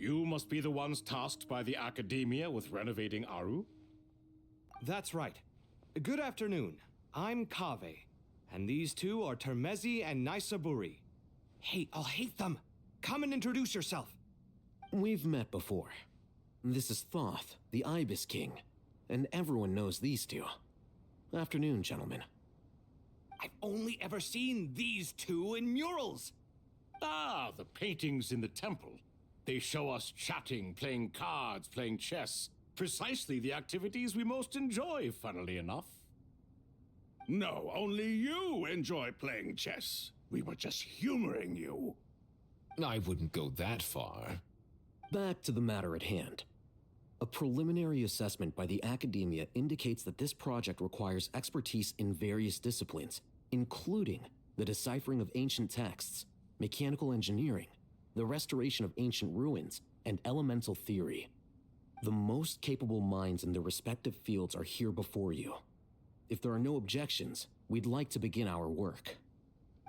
You must be the ones tasked by the Academia with renovating Aru? That's right. Good afternoon. I'm Kaveh, and these two are Termezi and Naisaburi. Hey, I'll hate them! Come and introduce yourself! We've met before. This is Thoth, the Ibis King, and everyone knows these two. Afternoon, gentlemen. I've only ever seen these two in murals! Ah, the paintings in the temple. They show us chatting, playing cards, playing chess. Precisely the activities we most enjoy, funnily enough. No, only you enjoy playing chess. We were just humoring you. I wouldn't go that far. Back to the matter at hand. A preliminary assessment by the Academia indicates that this project requires expertise in various disciplines, including the deciphering of ancient texts, mechanical engineering, the restoration of ancient ruins, and elemental theory. The most capable minds in their respective fields are here before you. If there are no objections, we'd like to begin our work.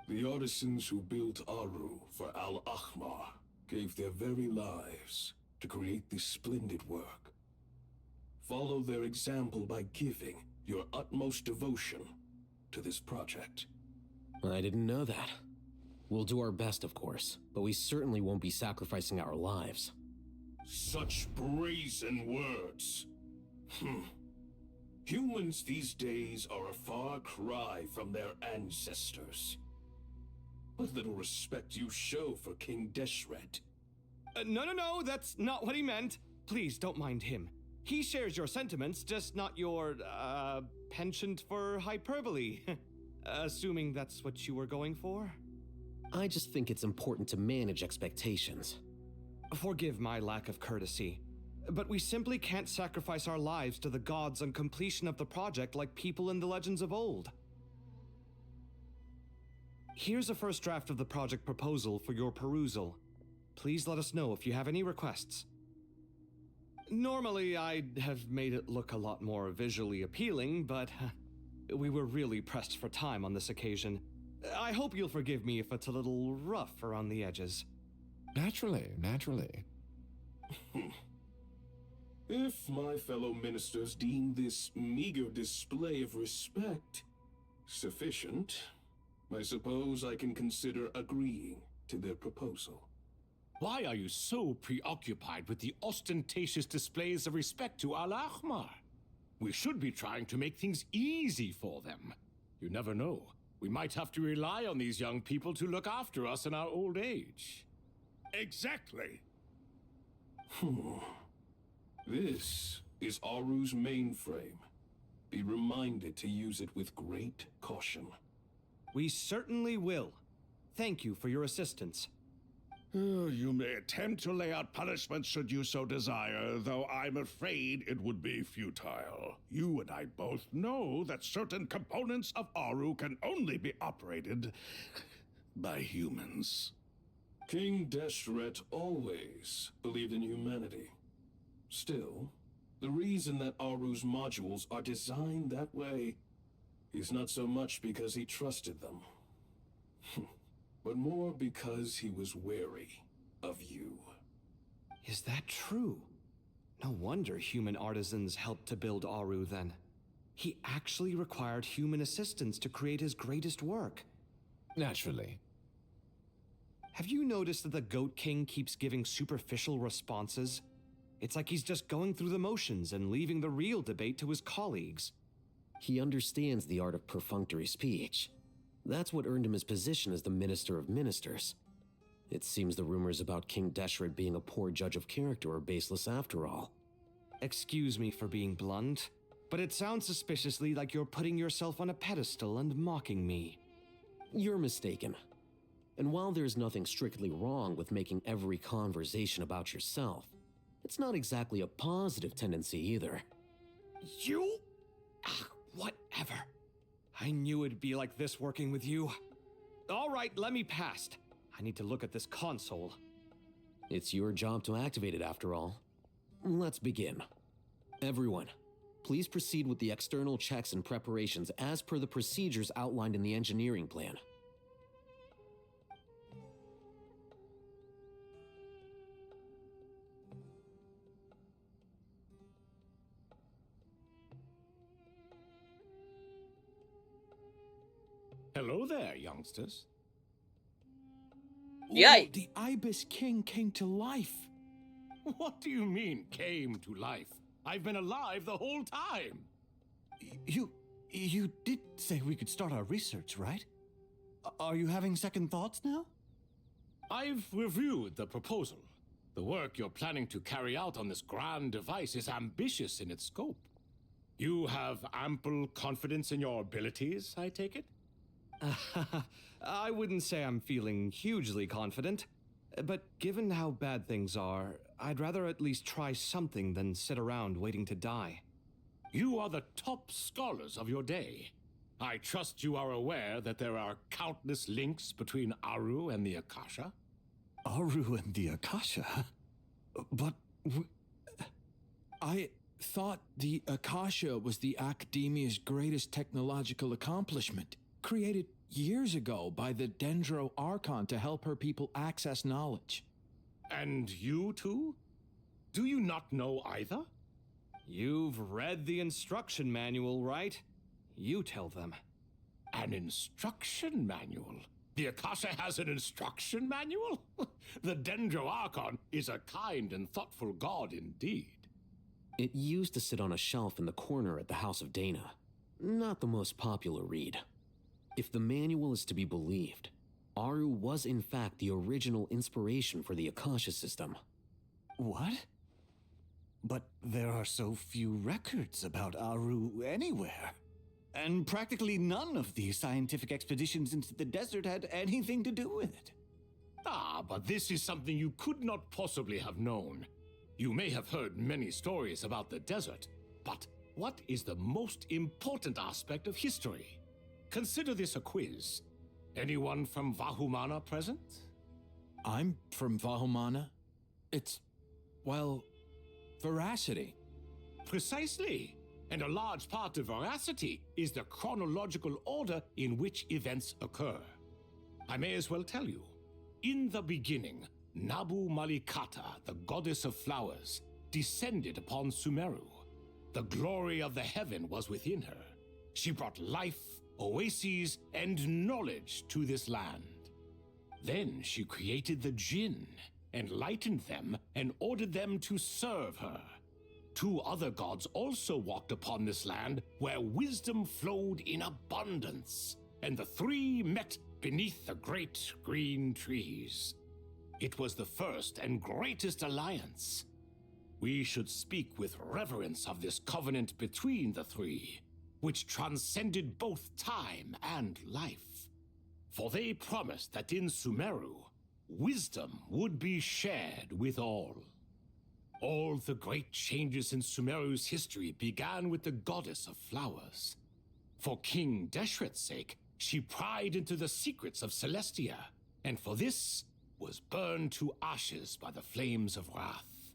The artisans who built Aru for Al-Ahmar gave their very lives to create this splendid work. Follow their example by giving your utmost devotion to this project. I didn't know that. We'll do our best, of course, but we certainly won't be sacrificing our lives. Such brazen words. Humans these days are a far cry from their ancestors. What little respect you show for King Deshret. No, that's not what he meant. Please don't mind him. He shares your sentiments, just not your, penchant for hyperbole. Assuming that's what you were going for? I just think it's important to manage expectations. Forgive my lack of courtesy, but we simply can't sacrifice our lives to the gods on completion of the project like people in the legends of old. Here's a first draft of the project proposal for your perusal. Please let us know if you have any requests. Normally, I'd have made it look a lot more visually appealing, but we were really pressed for time on this occasion. I hope you'll forgive me if it's a little rough around the edges. Naturally. If my fellow ministers deem this meager display of respect sufficient, I suppose I can consider agreeing to their proposal. Why are you so preoccupied with the ostentatious displays of respect to Al-Ahmar? We should be trying to make things easy for them. You never know. We might have to rely on these young people to look after us in our old age. Exactly. This is Aru's mainframe. Be reminded to use it with great caution. We certainly will. Thank you for your assistance. You may attempt to lay out punishments should you so desire, though I'm afraid it would be futile. You and I both know that certain components of Aru can only be operated by humans. King Deshret always believed in humanity. Still, the reason that Aru's modules are designed that way is not so much because he trusted them, but more because he was wary of you. Is that true? No wonder human artisans helped to build Aru then. He actually required human assistance to create his greatest work. Naturally. Have you noticed that the Goat King keeps giving superficial responses? It's like he's just going through the motions and leaving the real debate to his colleagues. He understands the art of perfunctory speech. That's what earned him his position as the Minister of Ministers. It seems the rumors about King Deshret being a poor judge of character are baseless after all. Excuse me for being blunt, but it sounds suspiciously like you're putting yourself on a pedestal and mocking me. You're mistaken. And while there's nothing strictly wrong with making every conversation about yourself, it's not exactly a positive tendency either. You? Whatever. I knew it'd be like this working with you. All right, let me past. I need to look at this console. It's your job to activate it after all. Let's begin. Everyone, please proceed with the external checks and preparations as per the procedures outlined in the engineering plan. there, youngsters? Yeah. The Ibis King came to life. What do you mean, came to life? I've been alive the whole time. You did say we could start our research, right? Are you having second thoughts now? I've reviewed the proposal. The work you're planning to carry out on this grand device is ambitious in its scope. You have ample confidence in your abilities, I take it? I wouldn't say I'm feeling hugely confident, but given how bad things are, I'd rather at least try something than sit around waiting to die. You are the top scholars of your day. I trust you are aware that there are countless links between Aru and the Akasha? Aru and the Akasha? But I thought the Akasha was the Academia's greatest technological accomplishment, created years ago by the Dendro Archon to help her people access knowledge. And you too? Do you not know either? You've read the instruction manual, right? You tell them. An instruction manual? The Akasha has an instruction manual? The Dendro Archon is a kind and thoughtful god indeed. It used to sit on a shelf in the corner at the House of Dana. Not the most popular read. If the manual is to be believed, Aru was in fact the original inspiration for the Akasha system. what? But there are so few records about Aru anywhere. And practically none of these scientific expeditions into the desert had anything to do with it. Ah, but this is something you could not possibly have known. You may have heard many stories about the desert, but what is the most important aspect of history? Consider this a quiz. Anyone from Vahumana present? I'm from Vahumana. It's, well, veracity. Precisely. And a large part of veracity is the chronological order in which events occur. I may as well tell you. In the beginning, Nabu Malikata, the goddess of flowers, descended upon Sumeru. The glory of the heaven was within her. She brought life, oases, and knowledge to this land. Then she created the Jinn, enlightened them, and ordered them to serve her. Two other gods also walked upon this land where wisdom flowed in abundance, and the three met beneath the great green trees. It was the first and greatest alliance. We should speak with reverence of this covenant between the three, which transcended both time and life. For they promised that in Sumeru, wisdom would be shared with all. All the great changes in Sumeru's history began with the goddess of flowers. For King Deshret's sake, she pried into the secrets of Celestia, and for this was burned to ashes by the flames of wrath.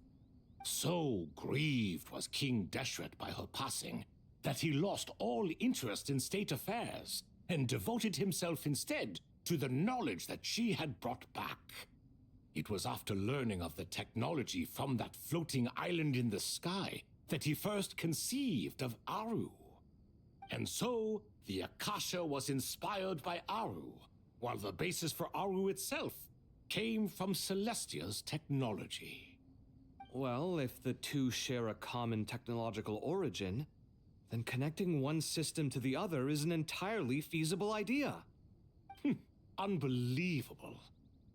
So grieved was King Deshret by her passing that he lost all interest in state affairs and devoted himself instead to the knowledge that she had brought back. It was after learning of the technology from that floating island in the sky that he first conceived of Aru. And so, the Akasha was inspired by Aru, while the basis for Aru itself came from Celestia's technology. Well, if the two share a common technological origin, then connecting one system to the other is an entirely feasible idea. Unbelievable.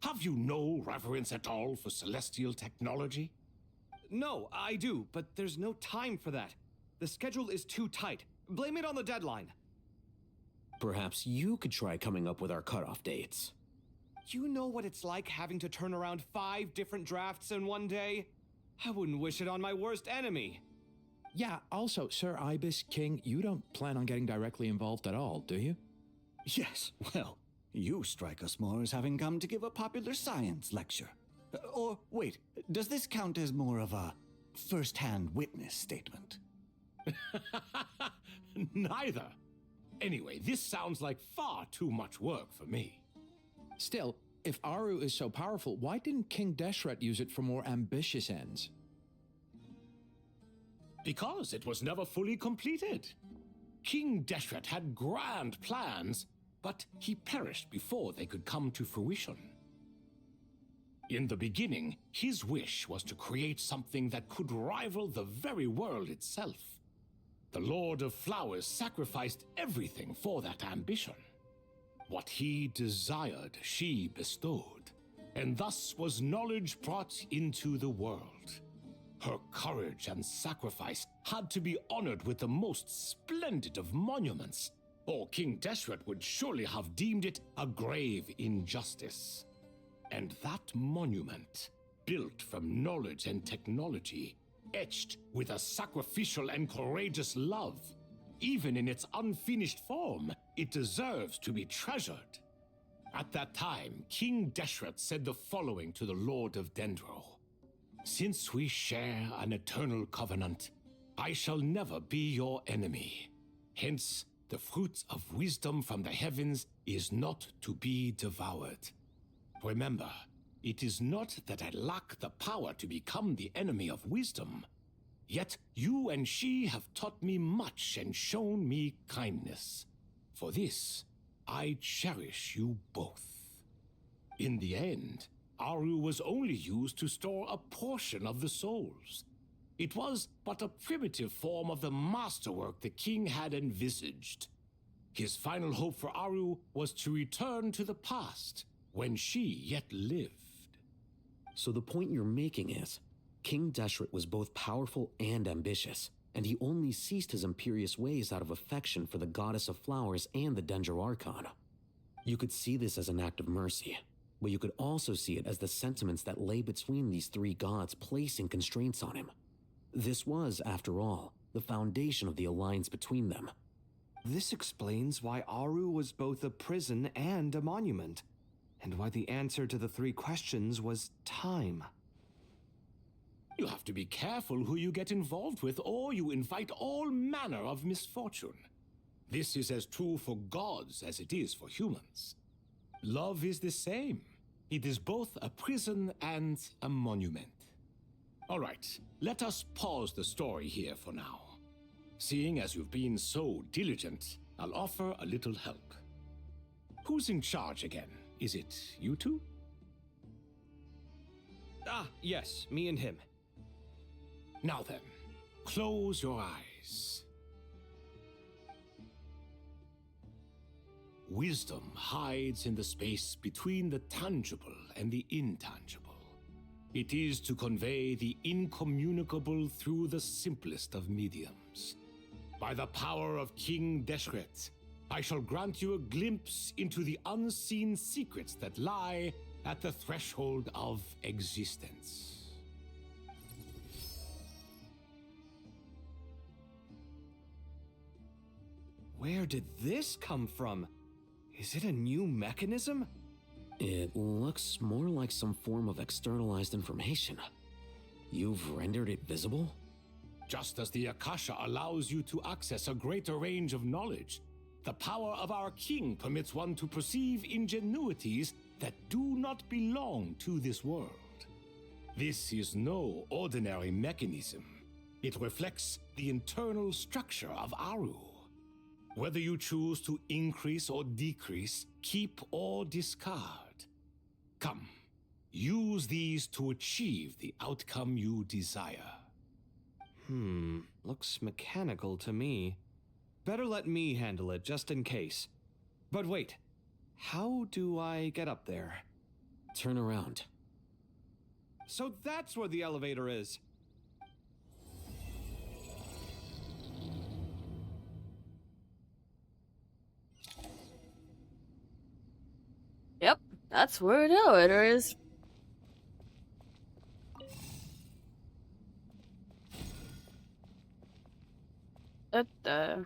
Have you no reverence at all for celestial technology? No, I do, but there's no time for that. The schedule is too tight. Blame it on the deadline. Perhaps you could try coming up with our cutoff dates. You know what it's like having to turn around 5 different drafts in one day? I wouldn't wish it on my worst enemy. Yeah, also, Sir Ibis King, you don't plan on getting directly involved at all, do you? Yes, well, you strike us more as having come to give a popular science lecture. Or, wait, does this count as more of a first-hand witness statement? Neither. Anyway, this sounds like far too much work for me. Still, if Aru is so powerful, why didn't King Deshret use it for more ambitious ends? Because it was never fully completed. King Deshret had grand plans, but he perished before they could come to fruition. In the beginning, his wish was to create something that could rival the very world itself. The Lord of Flowers sacrificed everything for that ambition. What he desired, she bestowed, and thus was knowledge brought into the world. Her courage and sacrifice had to be honored with the most splendid of monuments, or King Deshret would surely have deemed it a grave injustice. And that monument, built from knowledge and technology, etched with a sacrificial and courageous love, even in its unfinished form, it deserves to be treasured. At that time, King Deshret said the following to the Lord of Dendro. Since we share an eternal covenant, I shall never be your enemy. Hence, the fruit of wisdom from the heavens is not to be devoured. Remember, it is not that I lack the power to become the enemy of wisdom. Yet you and she have taught me much and shown me kindness. For this, I cherish you both. In the end, Aru was only used to store a portion of the souls. It was but a primitive form of the masterwork the king had envisaged. His final hope for Aru was to return to the past, when she yet lived. So the point you're making is, King Deshret was both powerful and ambitious, and he only ceased his imperious ways out of affection for the goddess of flowers and the Dendro Archon. You could see this as an act of mercy, but you could also see it as the sentiments that lay between these three gods placing constraints on him. This was, after all, the foundation of the alliance between them. This explains why Aru was both a prison and a monument, and why the answer to the three questions was time. You have to be careful who you get involved with, or you invite all manner of misfortune. This is as true for gods as it is for humans. Love is the same. It is both a prison and a monument. All right, let us pause the story here for now. Seeing as you've been so diligent, I'll offer a little help. Who's in charge again? Is it you two? Ah, yes, me and him. Now then, close your eyes. Wisdom hides in the space between the tangible and the intangible. It is to convey the incommunicable through the simplest of mediums. By the power of King Deshret, I shall grant you a glimpse into the unseen secrets that lie at the threshold of existence. Where did this come from? Is it a new mechanism? It looks more like some form of externalized information. You've rendered it visible? Just as the Akasha allows you to access a greater range of knowledge, the power of our king permits one to perceive ingenuities that do not belong to this world. This is no ordinary mechanism. It reflects the internal structure of Aru. Whether you choose to increase or decrease, keep or discard. Come, use these to achieve the outcome you desire. Looks mechanical to me. Better let me handle it, just in case. But wait, how do I get up there? Turn around. So that's where the elevator is. Yep, that's where the elevator is. Da-da.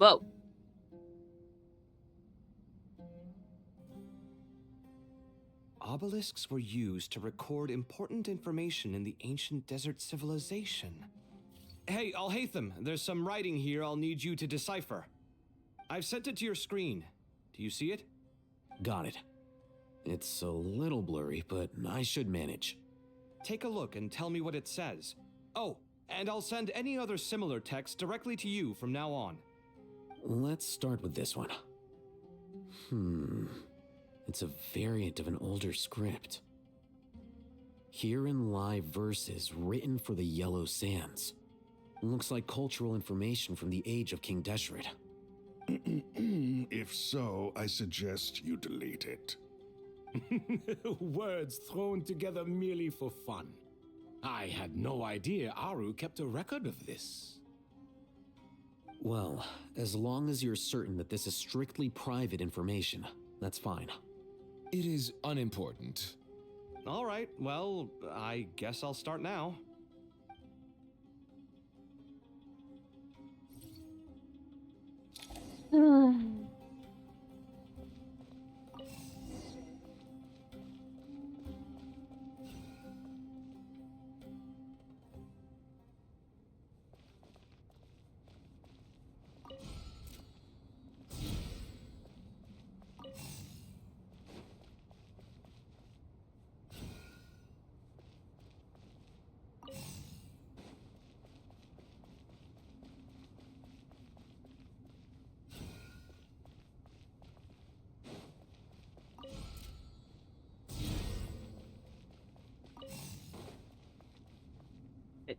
Whoa. Obelisks were used to record important information in the ancient desert civilization. Hey, Alhaitham, there's some writing here I'll need you to decipher. I've sent it to your screen. Do you see it? Got it. It's a little blurry, but I should manage. Take a look and tell me what it says. Oh, and I'll send any other similar text directly to you from now on. Let's start with this one. It's a variant of an older script. Herein lie verses written for the Yellow Sands. Looks like cultural information from the age of King Deshret. If so, I suggest you delete it. Words thrown together merely for fun. I had no idea Aru kept a record of this. Well, as long as you're certain that this is strictly private information, that's fine. It is unimportant. All right, well, I guess I'll start now.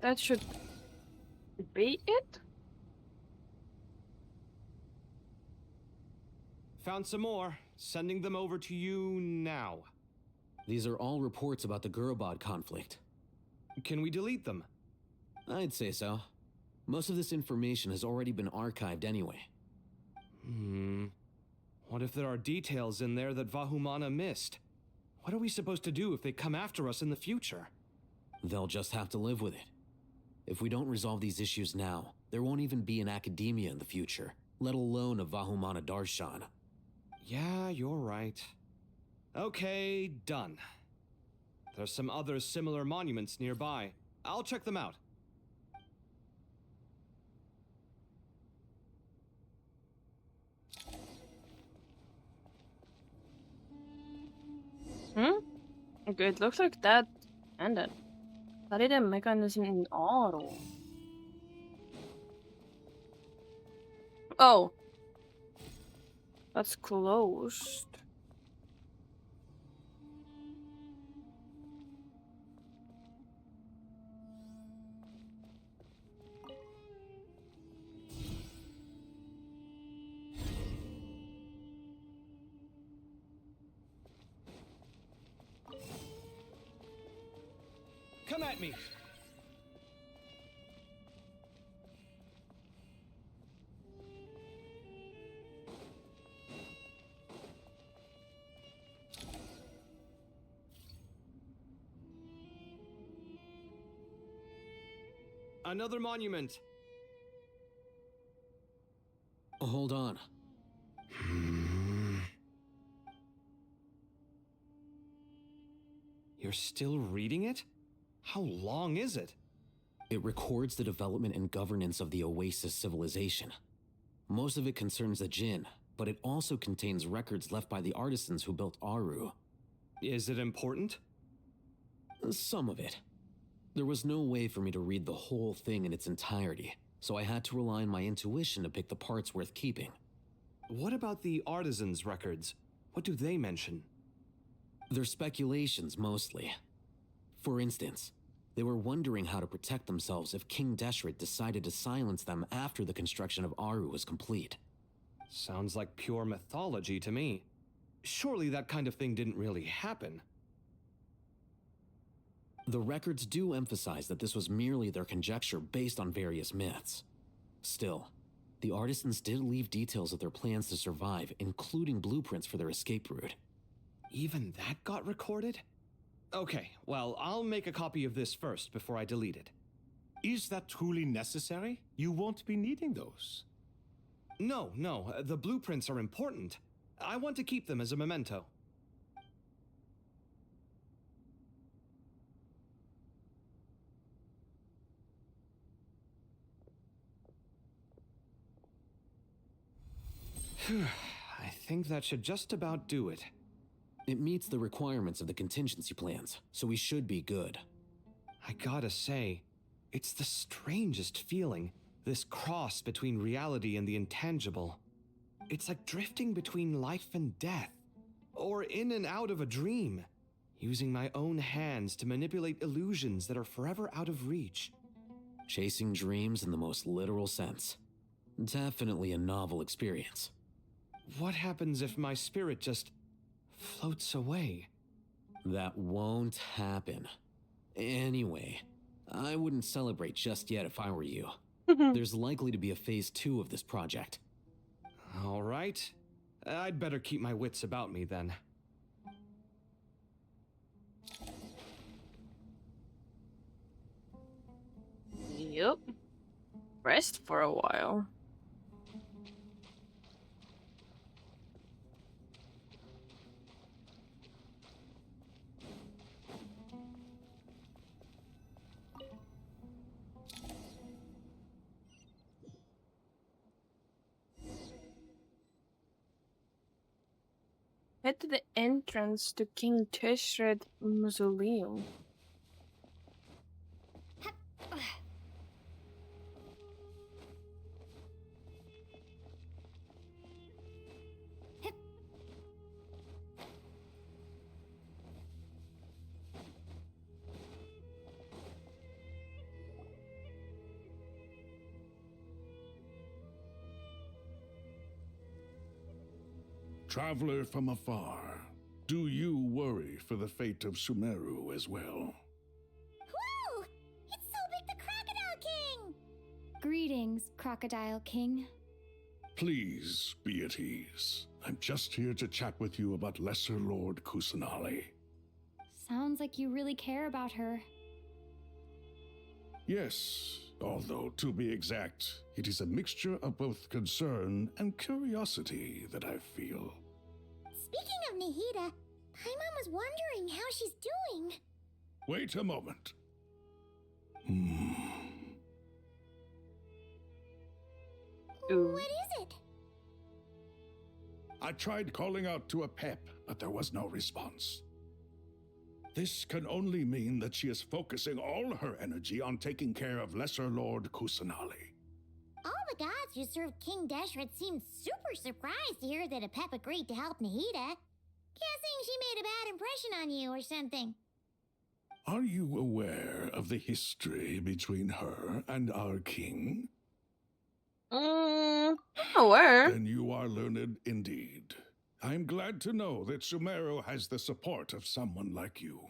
That should be it? Found some more. Sending them over to you now. These are all reports about the Gurubad conflict. Can we delete them? I'd say so. Most of this information has already been archived anyway. What if there are details in there that Vahumana missed? What are we supposed to do if they come after us in the future? They'll just have to live with it. If we don't resolve these issues now, there won't even be an academia in the future, let alone a Vahumana Darshan. Yeah, you're right. Okay, done. There's some other similar monuments nearby. I'll check them out. Okay, it looks like that ended. Studied a mechanism in Aru. Oh. That's closed. Come at me! Another monument. Hold on. You're still reading it? How long is it? It records the development and governance of the Oasis civilization. Most of it concerns the Jinn, but it also contains records left by the artisans who built Aru. Is it important? Some of it. There was no way for me to read the whole thing in its entirety, so I had to rely on my intuition to pick the parts worth keeping. What about the artisans' records? What do they mention? They're speculations, mostly. For instance, they were wondering how to protect themselves if King Deshret decided to silence them after the construction of Aru was complete. Sounds like pure mythology to me. Surely that kind of thing didn't really happen. The records do emphasize that this was merely their conjecture based on various myths. Still, the artisans did leave details of their plans to survive, including blueprints for their escape route. Even that got recorded? Okay, well, I'll make a copy of this first before I delete it. Is that truly necessary? You won't be needing those. No, the blueprints are important. I want to keep them as a memento. I think that should just about do it. It meets the requirements of the contingency plans, so we should be good. I gotta say, it's the strangest feeling, this cross between reality and the intangible. It's like drifting between life and death, or in and out of a dream, using my own hands to manipulate illusions that are forever out of reach. Chasing dreams in the most literal sense. Definitely a novel experience. What happens if my spirit just floats away? That won't happen. Anyway, I wouldn't celebrate just yet if I were you. There's likely to be a phase 2 of this project. All right. I'd better keep my wits about me then. Yep. Rest for a while. Head to the entrance to King Teshret Mausoleum. Traveler from afar, do you worry for the fate of Sumeru as well? Whoa! It's Sobek the Crocodile King! Greetings, Crocodile King. Please be at ease. I'm just here to chat with you about Lesser Lord Kusanali. Sounds like you really care about her. Yes, although to be exact, it is a mixture of both concern and curiosity that I feel. Speaking of Nahida, Paimon was wondering how she's doing. Wait a moment. Ooh. What is it? I tried calling out to a pep, but there was no response. This can only mean that she is focusing all her energy on taking care of Lesser Lord Kusanali. All the gods who served King Deshret seemed super surprised to hear that a pep agreed to help Nahida. Guessing she made a bad impression on you or something. Are you aware of the history between her and our king? I'm aware. Then you are learned indeed. I'm glad to know that Sumeru has the support of someone like you.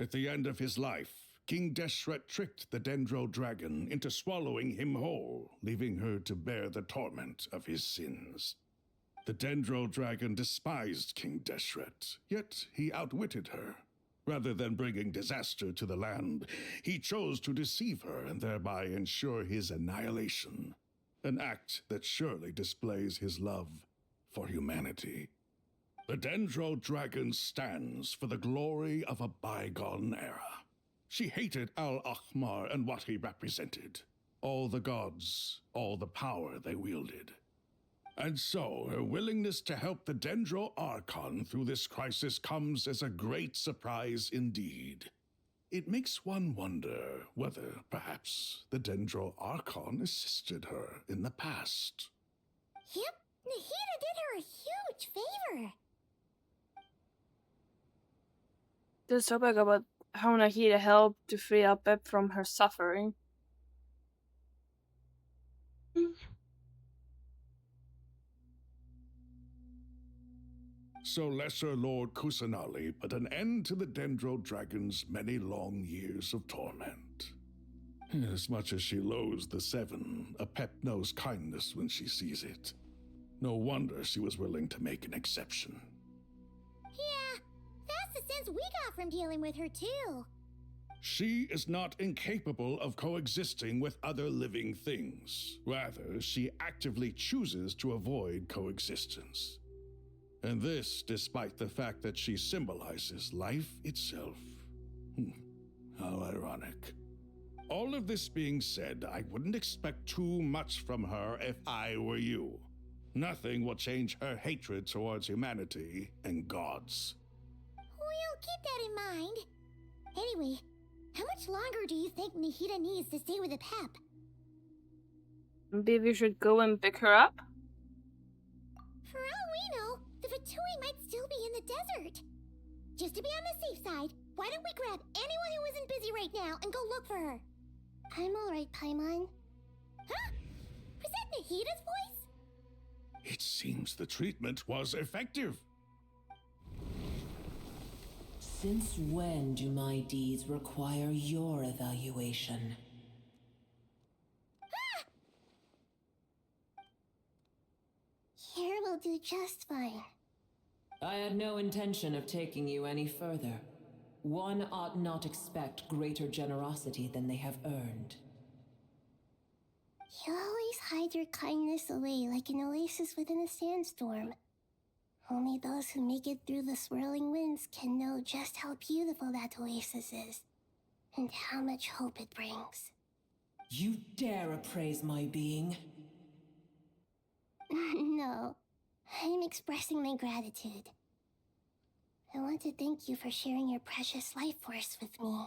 At the end of his life, King Deshret tricked the Dendro Dragon into swallowing him whole, leaving her to bear the torment of his sins. The Dendro Dragon despised King Deshret, yet he outwitted her. Rather than bringing disaster to the land, he chose to deceive her and thereby ensure his annihilation. An act that surely displays his love for humanity. The Dendro Dragon stands for the glory of a bygone era. She hated Al-Ahmar and what he represented. All the gods, all the power they wielded. And so, her willingness to help the Dendro Archon through this crisis comes as a great surprise indeed. It makes one wonder whether, perhaps, the Dendro Archon assisted her in the past. Yep, Nahida did her a huge favor. There's so big about how Nahida helped to free Pep from her suffering. So Lesser Lord Kusanali put an end to the Dendro Dragon's many long years of torment. As much as she loathes the Seven, a pep knows kindness when she sees it. No wonder she was willing to make an exception. Yeah, that's the sense we got from dealing with her too. She is not incapable of coexisting with other living things. Rather, she actively chooses to avoid coexistence. And this despite the fact that she symbolizes life itself. How ironic. All of this being said, I wouldn't expect too much from her if I were you. Nothing will change her hatred towards humanity and gods. We'll keep that in mind. Anyway, how much longer do you think Nahida needs to stay with the Pep? Maybe we should go and pick her up? For all we know, the Fatui might still be in the desert. Just to be on the safe side, why don't we grab anyone who isn't busy right now and go look for her? I'm alright, Paimon. Huh? Was that Nahida's voice? It seems the treatment was effective. Since when do my deeds require your evaluation? Ah! Here will do just fine. I had no intention of taking you any further. One ought not expect greater generosity than they have earned. You always hide your kindness away like an oasis within a sandstorm. Only those who make it through the swirling winds can know just how beautiful that oasis is, and how much hope it brings. You dare appraise my being? No, I'm expressing my gratitude. I want to thank you for sharing your precious life force with me.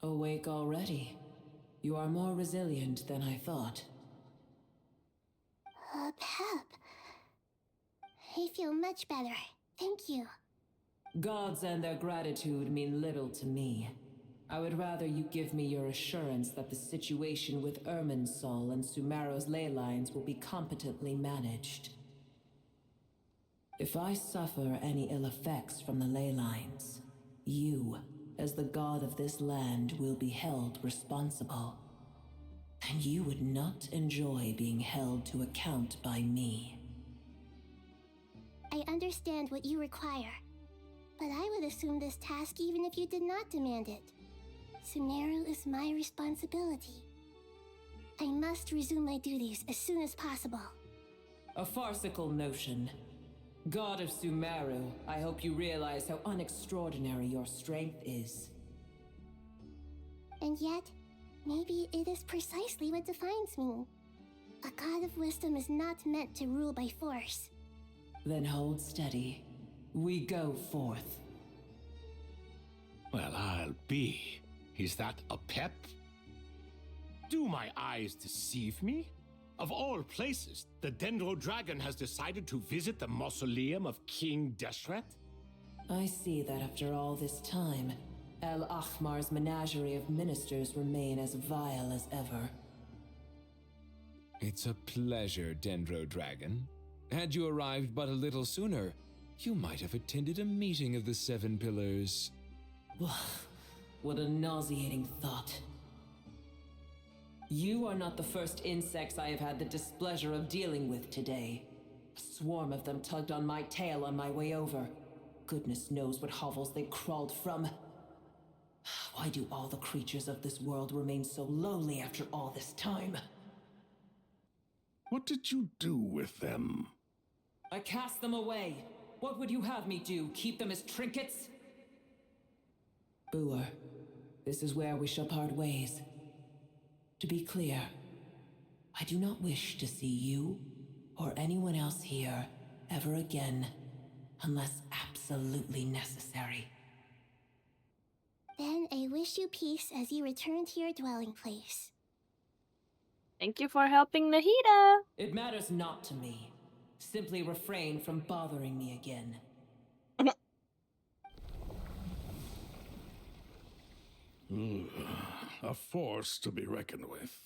Awake already? You are more resilient than I thought. Pep. I feel much better. Thank you. Gods and their gratitude mean little to me. I would rather you give me your assurance that the situation with Irminsul and Sumeru's ley lines will be competently managed. If I suffer any ill effects from the ley lines, you, as the god of this land, will be held responsible. And you would not enjoy being held to account by me. I understand what you require, but I would assume this task even if you did not demand it. Sumeru is my responsibility. I must resume my duties as soon as possible. A farcical notion. God of Sumeru, I hope you realize how unextraordinary your strength is. And yet, maybe it is precisely what defines me. A god of wisdom is not meant to rule by force. Then hold steady. We go forth. Well, I'll be. Is that a pep? Do my eyes deceive me? Of all places, the Dendro Dragon has decided to visit the mausoleum of King Deshret? I see that after all this time, El Ahmar's menagerie of ministers remain as vile as ever. It's a pleasure, Dendro Dragon. Had you arrived but a little sooner, you might have attended a meeting of the Seven Pillars. What a nauseating thought. You are not the first insects I have had the displeasure of dealing with today. A swarm of them tugged on my tail on my way over. Goodness knows what hovels they crawled from. Why do all the creatures of this world remain so lowly after all this time? What did you do with them? I cast them away. What would you have me do? Keep them as trinkets? Boer, this is where we shall part ways. To be clear, I do not wish to see you or anyone else here ever again, unless absolutely necessary. Then I wish you peace as you return to your dwelling place. Thank you for helping Nahida. It matters not to me. Simply refrain from bothering me again. A force to be reckoned with.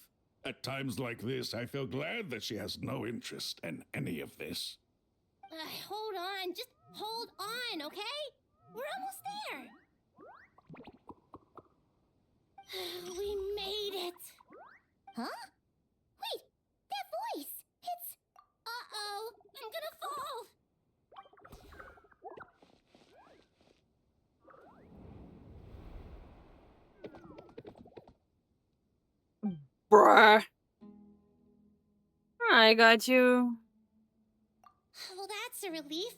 At times like this, I feel glad that she has no interest in any of this. Hold on, just hold on, okay? We're almost there. We made it. Huh? Wait, that voice. It's... Uh-oh, I'm gonna fall. Bruh. I got you. Well, that's a relief.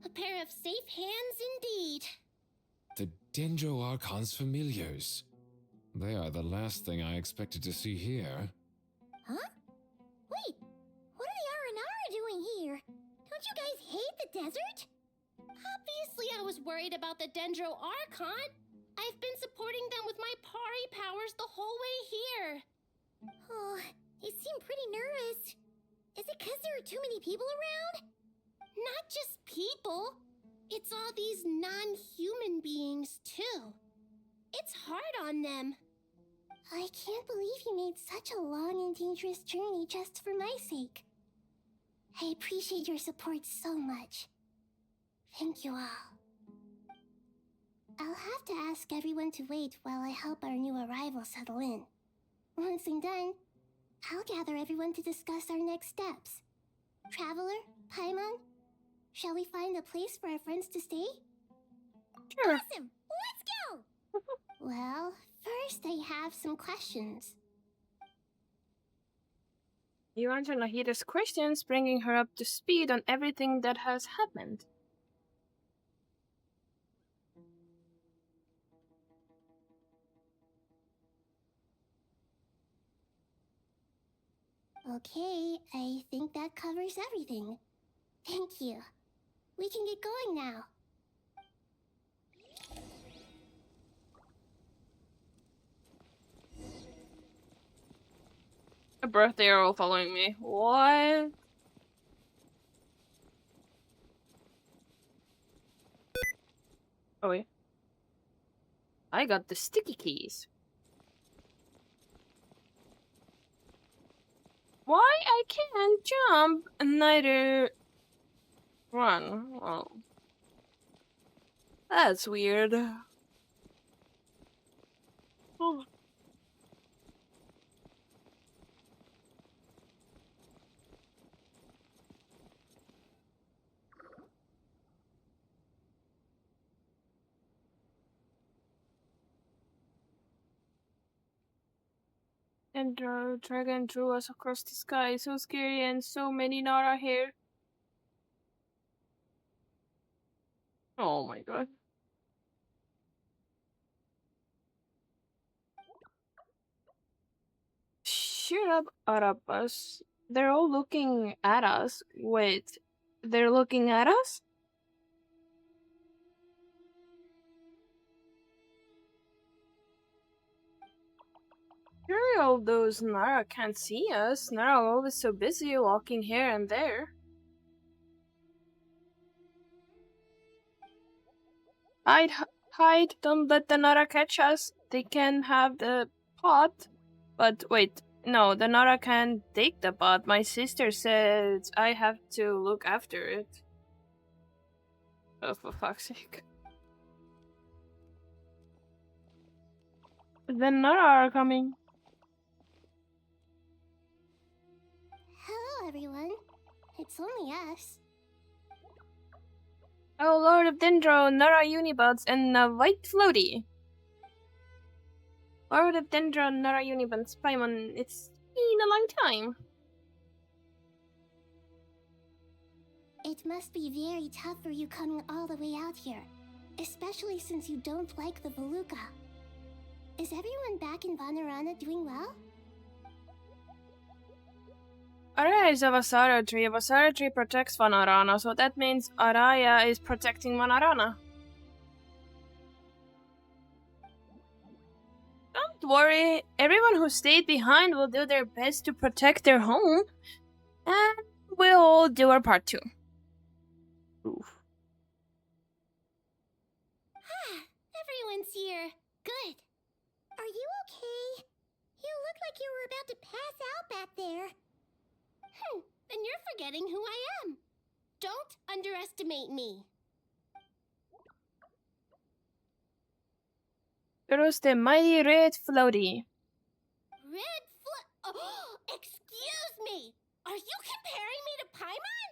A pair of safe hands indeed. The Dendro Archon's familiars. They are the last thing I expected to see here. Huh? Wait, what are the Aranara doing here? Don't you guys hate the desert? Obviously, I was worried about the Dendro Archon. I've been supporting them with my Pari powers the whole way here. Oh, they seem pretty nervous. Is it because there are too many people around? Not just people. It's all these non-human beings, too. It's hard on them. I can't believe you made such a long and dangerous journey just for my sake. I appreciate your support so much. Thank you all. I'll have to ask everyone to wait while I help our new arrival settle in. Once I'm done, I'll gather everyone to discuss our next steps. Traveler, Paimon, shall we find a place for our friends to stay? Sure. Awesome! Let's go! Well, first I have some questions. You answer Nahida's questions, bringing her up to speed on everything that has happened. Okay, I think that covers everything. Thank you. We can get going now. Bruh, they are all following me. What? Oh wait. I got the sticky keys. Why I can't jump and neither run? Oh. That's weird. Oh. And the dragon drew us across the sky. So scary and so many Nara here. Oh my god. Shut up, Arapas. They're all looking at us. Wait, they're looking at us? Surely all those Nara can't see us. Nara are always so busy walking here and there. Hide, hide, don't let the Nara catch us. They can have the pot. But wait, no, the Nara can't take the pot. My sister said I have to look after it. Oh, for fuck's sake. The Nara are coming. Hello, everyone. It's only us. Oh, Lord of Dendro, Nara Unibots, and a white floaty. Lord of Dendro, Nara Unibots, Paimon, it's been a long time. It must be very tough for you coming all the way out here, especially since you don't like the Veluca. Is everyone back in Vanarana doing well? Araya is a Vasara tree. A Vasara tree protects Vanarana, so that means Araya is protecting Vanarana. Don't worry, everyone who stayed behind will do their best to protect their home, and we'll all do our part too. Oof. Everyone's here. Good. Are you okay? You look like you were about to pass out back there. Then you're forgetting who I am. Don't underestimate me. There's the mighty red floaty. Oh, excuse me! Are you comparing me to Paimon?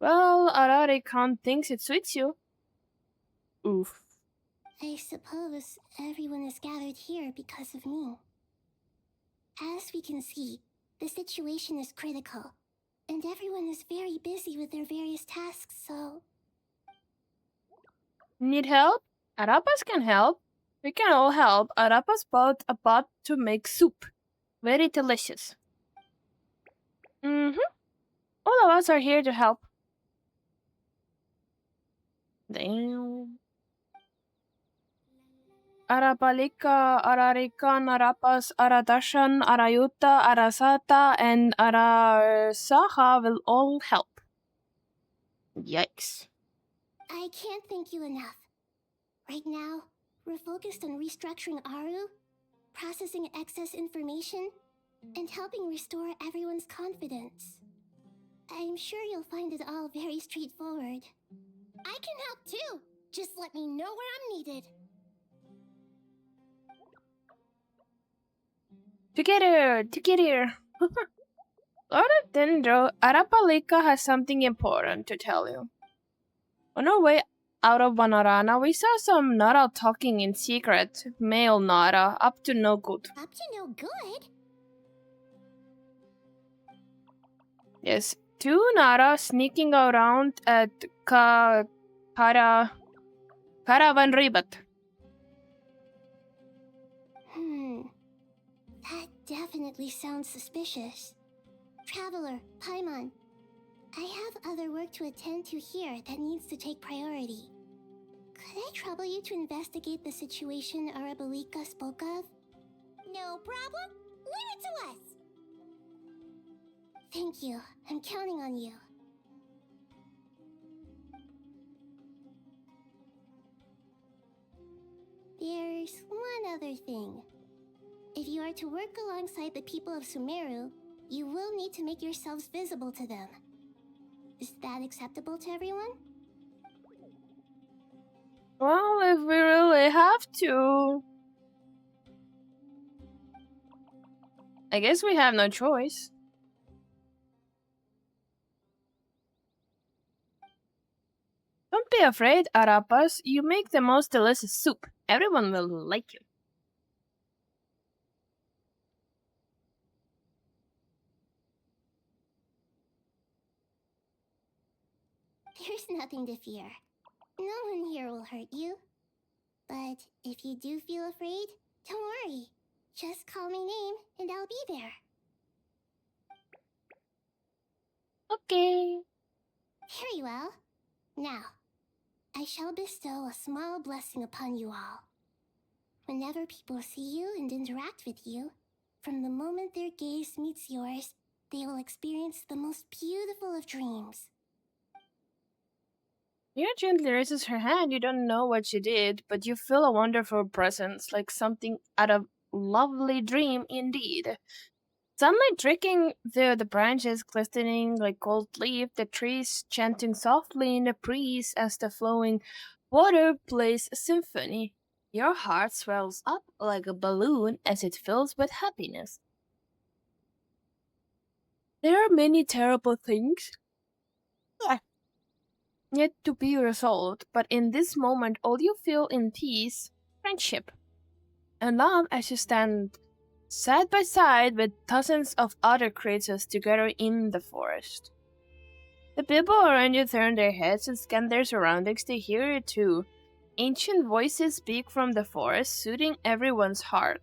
Well, Arare-kan thinks it suits you. Oof. I suppose everyone is gathered here because of me. As we can see, the situation is critical, and everyone is very busy with their various tasks, so... Need help? Arapas can help. We can all help. Arapas bought a pot to make soup. Very delicious. All of us are here to help. Damn. Arapalika, Ararikan, Arapas, Aradashan, Arayuta, Arasata, and Arasaha will all help. Yikes. I can't thank you enough. Right now, we're focused on restructuring Aru, processing excess information, and helping restore everyone's confidence. I'm sure you'll find it all very straightforward. I can help too! Just let me know where I'm needed. Together. Lord of Dendro, Arapalika has something important to tell you. On our way out of Banarana, we saw some Nara talking in secret. Male Nara, up to no good. Up to no good? Yes, two Nara sneaking around at Caravan Ribat. That definitely sounds suspicious. Traveler, Paimon, I have other work to attend to here that needs to take priority. Could I trouble you to investigate the situation Arabalika spoke of? No problem. Leave it to us. Thank you. I'm counting on you. There's one other thing. If you are to work alongside the people of Sumeru, you will need to make yourselves visible to them. Is that acceptable to everyone? Well, if we really have to. I guess we have no choice. Don't be afraid, Arapas. You make the most delicious soup. Everyone will like you. There's nothing to fear. No one here will hurt you. But if you do feel afraid, don't worry. Just call my name and I'll be there. Okay. Very well. Now, I shall bestow a small blessing upon you all. Whenever people see you and interact with you, from the moment their gaze meets yours, they will experience the most beautiful of dreams. Mira gently raises her hand. You don't know what she did, but you feel a wonderful presence, like something out of a lovely dream indeed. Sunlight trickling through the branches, glistening like gold leaf, the trees chanting softly in the breeze as the flowing water plays a symphony. Your heart swells up like a balloon as it fills with happiness. There are many terrible things yet to be resolved, but in this moment all you feel in peace, friendship, and love as you stand side by side with dozens of other creatures together in the forest. The people around you turn their heads and scan their surroundings to hear you too. Ancient voices speak from the forest, soothing everyone's heart.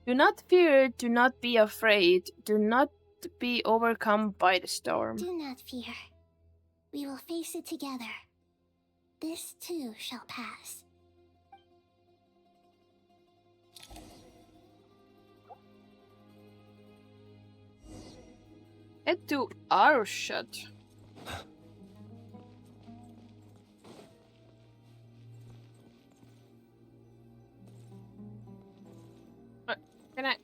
Do not fear, do not be afraid, do not be overcome by the storm. Do not fear. We will face it together. This too shall pass. Head to Arshad. Can I?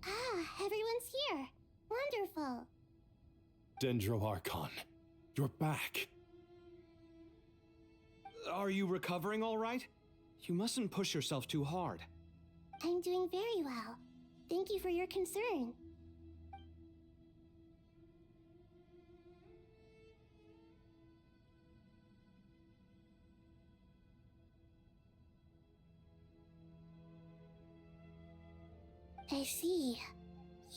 Ah, everyone's here. Wonderful. Dendro Archon, you're back. Are you recovering all right? You mustn't push yourself too hard. I'm doing very well. Thank you for your concern. see.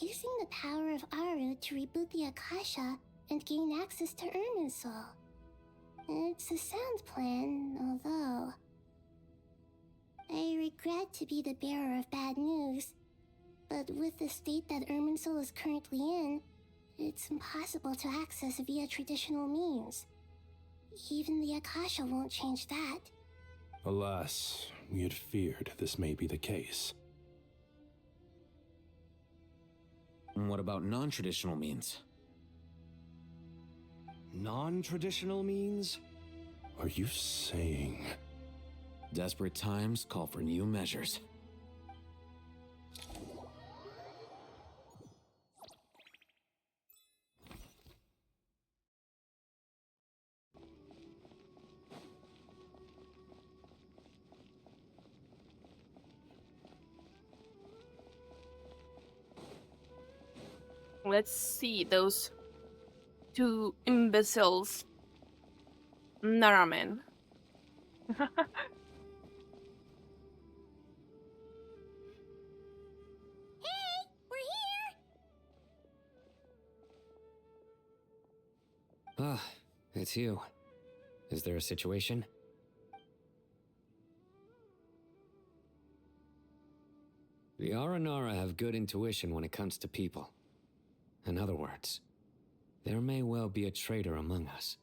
Using the power of Aru to reboot the Akasha and gain access to Irminsul. It's a sound plan, although... I regret to be the bearer of bad news, but with the state that Irminsul is currently in, it's impossible to access via traditional means. Even the Akasha won't change that. Alas, we had feared this may be the case. And what about non-traditional means? Non-traditional means? Are you saying... Desperate times call for new measures. Let's see those two imbeciles. Naramen. Hey, we're here! Ah, it's you. Is there a situation? The Aranara have good intuition when it comes to people. In other words, there may well be a traitor among us.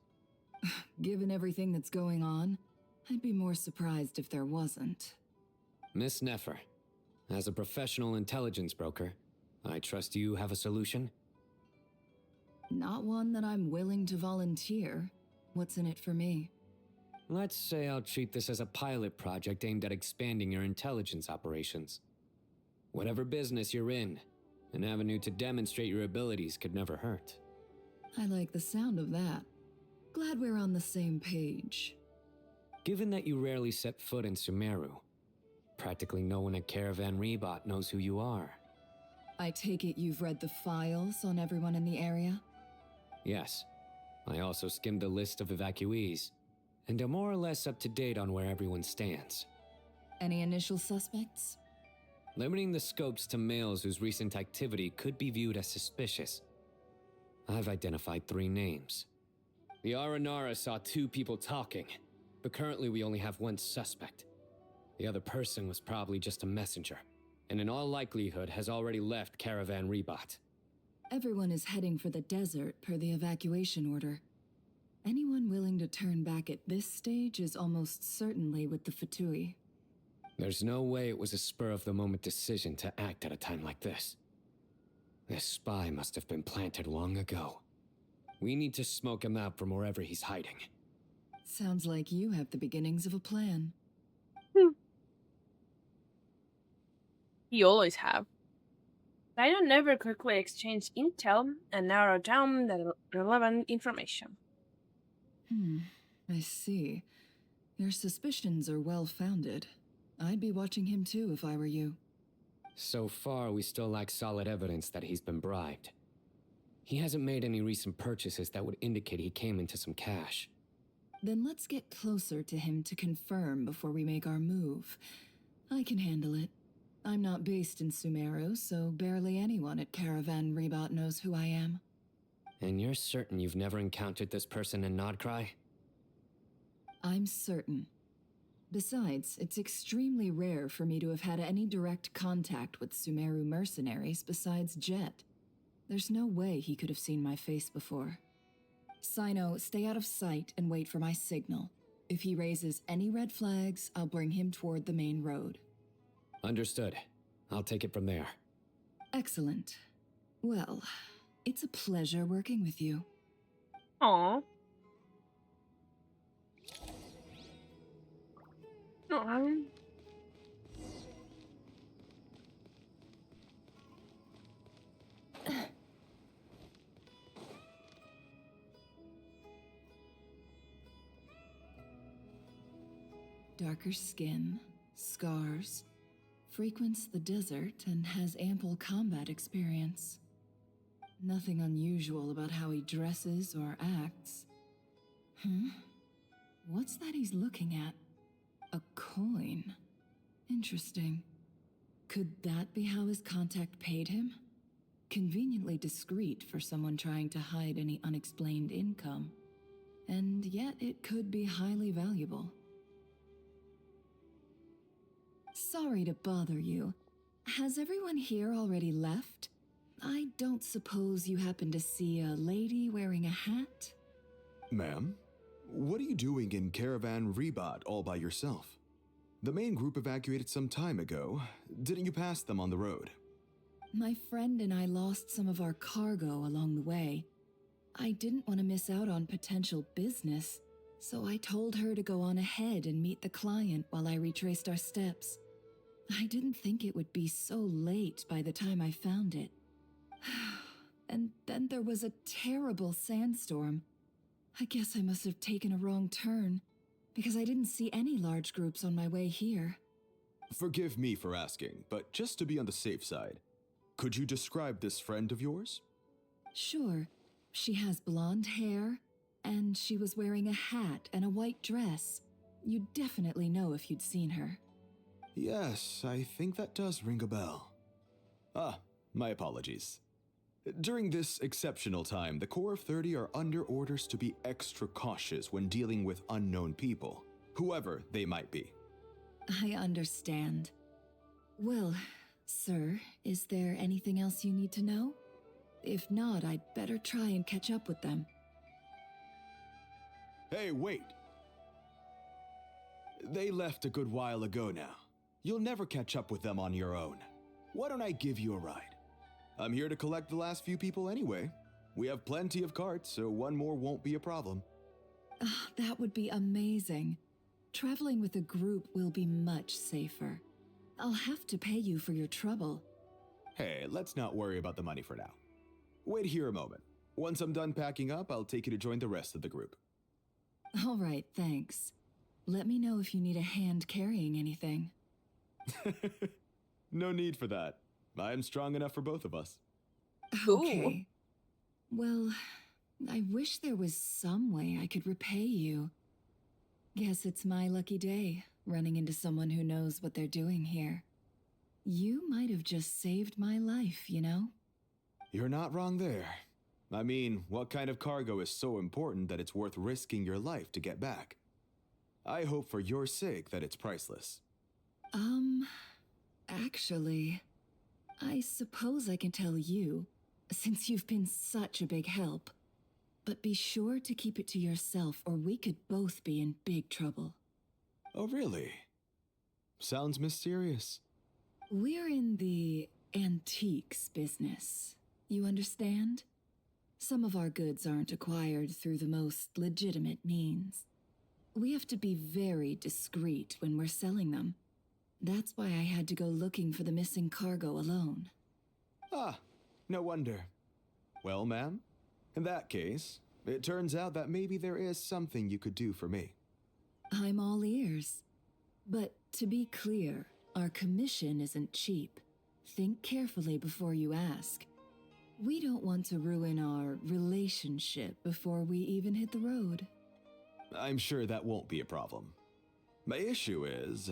Given everything that's going on, I'd be more surprised if there wasn't. Miss Nefer, as a professional intelligence broker, I trust you have a solution? Not one that I'm willing to volunteer. What's in it for me? Let's say I'll treat this as a pilot project aimed at expanding your intelligence operations. Whatever business you're in, an avenue to demonstrate your abilities could never hurt. I like the sound of that. Glad we're on the same page. Given that you rarely set foot in Sumeru, practically no one at Caravan Rebot knows who you are. I take it you've read the files on everyone in the area? Yes. I also skimmed a list of evacuees, and am more or less up to date on where everyone stands. Any initial suspects? Limiting the scopes to males whose recent activity could be viewed as suspicious. I've identified 3 names. The Aranara saw 2 people talking, but currently we only have 1 suspect. The other person was probably just a messenger, and in all likelihood has already left Caravan Rebot. Everyone is heading for the desert per the evacuation order. Anyone willing to turn back at this stage is almost certainly with the Fatui. There's no way it was a spur-of-the-moment decision to act at a time like this. This spy must have been planted long ago. We need to smoke him out from wherever he's hiding. Sounds like you have the beginnings of a plan. You always have. I don't never quickly exchange intel and narrow down the relevant information. I see. Your suspicions are well-founded. I'd be watching him too if I were you. So far, we still lack solid evidence that he's been bribed. He hasn't made any recent purchases that would indicate he came into some cash. Then let's get closer to him to confirm before we make our move. I can handle it. I'm not based in Sumeru, so barely anyone at Caravan Rebot knows who I am. And you're certain you've never encountered this person in Nod-Krai? I'm certain. Besides, it's extremely rare for me to have had any direct contact with Sumeru mercenaries besides Jet. There's no way he could have seen my face before. Sino, stay out of sight and wait for my signal. If he raises any red flags, I'll bring him toward the main road. Understood. I'll take it from there. Excellent. Well, it's a pleasure working with you. Aww. Aww. Darker skin, scars, frequents the desert and has ample combat experience. Nothing unusual about how he dresses or acts. What's that he's looking at? A coin. Interesting. Could that be how his contact paid him? Conveniently discreet for someone trying to hide any unexplained income. And yet it could be highly valuable. Sorry to bother you. Has everyone here already left? I don't suppose you happen to see a lady wearing a hat? Ma'am, what are you doing in Caravan Rebat all by yourself? The main group evacuated some time ago. Didn't you pass them on the road? My friend and I lost some of our cargo along the way. I didn't want to miss out on potential business, so I told her to go on ahead and meet the client while I retraced our steps. I didn't think it would be so late by the time I found it. And then there was a terrible sandstorm. I guess I must have taken a wrong turn, because I didn't see any large groups on my way here. Forgive me for asking, but just to be on the safe side, could you describe this friend of yours? Sure. She has blonde hair, and she was wearing a hat and a white dress. You'd definitely know if you'd seen her. Yes, I think that does ring a bell. Ah, my apologies. During this exceptional time, the Corps of 30 are under orders to be extra cautious when dealing with unknown people, whoever they might be. I understand. Well, sir, is there anything else you need to know? If not, I'd better try and catch up with them. Hey, wait! They left a good while ago now. You'll never catch up with them on your own. Why don't I give you a ride? I'm here to collect the last few people anyway. We have plenty of carts, so one more won't be a problem. That would be amazing. Traveling with a group will be much safer. I'll have to pay you for your trouble. Hey, let's not worry about the money for now. Wait here a moment. Once I'm done packing up, I'll take you to join the rest of the group. All right, thanks. Let me know if you need a hand carrying anything. No need for that. I'm strong enough for both of us. Okay. Well, I wish there was some way I could repay you. Guess it's my lucky day, running into someone who knows what they're doing here. You might have just saved my life, you know? You're not wrong there. I mean, what kind of cargo is so important that it's worth risking your life to get back? I hope for your sake that it's priceless. Actually, I suppose I can tell you, since you've been such a big help. But be sure to keep it to yourself, or we could both be in big trouble. Oh, really? Sounds mysterious. We're in the antiques business. You understand? Some of our goods aren't acquired through the most legitimate means. We have to be very discreet when we're selling them. That's why I had to go looking for the missing cargo alone. Ah, no wonder. Well, ma'am, in that case, it turns out that maybe there is something you could do for me. I'm all ears. But to be clear, our commission isn't cheap. Think carefully before you ask. We don't want to ruin our relationship before we even hit the road. I'm sure that won't be a problem. My issue is,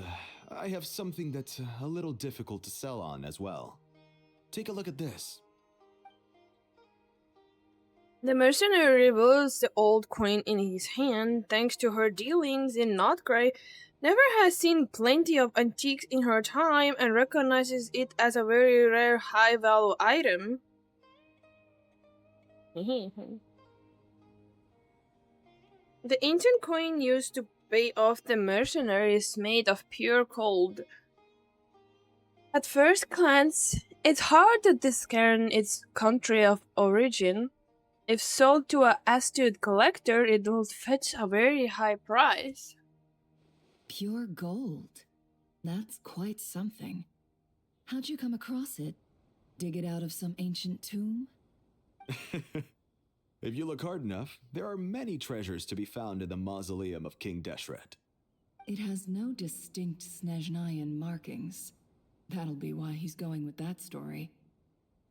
I have something that's a little difficult to sell on as well. Take a look at this. The mercenary reveals the old coin in his hand. Thanks to her dealings in Nod-Krai, Never has seen plenty of antiques in her time and recognizes it as a very rare high-value item. The ancient coin used to pay off the mercenaries made of pure gold. At first glance, it's hard to discern its country of origin. If sold to an astute collector, it will fetch a very high price. Pure gold? That's quite something. How'd you come across it? Dig it out of some ancient tomb? If you look hard enough, there are many treasures to be found in the mausoleum of King Deshret. It has no distinct Snezhnayan markings. That'll be why he's going with that story.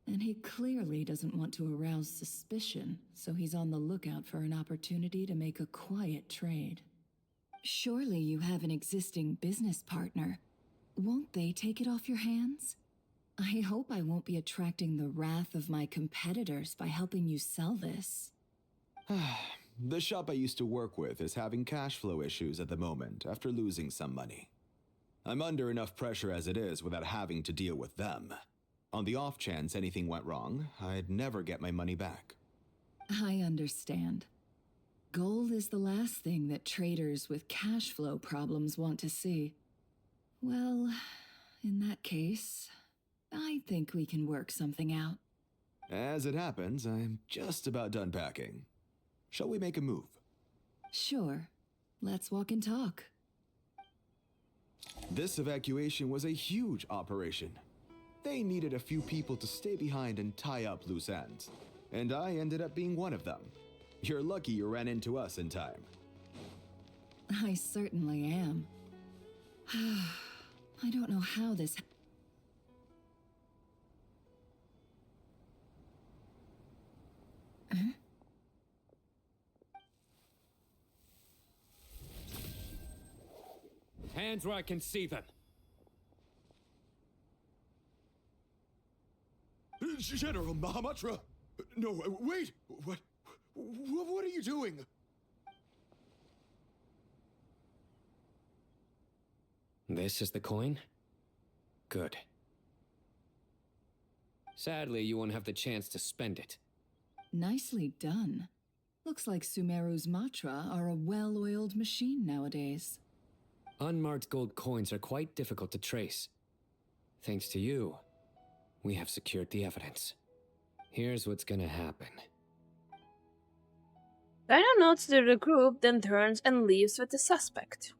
And he clearly doesn't want to arouse suspicion, so he's on the lookout for an opportunity to make a quiet trade. Surely you have an existing business partner. won't they take it off your hands? I hope I won't be attracting the wrath of my competitors by helping you sell this. The shop I used to work with is having cash flow issues at the moment after losing some money. I'm under enough pressure as it is without having to deal with them. On the off chance anything went wrong, I'd never get my money back. I understand. Gold is the last thing that traders with cash flow problems want to see. Well, in that case, I think we can work something out. As it happens, I'm just about done packing. Shall we make a move? Sure. Let's walk and talk. This evacuation was a huge operation. They needed a few people to stay behind and tie up loose ends. And I ended up being one of them. You're lucky you ran into us in time. I certainly am. I don't know how this... Huh? Hands where I can see them. General Mahamatra! No, wait! What are you doing? This is the coin? Good. Sadly, you won't have the chance to spend it. Nicely done. Looks like Sumeru's Matra are a well-oiled machine nowadays. Unmarked gold coins are quite difficult to trace. Thanks to you, we have secured the evidence. Here's what's gonna happen. Diana nods to the group, then turns and leaves with the suspect.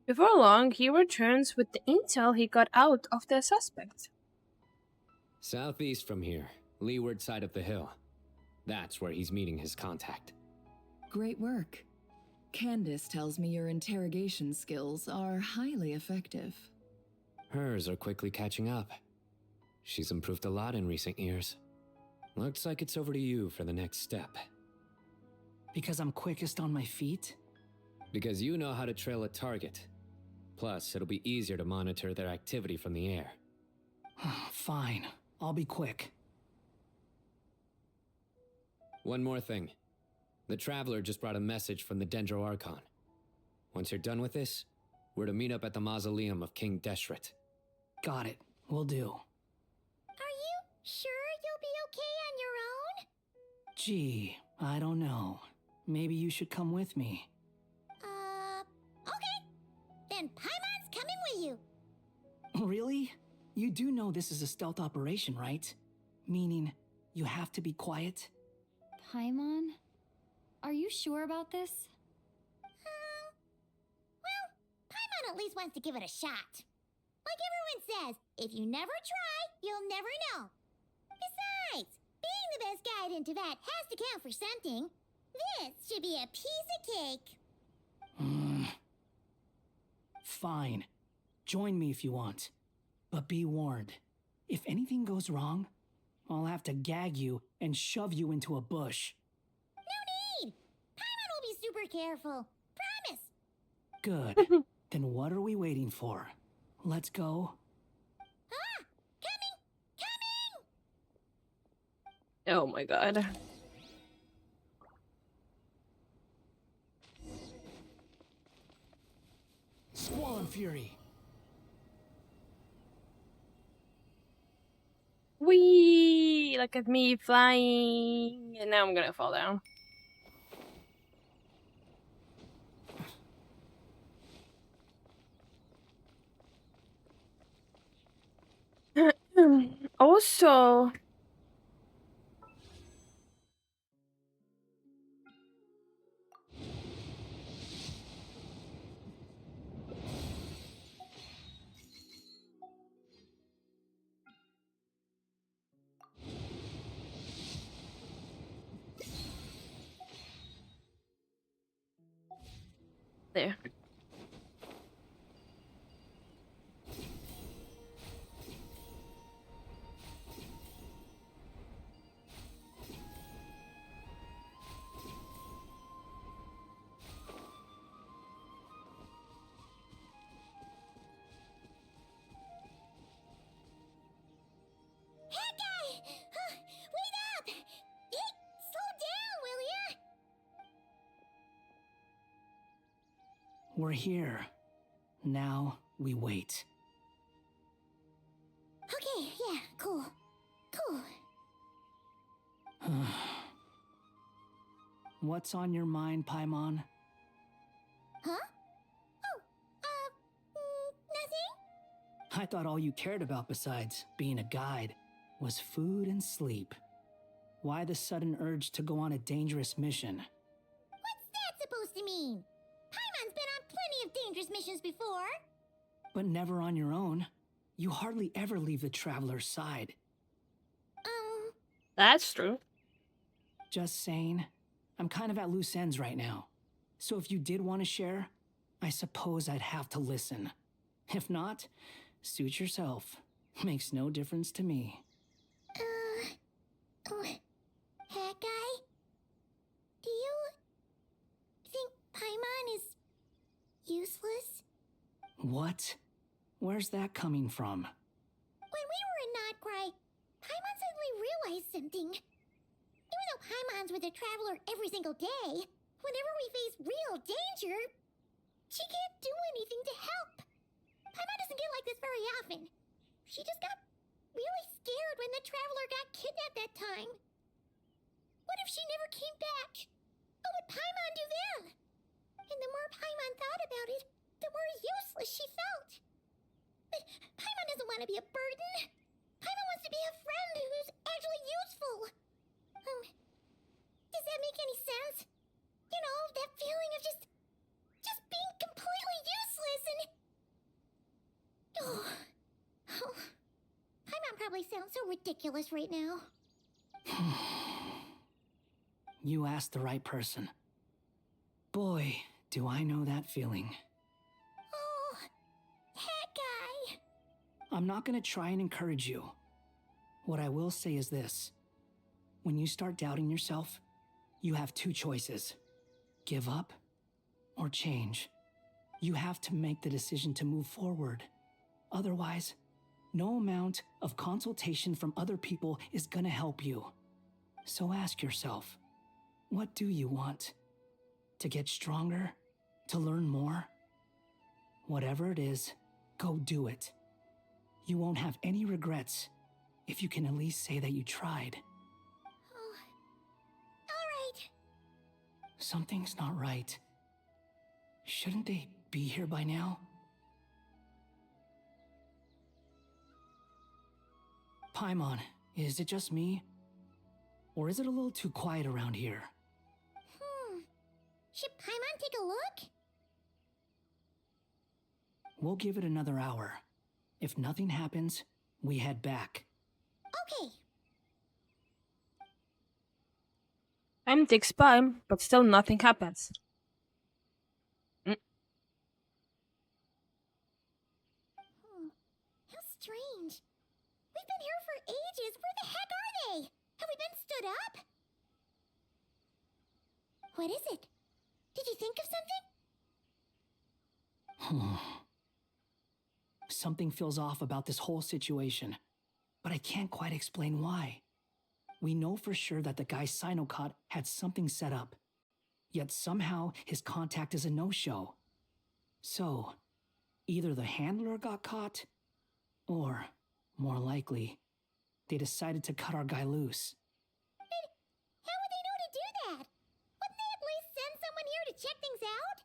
Before long, he returns with the intel he got out of the suspect. Southeast from here, leeward side of the hill. That's where he's meeting his contact. Great work. Candace tells me your interrogation skills are highly effective. Hers are quickly catching up. She's improved a lot in recent years. Looks like it's over to you for the next step. Because I'm quickest on my feet? Because you know how to trail a target. Plus, it'll be easier to monitor their activity from the air. Fine. I'll be quick. One more thing. The Traveler just brought a message from the Dendro Archon. Once you're done with this, we're to meet up at the mausoleum of King Deshret. Got it. Will do. Are you sure you'll be okay on your own? Gee, I don't know. Maybe you should come with me. Okay. Then Paimon's coming with you. Really? You do know this is a stealth operation, right? Meaning, you have to be quiet? Paimon? Are you sure about this? Well, Paimon at least wants to give it a shot. Like everyone says, if you never try, you'll never know. Besides, being the best guide into that has to count for something. This should be a piece of cake. Fine. Join me if you want. But be warned. If anything goes wrong, I'll have to gag you and shove you into a bush. No need! Paimon will be super careful. Promise! Good. Then what are we waiting for? Let's go. Oh my god. Squall Fury. Whee! Look at me flying. And now I'm gonna fall down. Also, there. We're here. Now we wait. Okay, yeah, cool. Cool. What's on your mind, Paimon? Huh? Oh, nothing? I thought all you cared about besides being a guide was food and sleep. Why the sudden urge to go on a dangerous mission? What's that supposed to mean? Paimon's been on plenty of dangerous missions before. But never on your own. You hardly ever leave the traveler's side. That's true. Just saying, I'm kind of at loose ends right now. So if you did want to share, I suppose I'd have to listen. If not, suit yourself. Makes no difference to me. Hat guy? Do you think Paimon is useless? What? Where's that coming from? When we were in Nod-Krai, Paimon suddenly realized something. Even though Paimon's with a traveler every single day, whenever we face real danger, she can't do anything to help. Paimon doesn't get like this very often. She just got really scared when the traveler got kidnapped that time. What if she never came back? What would Paimon do then? And the more Paimon thought about it, the more useless she felt. But Paimon doesn't want to be a burden. Paimon wants to be a friend who's actually useful. Does that make any sense? You know, that feeling of just being completely useless and... Oh. Paimon probably sounds so ridiculous right now. You asked the right person. Boy, do I know that feeling. Oh, hat guy. I'm not gonna try and encourage you. What I will say is this. When you start doubting yourself, you have two choices. Give up or change. You have to make the decision to move forward. Otherwise, no amount of consultation from other people is gonna help you. So ask yourself, what do you want? To get stronger? To learn more? Whatever it is, go do it. You won't have any regrets if you can at least say that you tried. All right. Something's not right. Shouldn't they be here by now? Paimon, is it just me? Or is it a little too quiet around here? Should Paimon take a look? We'll give it another hour. If nothing happens, we head back. Okay. Time ticks by, but still nothing happens. How strange. We've been here for ages. Where the heck are they? Have we been stood up? What is it? Did you think of something? Something feels off about this whole situation, but I can't quite explain why. We know for sure that the guy Sinocot had something set up, yet somehow his contact is a no-show. So, either the handler got caught, or, more likely, they decided to cut our guy loose. But how would they know to do that? Wouldn't they at least send someone here to check things out?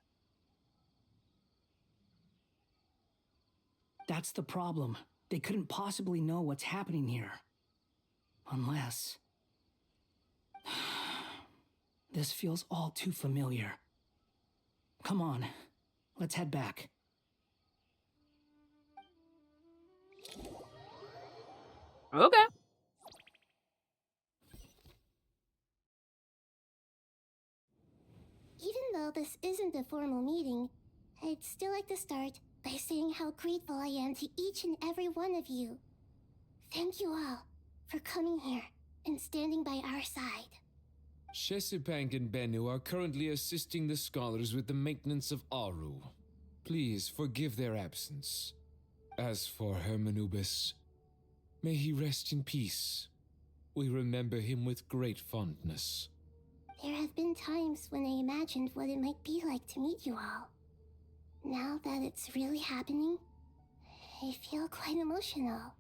That's the problem. They couldn't possibly know what's happening here. Unless... This feels all too familiar. Come on, let's head back. Okay. Even though this isn't a formal meeting, I'd still like to start by saying how grateful I am to each and every one of you. Thank you all for coming here and standing by our side. Shesipank and Bennu are currently assisting the scholars with the maintenance of Aru. Please forgive their absence. As for Hermanubis, may he rest in peace. We remember him with great fondness. There have been times when I imagined what it might be like to meet you all. Now that it's really happening, I feel quite emotional.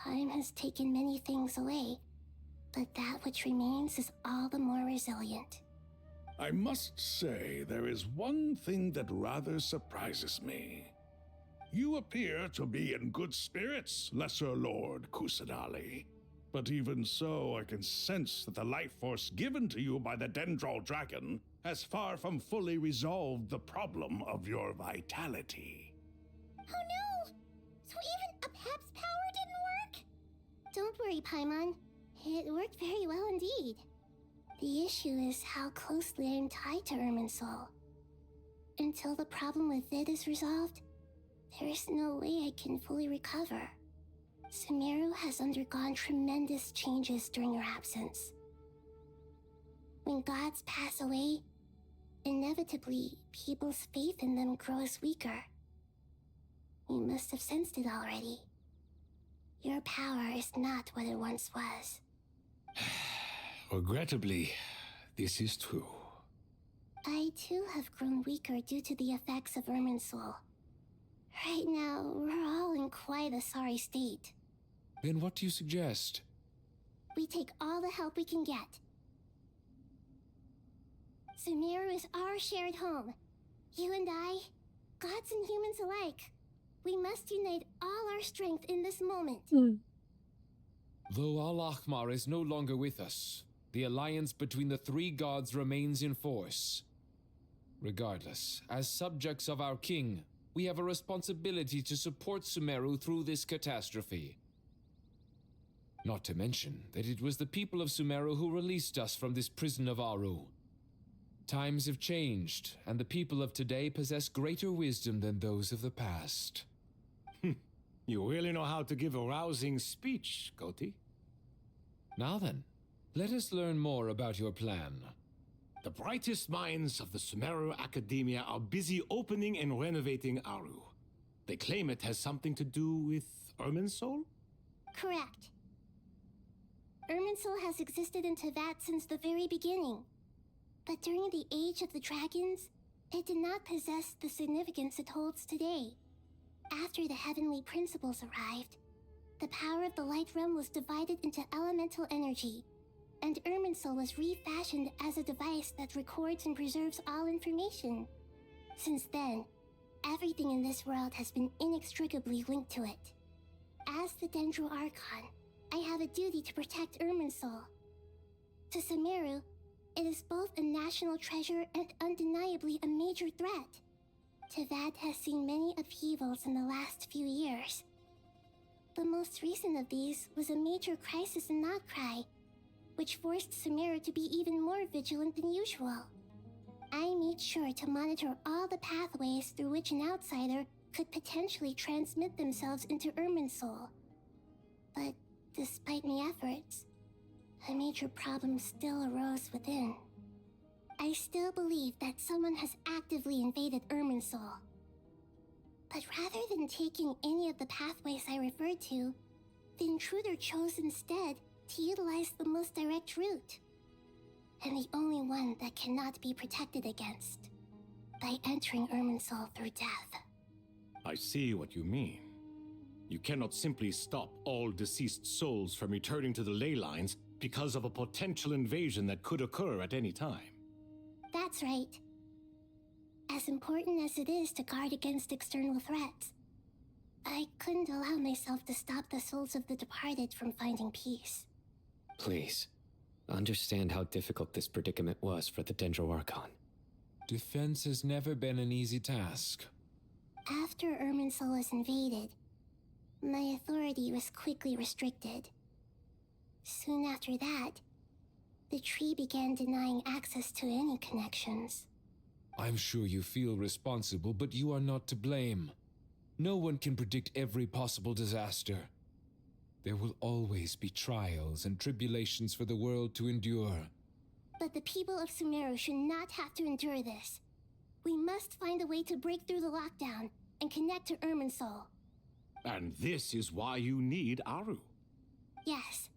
Time has taken many things away, but that which remains is all the more resilient. I must say, there is one thing that rather surprises me. You appear to be in good spirits, Lesser Lord Kusanali. But even so, I can sense that the life force given to you by the Dendral Dragon has far from fully resolved the problem of your vitality. Oh no! So even a Pep's power didn't work? Don't worry, Paimon. It worked very well indeed. The issue is how closely I am tied to Irminsul. Until the problem with it is resolved, there is no way I can fully recover. Sumeru has undergone tremendous changes during your absence. When gods pass away, inevitably, people's faith in them grows weaker. You must have sensed it already. Your power is not what it once was. Regrettably, this is true. I too have grown weaker due to the effects of Irminsul. Right now, we're all in quite a sorry state. Then what do you suggest? We take all the help we can get. Sumeru is our shared home. You and I, gods and humans alike. We must unite all our strength in this moment. Though Al-Ahmar is no longer with us, the alliance between the three gods remains in force. Regardless, as subjects of our king, we have a responsibility to support Sumeru through this catastrophe. Not to mention that it was the people of Sumeru who released us from this prison of Aru. Times have changed, and the people of today possess greater wisdom than those of the past. You really know how to give a rousing speech, Koti. Now then, let us learn more about your plan. The brightest minds of the Sumeru Academia are busy opening and renovating Aru. They claim it has something to do with Irminsul? Correct. Irminsul has existed in Teyvat since the very beginning. But during the Age of the Dragons, it did not possess the significance it holds today. After the heavenly principles arrived, the power of the Light Realm was divided into elemental energy, and Irminsul was refashioned as a device that records and preserves all information. Since then, everything in this world has been inextricably linked to it. As the Dendro Archon, I have a duty to protect Irminsul. To Sumeru, it is both a national treasure and undeniably a major threat. Teyvat has seen many upheavals in the last few years. The most recent of these was a major crisis in Nod-Krai, which forced Sumeru to be even more vigilant than usual. I made sure to monitor all the pathways through which an outsider could potentially transmit themselves into Irminsul. But despite my efforts, a major problem still arose within. I still believe that someone has actively invaded Irminsul. But rather than taking any of the pathways I referred to, the intruder chose instead to utilize the most direct route, and the only one that cannot be protected against, by entering Irminsul through death. I see what you mean. You cannot simply stop all deceased souls from returning to the ley lines because of a potential invasion that could occur at any time. That's right. As important as it is to guard against external threats, I couldn't allow myself to stop the souls of the departed from finding peace. Please, understand how difficult this predicament was for the Dendro Archon. Defense has never been an easy task. After Irminsul was invaded, my authority was quickly restricted. Soon after that, the tree began denying access to any connections. I'm sure you feel responsible, but you are not to blame. No one can predict every possible disaster. There will always be trials and tribulations for the world to endure. But the people of Sumeru should not have to endure this. We must find a way to break through the lockdown and connect to Irminsul. And this is why you need Aru. Yes.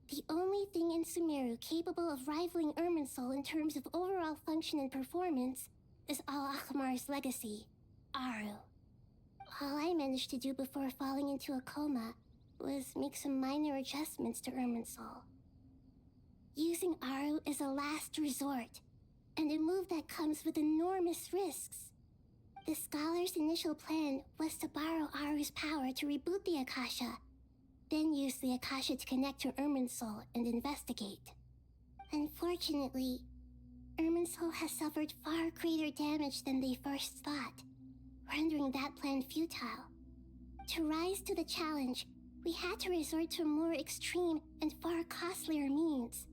The only thing in Sumeru capable of rivaling Irminsul in terms of overall function and performance is Al-Ahmar's legacy, Aru. All I managed to do before falling into a coma was make some minor adjustments to Irminsul. Using Aru is a last resort, and a move that comes with enormous risks. The scholar's initial plan was to borrow Aru's power to reboot the Akasha, then use the Akasha to connect to Irminsul and investigate. Unfortunately, Irminsul has suffered far greater damage than they first thought, rendering that plan futile. To rise to the challenge, we had to resort to a more extreme and far costlier means.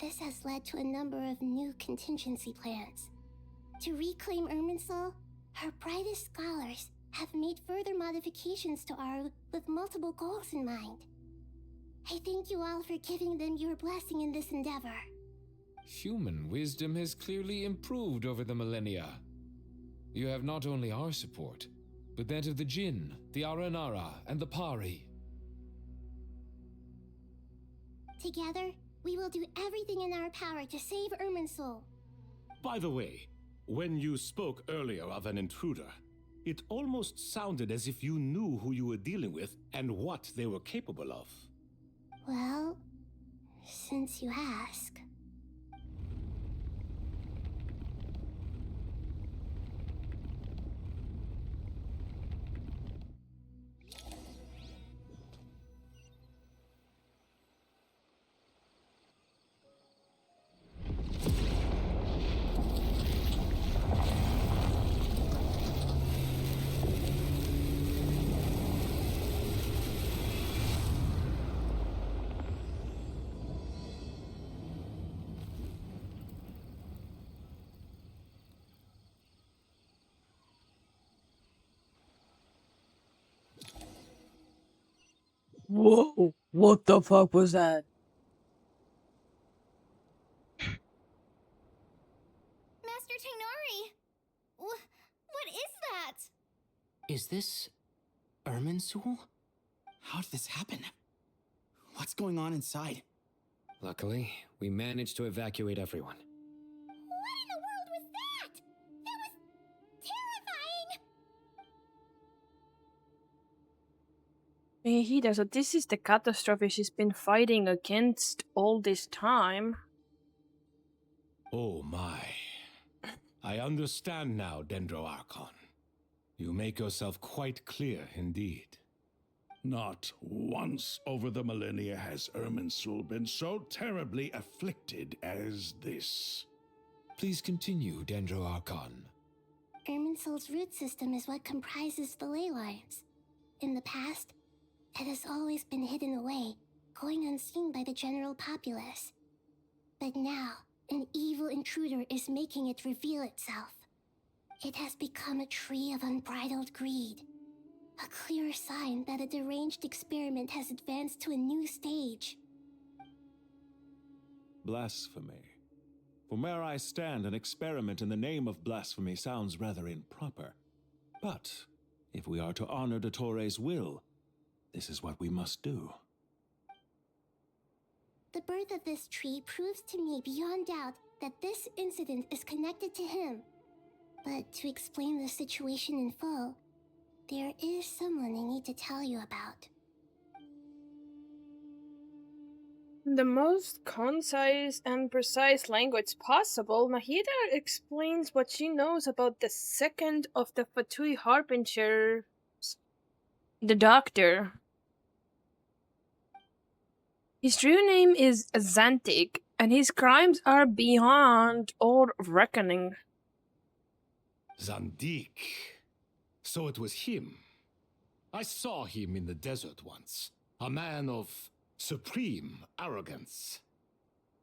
This has led to a number of new contingency plans. To reclaim Irminsul, our brightest scholars have made further modifications to Aru with multiple goals in mind. I thank you all for giving them your blessing in this endeavor. Human wisdom has clearly improved over the millennia. You have not only our support, but that of the Jinn, the Aranara, and the Pari. Together, we will do everything in our power to save Irminsul. By the way, when you spoke earlier of an intruder, it almost sounded as if you knew who you were dealing with and what they were capable of. Well, since you ask. Whoa, what the fuck was that? Master Tainari! What is that? Is this Irminsul? How did this happen? What's going on inside? Luckily, we managed to evacuate everyone. What in the world was that? That was terrifying! Mehida, so this is the catastrophe she's been fighting against all this time. Oh my. I understand now, Dendro Archon. You make yourself quite clear indeed. Not once over the millennia has Irminsul been so terribly afflicted as this. Please continue, Dendro Archon. Irminsul's root system is what comprises the ley lines. In the past, it has always been hidden away, going unseen by the general populace. But now, an evil intruder is making it reveal itself. It has become a tree of unbridled greed. A clear sign that a deranged experiment has advanced to a new stage. Blasphemy. From where I stand, an experiment in the name of blasphemy sounds rather improper. But if we are to honor Dottore's will, this is what we must do. The birth of this tree proves to me beyond doubt that this incident is connected to him. But to explain the situation in full, there is someone I need to tell you about. The most concise and precise language possible, Mahida explains what she knows about the second of the Fatui Harbingers, the Doctor. His true name is Xantic, and his crimes are beyond all reckoning. Zandik. So it was him. I saw him in the desert once. A man of supreme arrogance.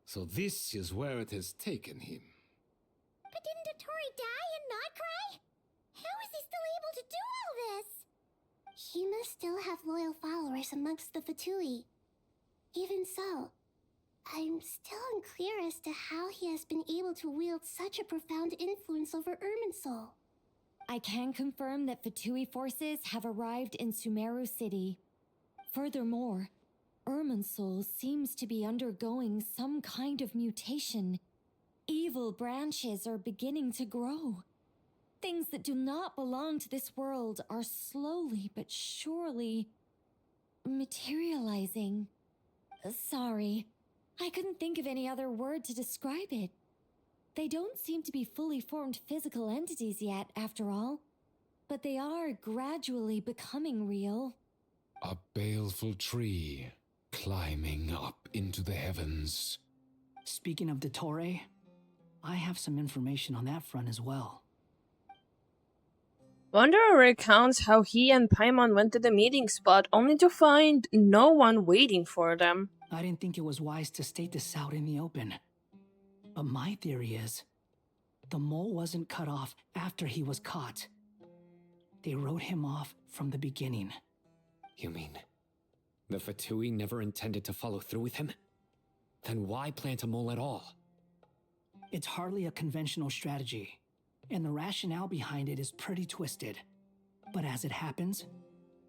So this is where it has taken him. But didn't Dottore die in Nod-Krai? How is he still able to do all this? He must still have loyal followers amongst the Fatui. Even so, I'm still unclear as to how he has been able to wield such a profound influence over Irminsul. I can confirm that Fatui forces have arrived in Sumeru City. Furthermore, Irminsul seems to be undergoing some kind of mutation. Evil branches are beginning to grow. things that do not belong to this world are slowly but surely materializing. Sorry, I couldn't think of any other word to describe it. They don't seem to be fully formed physical entities yet, after all, but they are gradually becoming real. A baleful tree climbing up into the heavens. Speaking of Dottore, I have some information on that front as well. Wanderer recounts how he and Paimon went to the meeting spot only to find no one waiting for them. I didn't think it was wise to state this out in the open. But my theory is, the mole wasn't cut off after he was caught. They wrote him off from the beginning. You mean the Fatui never intended to follow through with him? Then why plant a mole at all? It's hardly a conventional strategy, and the rationale behind it is pretty twisted. But as it happens,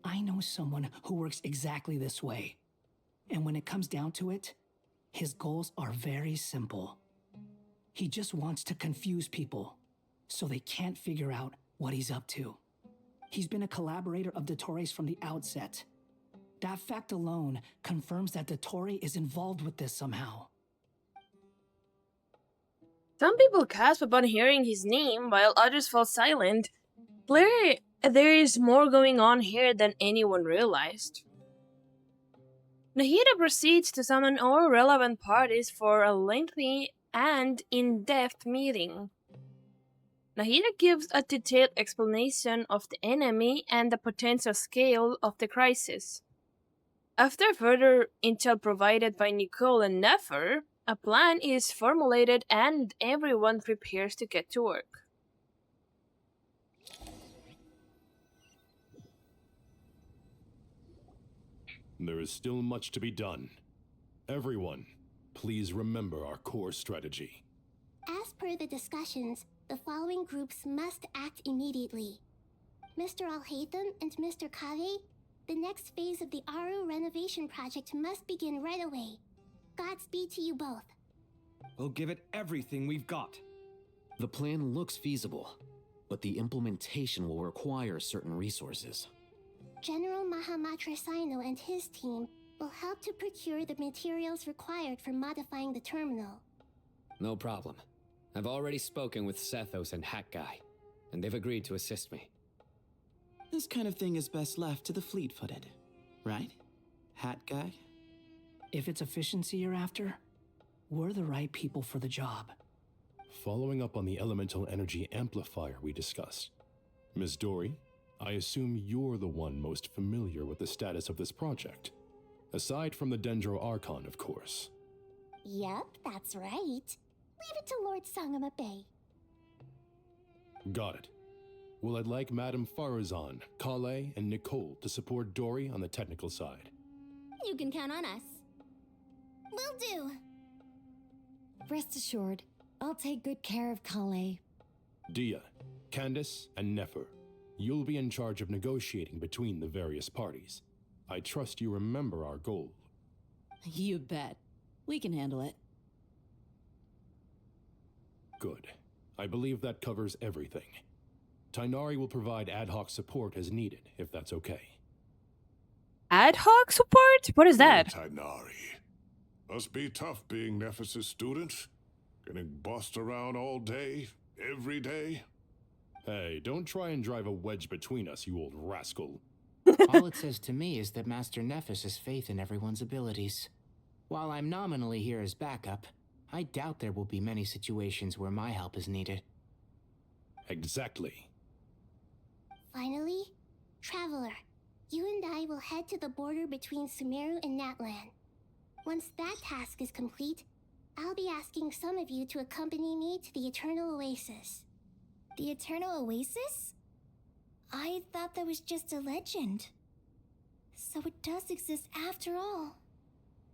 I know someone who works exactly this way. And when it comes down to it, his goals are very simple. He just wants to confuse people, so they can't figure out what he's up to. He's been a collaborator of Dottore's from the outset. That fact alone confirms that Dottore is involved with this somehow. Some people gasp upon hearing his name, while others fall silent. Clearly, there is more going on here than anyone realized. Nahida proceeds to summon all relevant parties for a lengthy and in-depth meeting. Nahida gives a detailed explanation of the enemy and the potential scale of the crisis. After further intel provided by Nicole and Nefer, a plan is formulated and everyone prepares to get to work. There is still much to be done. Everyone, please remember our core strategy. As per the discussions, the following groups must act immediately. Mr. Alhaitham and Mr. Kave, the next phase of the Aru renovation project must begin right away. Godspeed to you both. We'll give it everything we've got. The plan looks feasible, but the implementation will require certain resources. General Mahamatra Sino and his team will help to procure the materials required for modifying the terminal. No problem. I've already spoken with Sethos and Hat Guy, and they've agreed to assist me. This kind of thing is best left to the fleet-footed, right? Hat Guy? If it's efficiency you're after, we're the right people for the job. Following up on the elemental energy amplifier we discussed, Ms. Dory, I assume you're the one most familiar with the status of this project. Aside from the Dendro Archon, of course. Yep, that's right. Leave it to Lord Sangamabe. Got it. Well, I'd like Madame Farazan, Kale, and Nicole to support Dory on the technical side. You can count on us. Will do. Rest assured, I'll take good care of Kale. Dia, Candace, and Nefer, you'll be in charge of negotiating between the various parties. I trust you remember our goal. You bet. We can handle it. Good. I believe that covers everything. Tainari will provide ad hoc support as needed, if that's okay. Ad hoc support? What is that? Tainari. Must be tough being Nephis' student. Getting bossed around all day, every day. Hey, don't try and drive a wedge between us, you old rascal. All it says to me is that Master Nephis has faith in everyone's abilities. While I'm nominally here as backup, I doubt there will be many situations where my help is needed. Exactly. Finally, Traveler, you and I will head to the border between Sumeru and Natlan. Once that task is complete, I'll be asking some of you to accompany me to the Eternal Oasis. The Eternal Oasis? I thought that was just a legend. So it does exist after all.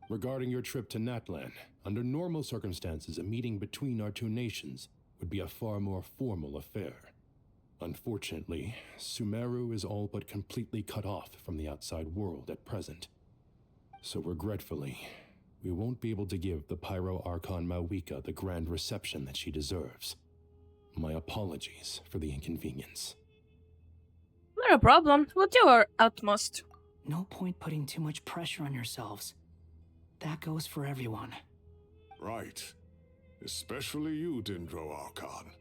Regarding your trip to Natlan, under normal circumstances, a meeting between our two nations would be a far more formal affair. Unfortunately, Sumeru is all but completely cut off from the outside world at present. So regretfully, we won't be able to give the Pyro Archon Mawika the grand reception that she deserves. My apologies for the inconvenience. Not a problem. We'll do our utmost. No point putting too much pressure on yourselves. That goes for everyone. Right. Especially you, Dendro Archon.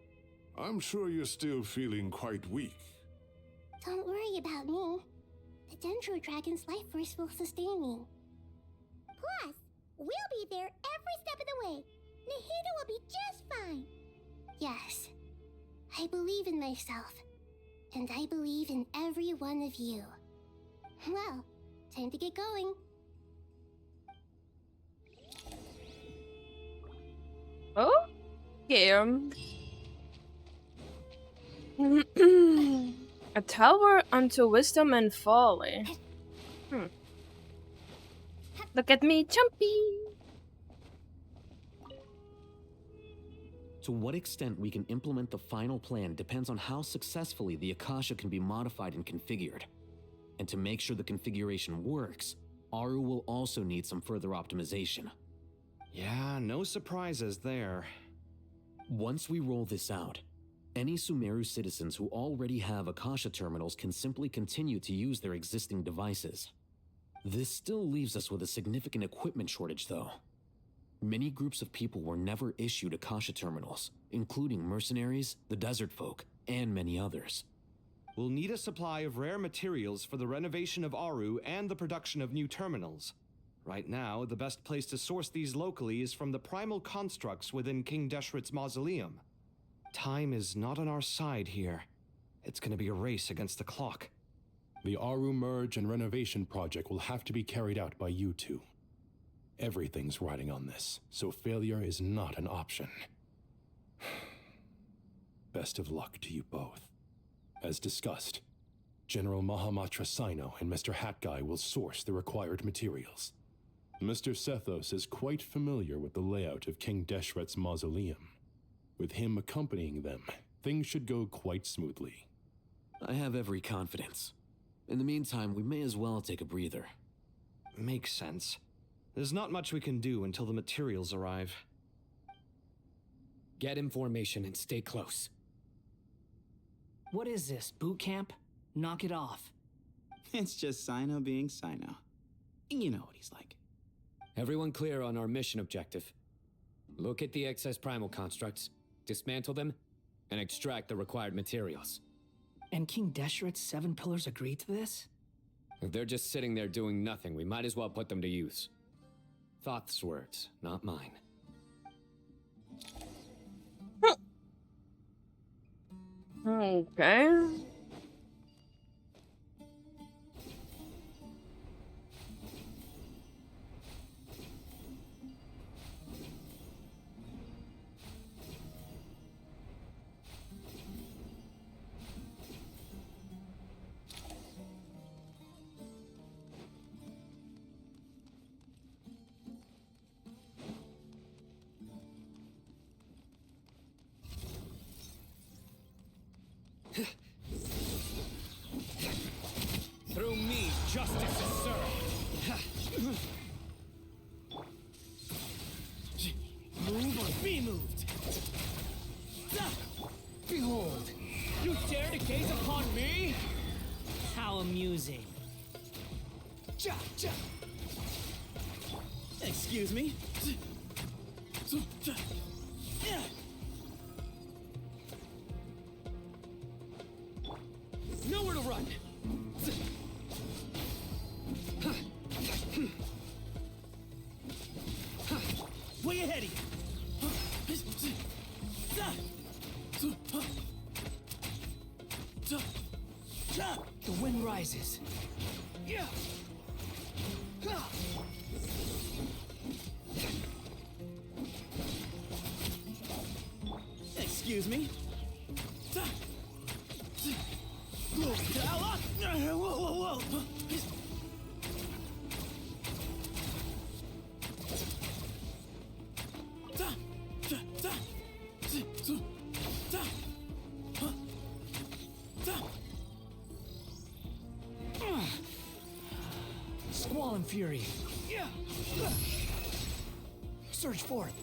I'm sure you're still feeling quite weak. Don't worry about me. The Dendro Dragon's life force will sustain me. Plus, we'll be there every step of the way. Nahida will be just fine. Yes, I believe in myself. And I believe in every one of you. Well, time to get going. Oh? Yeah. A tower unto wisdom and folly. Look at me, Chumpy! To what extent we can implement the final plan depends on how successfully the Akasha can be modified and configured. And to make sure the configuration works, Aru will also need some further optimization. Yeah, no surprises there. Once we roll this out, any Sumeru citizens who already have Akasha terminals can simply continue to use their existing devices. This still leaves us with a significant equipment shortage, though. Many groups of people were never issued Akasha terminals, including mercenaries, the desert folk, and many others. We'll need a supply of rare materials for the renovation of Aru and the production of new terminals. Right now, the best place to source these locally is from the primal constructs within King Deshret's mausoleum. Time is not on our side here. It's gonna be a race against the clock. The Aru merge and renovation project will have to be carried out by you two. Everything's riding on this, so failure is not an option. Best of luck to you both. As discussed, General Mahamatra Sino and Mr. Hatguy will source the required materials. Mr. Sethos is quite familiar with the layout of King Deshret's mausoleum. With him accompanying them, things should go quite smoothly. I have every confidence. In the meantime, we may as well take a breather. Makes sense. There's not much we can do until the materials arrive. Get information and stay close. What is this, boot camp? Knock it off. It's just Sino being Sino. You know what he's like. Everyone clear on our mission objective. Look at the excess primal constructs, dismantle them, and extract the required materials. And King Deshret's 7 pillars agreed to this? If they're just sitting there doing nothing, we might as well put them to use. Thoth's words, not mine. Okay. Through me, justice is served. Move or be moved. Behold, you dare to gaze upon me? How amusing. Excuse me? Nowhere to run! Way ahead of you! The wind rises. Excuse me? Whoa! Squall and fury. Surge forth.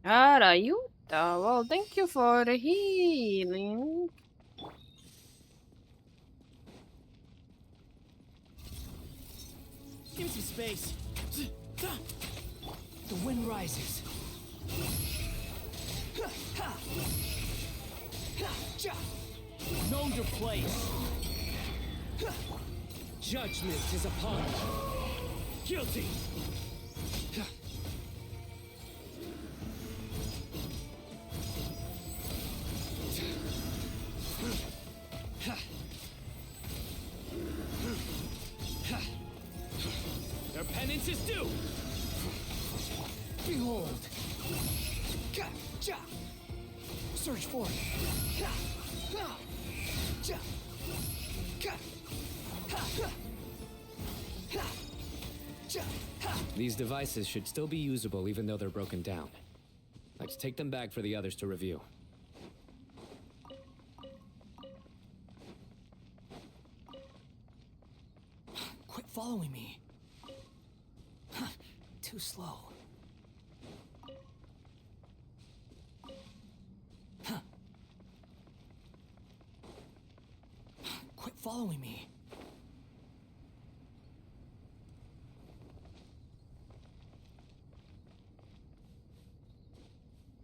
Arayuta. Well, thank you for the healing. Give me some space. The wind rises. Know your place. Judgment is upon you. Guilty. Their penance is due. Behold. Search for it. These devices should still be usable even though they're broken down. Let's take them back for the others to review. Quit following me. Too slow. Quit following me.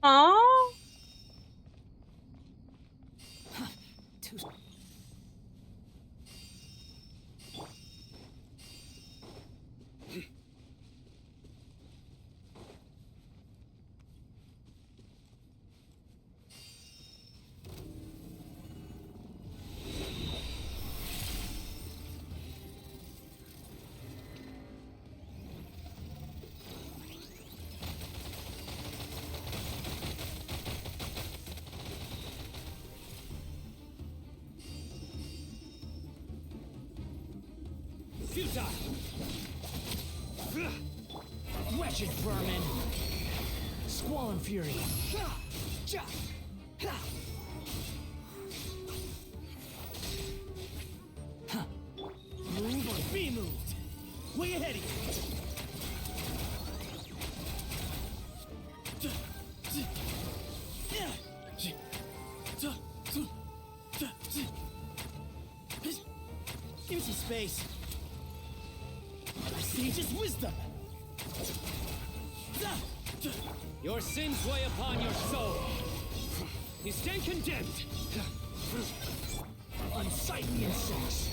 Aww. Too. Futile! Wretched vermin! Squall fury! Move or be moved! Way ahead of you! Give me some space! Sage's wisdom! Your sins weigh upon your soul! You stand condemned! Unsightly insects!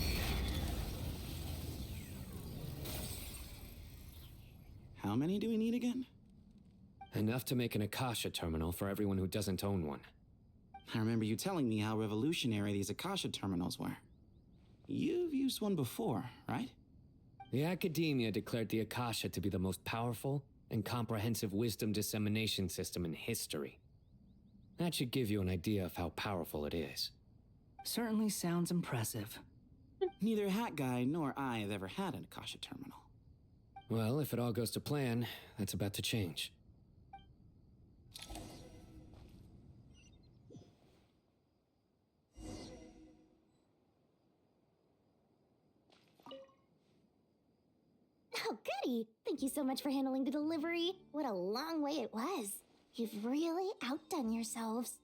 How many do we need again? Enough to make an Akasha terminal for everyone who doesn't own one. I remember you telling me how revolutionary these Akasha terminals were. You've used one before, right? The Academia declared the Akasha to be the most powerful and comprehensive wisdom dissemination system in history. That should give you an idea of how powerful it is. Certainly sounds impressive. Neither Hat Guy nor I have ever had an Akasha terminal. Well, if it all goes to plan, that's about to change. Oh, goody! Thank you so much for handling the delivery. What a long way it was. You've really outdone yourselves.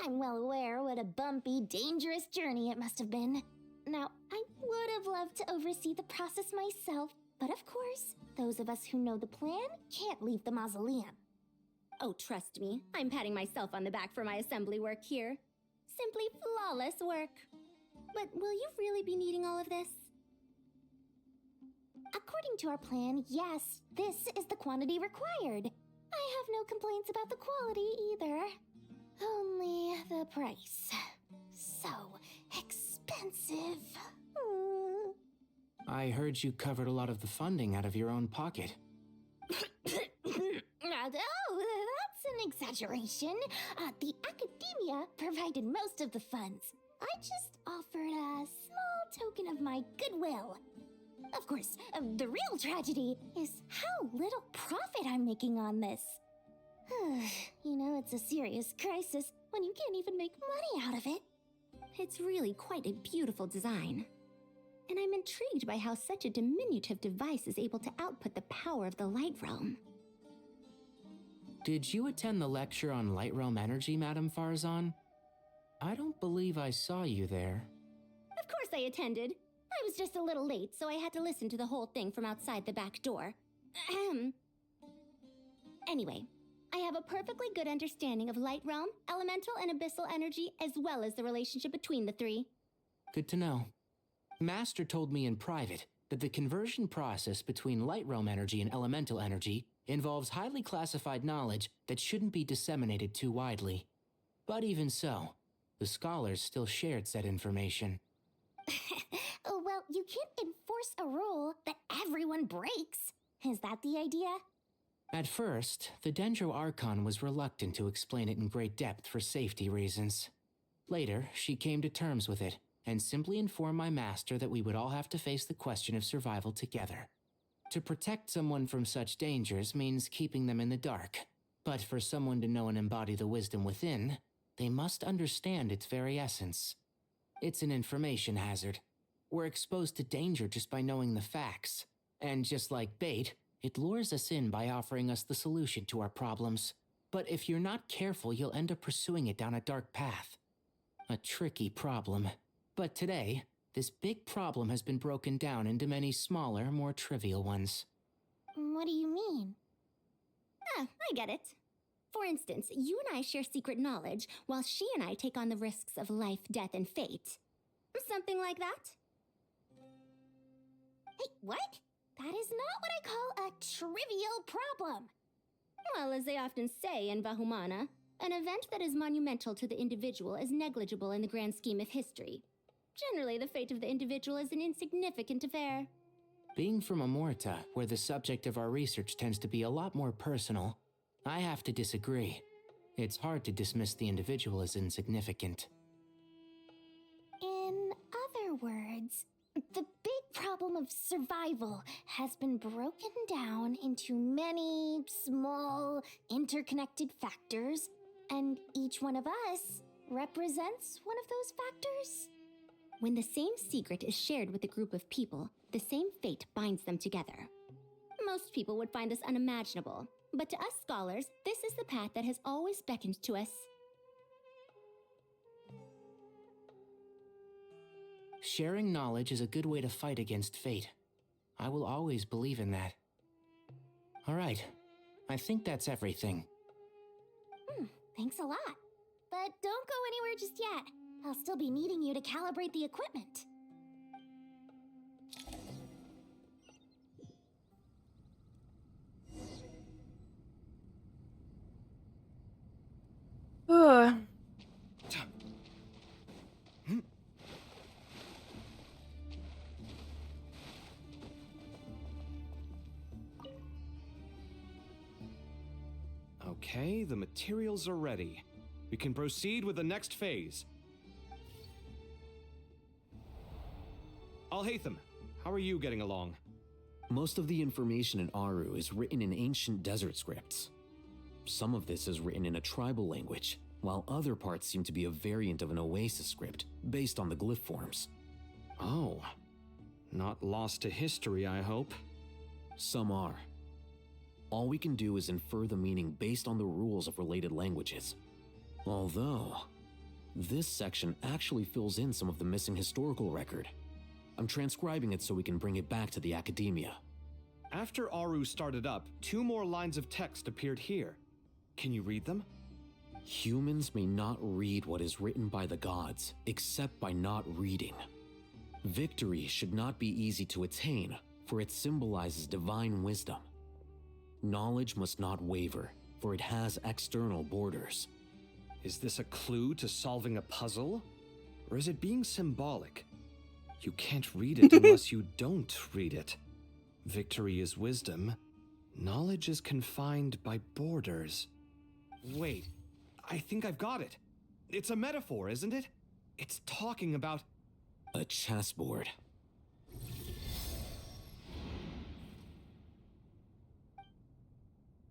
I'm well aware what a bumpy, dangerous journey it must have been. Now, I would have loved to oversee the process myself, but of course, those of us who know the plan can't leave the mausoleum. Oh, trust me, I'm patting myself on the back for my assembly work here. Simply flawless work. But will you really be needing all of this? According to our plan, yes, this is the quantity required. I have no complaints about the quality either. Only the price. So expensive. I heard you covered a lot of the funding out of your own pocket. Oh, that's an exaggeration. The Academia provided most of the funds. I just offered a small token of my goodwill. Of course, the real tragedy is how little profit I'm making on this. You know, it's a serious crisis when you can't even make money out of it. It's really quite a beautiful design. And I'm intrigued by how such a diminutive device is able to output the power of the Light Realm. Did you attend the lecture on Light Realm Energy, Madame Farzan? I don't believe I saw you there. Of course I attended. I was just a little late, so I had to listen to the whole thing from outside the back door. Ahem. Anyway, I have a perfectly good understanding of Light Realm, Elemental, and Abyssal energy, as well as the relationship between the three. Good to know. Master told me in private that the conversion process between Light Realm energy and Elemental energy involves highly classified knowledge that shouldn't be disseminated too widely. But even so, the scholars still shared said information. Well, you can't enforce a rule that everyone breaks. Is that the idea? At first, the Dendro Archon was reluctant to explain it in great depth for safety reasons. Later, she came to terms with it and simply informed my master that we would all have to face the question of survival together. To protect someone from such dangers means keeping them in the dark, but for someone to know and embody the wisdom within, they must understand its very essence. It's an information hazard. We're exposed to danger just by knowing the facts, and just like bait, it lures us in by offering us the solution to our problems. But if you're not careful, you'll end up pursuing it down a dark path. A tricky problem. But today, this big problem has been broken down into many smaller, more trivial ones. What do you mean? I get it. For instance, you and I share secret knowledge, while she and I take on the risks of life, death, and fate. Something like that? Hey, what? That is not what I call a trivial problem. Well, as they often say in Vahumana, an event that is monumental to the individual is negligible in the grand scheme of history. Generally, the fate of the individual is an insignificant affair. Being from Amorta, where the subject of our research tends to be a lot more personal, I have to disagree. It's hard to dismiss the individual as insignificant. In other words, the big problem of survival has been broken down into many small, interconnected factors, and each one of us represents one of those factors. When the same secret is shared with a group of people, the same fate binds them together. Most people would find this unimaginable, but to us scholars, this is the path that has always beckoned to us. Sharing knowledge is a good way to fight against fate. I will always believe in that. All right, I think that's everything. Thanks a lot. But don't go anywhere just yet. I'll still be needing you to calibrate the equipment. Okay, the materials are ready. We can proceed with the next phase. Alhaitham, how are you getting along? Most of the information in Aru is written in ancient desert scripts. Some of this is written in a tribal language, while other parts seem to be a variant of an oasis script based on the glyph forms. Oh, not lost to history, I hope. Some are. All we can do is infer the meaning based on the rules of related languages. Although, this section actually fills in some of the missing historical record. I'm transcribing it so we can bring it back to the academia. After Aru started up, 2 more lines of text appeared here. Can you read them? Humans may not read what is written by the gods, except by not reading. Victory should not be easy to attain, for it symbolizes divine wisdom. Knowledge must not waver, for it has external borders. Is this a clue to solving a puzzle? Or is it being symbolic? You can't read it unless you don't read it. Victory is wisdom. Knowledge is confined by borders. Wait, I think I've got it. It's a metaphor, isn't it? It's talking about... a chessboard.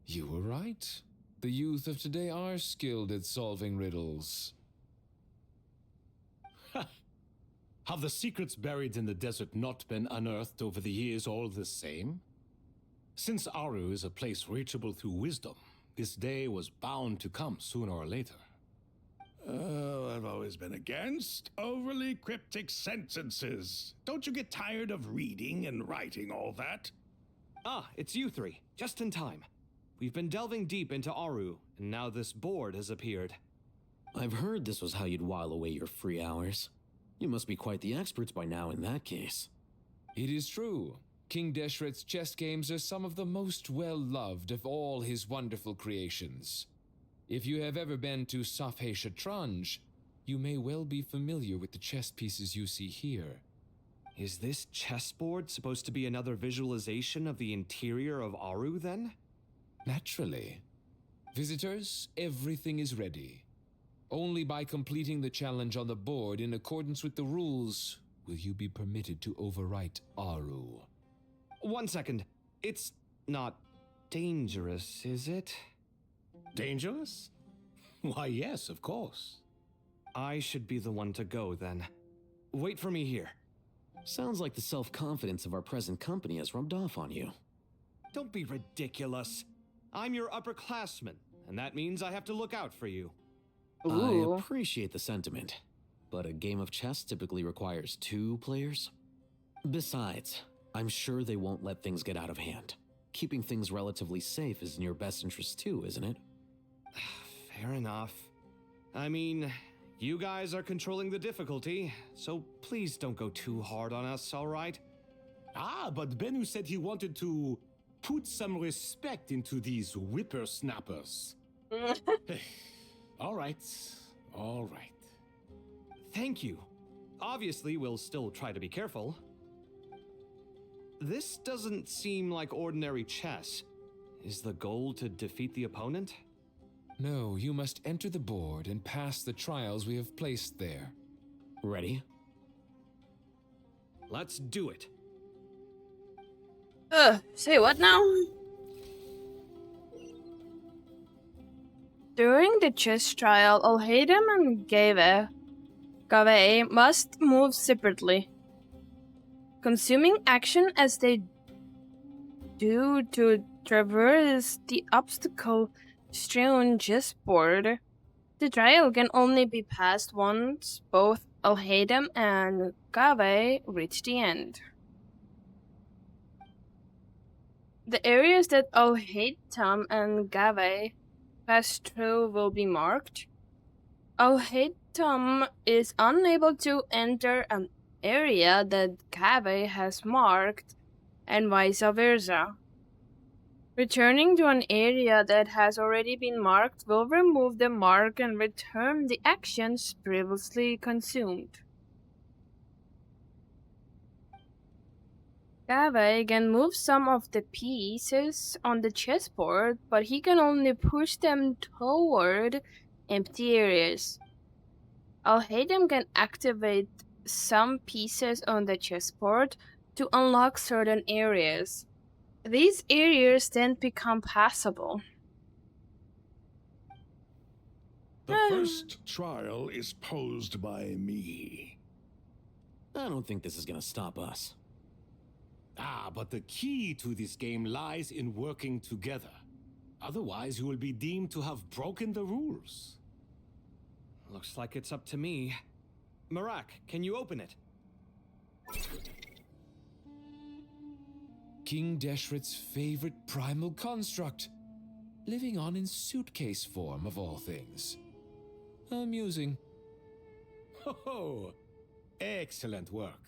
You were right. The youth of today are skilled at solving riddles. Have the secrets buried in the desert not been unearthed over the years all the same? Since Aru is a place reachable through wisdom, This day was bound to come sooner or later. Oh, I've always been against overly cryptic sentences. Don't you get tired of reading and writing all that? Ah, it's you three. Just in time. We've been delving deep into Aru, and now this board has appeared. I've heard this was how you'd while away your free hours. You must be quite the experts by now in that case. It is true. King Deshret's chess games are some of the most well-loved of all his wonderful creations. If you have ever been to Safhe Shatranj, you may well be familiar with the chess pieces you see here. Is this chessboard supposed to be another visualization of the interior of Aru, then? Naturally. Visitors, everything is ready. Only by completing the challenge on the board in accordance with the rules will you be permitted to overwrite Aru. 1 second. It's not dangerous, is it? Dangerous? Why, yes, of course. I should be the one to go, then. Wait for me here. Sounds like the self-confidence of our present company has rubbed off on you. Don't be ridiculous. I'm your upperclassman, and that means I have to look out for you. I appreciate the sentiment, but a game of chess typically requires 2 players. Besides, I'm sure they won't let things get out of hand. Keeping things relatively safe is in your best interest too, isn't it? Fair enough. I mean, you guys are controlling the difficulty, so please don't go too hard on us, all right? Ah, but Bennu said he wanted to put some respect into these whippersnappers. All right, all right. Thank you. Obviously, we'll still try to be careful. This doesn't seem like ordinary chess. Is the goal to defeat the opponent? No, you must enter the board and pass the trials we have placed there. Ready? Let's do it. Say what now? During the chess trial, Alhaidam and Gave must move separately, consuming action as they do to traverse the obstacle-strewn chessboard. The trial can only be passed once both Alhaidam and Gave reach the end. The areas that Alhaidam and Gave pass through will be marked. Alhaidam is unable to enter an area that Gave has marked, and vice versa. Returning to an area that has already been marked will remove the mark and return the actions previously consumed. Gave can move some of the pieces on the chessboard, but he can only push them toward empty areas. Alhaidam can activate some pieces on the chessboard to unlock certain areas. These areas then become passable. The first trial is posed by me. I don't think this is gonna stop us. Ah, but the key to this game lies in working together. Otherwise, you will be deemed to have broken the rules. Looks like it's up to me. Marak, can you open it? King Deshret's favorite primal construct, living on in suitcase form of all things. Amusing. Ho! Excellent work.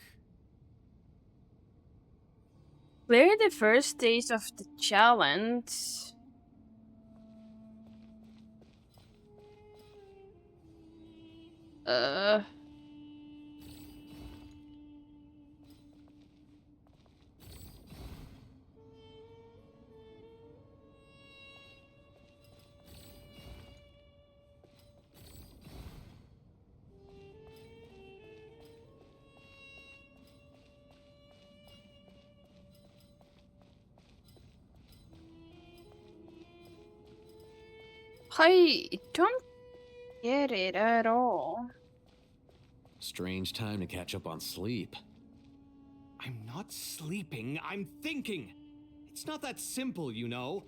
Clear the first stage of the challenge. I don't get it at all. Strange time to catch up on sleep. I'm not sleeping, I'm thinking. It's not that simple, you know.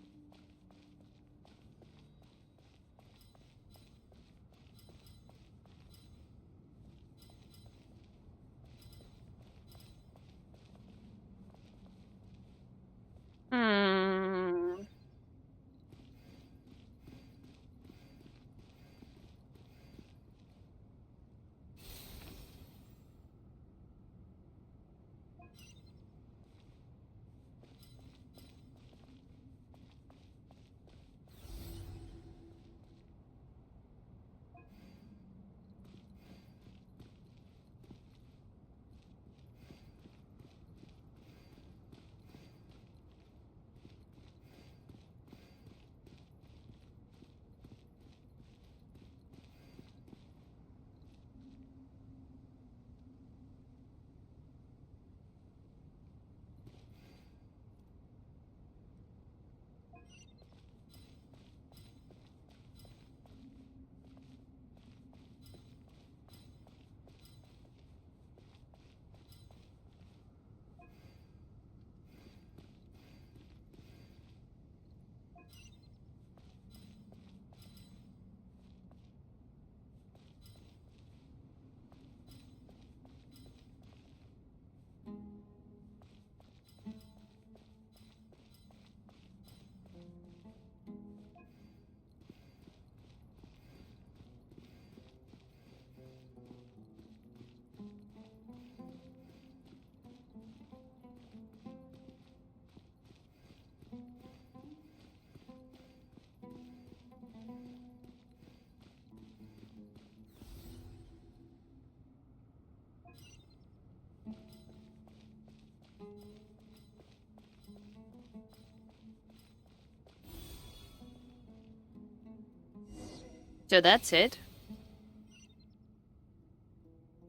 So that's it.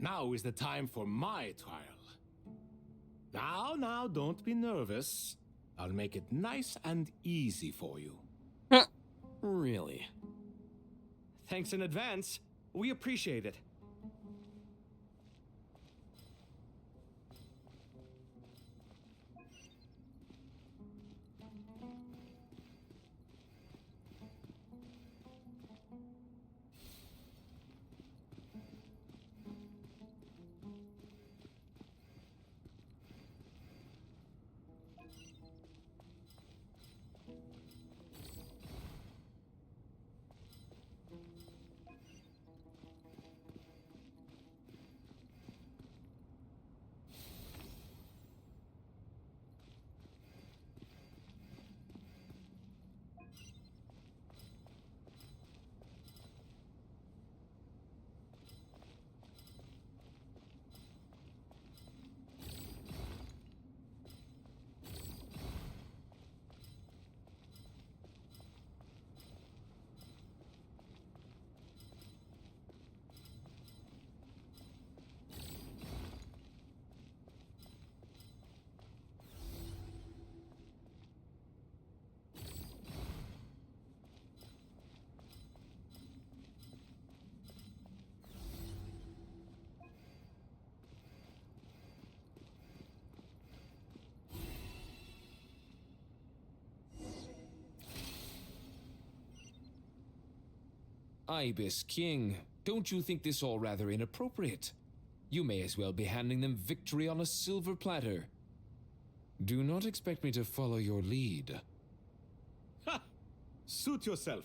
Now is the time for my trial. Now, don't be nervous. I'll make it nice and easy for you. Really? Thanks in advance. We appreciate it. Ibis King, don't you think this all rather inappropriate? You may as well be handing them victory on a silver platter. Do not expect me to follow your lead. Ha! Suit yourself.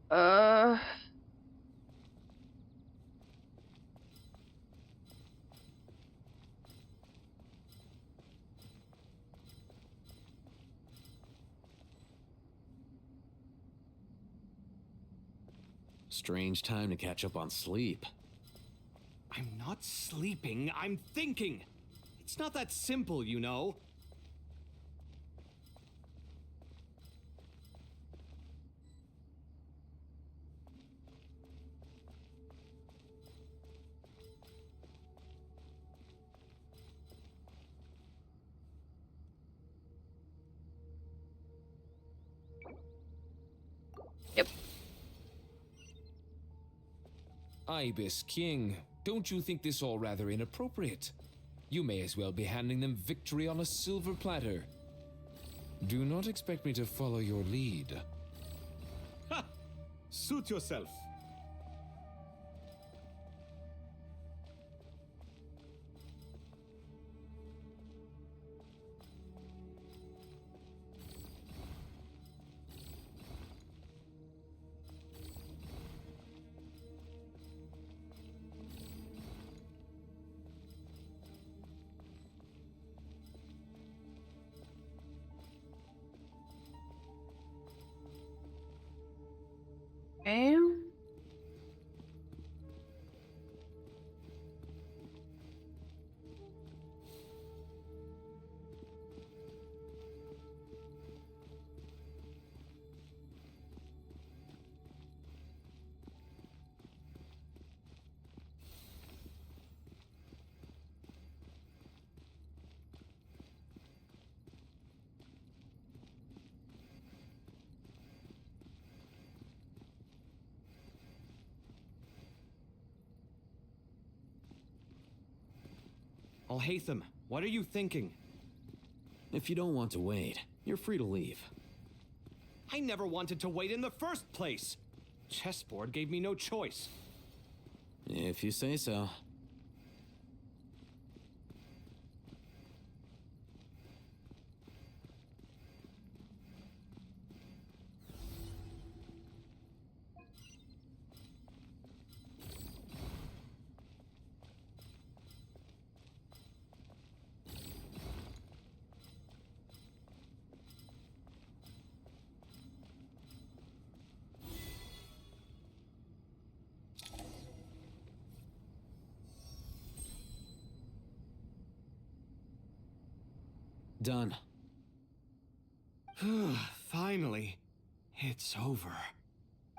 Uh. Strange time to catch up on sleep. I'm not sleeping, I'm thinking. It's not that simple, you know. Yep. Ibis King, don't you think this all rather inappropriate? You may as well be handing them victory on a silver platter. Do not expect me to follow your lead. Ha! Suit yourself. Okay. Alhaitham, what are you thinking? If you don't want to wait, you're free to leave. I never wanted to wait in the first place. Chessboard gave me no choice. If you say so. Done. Finally. It's over.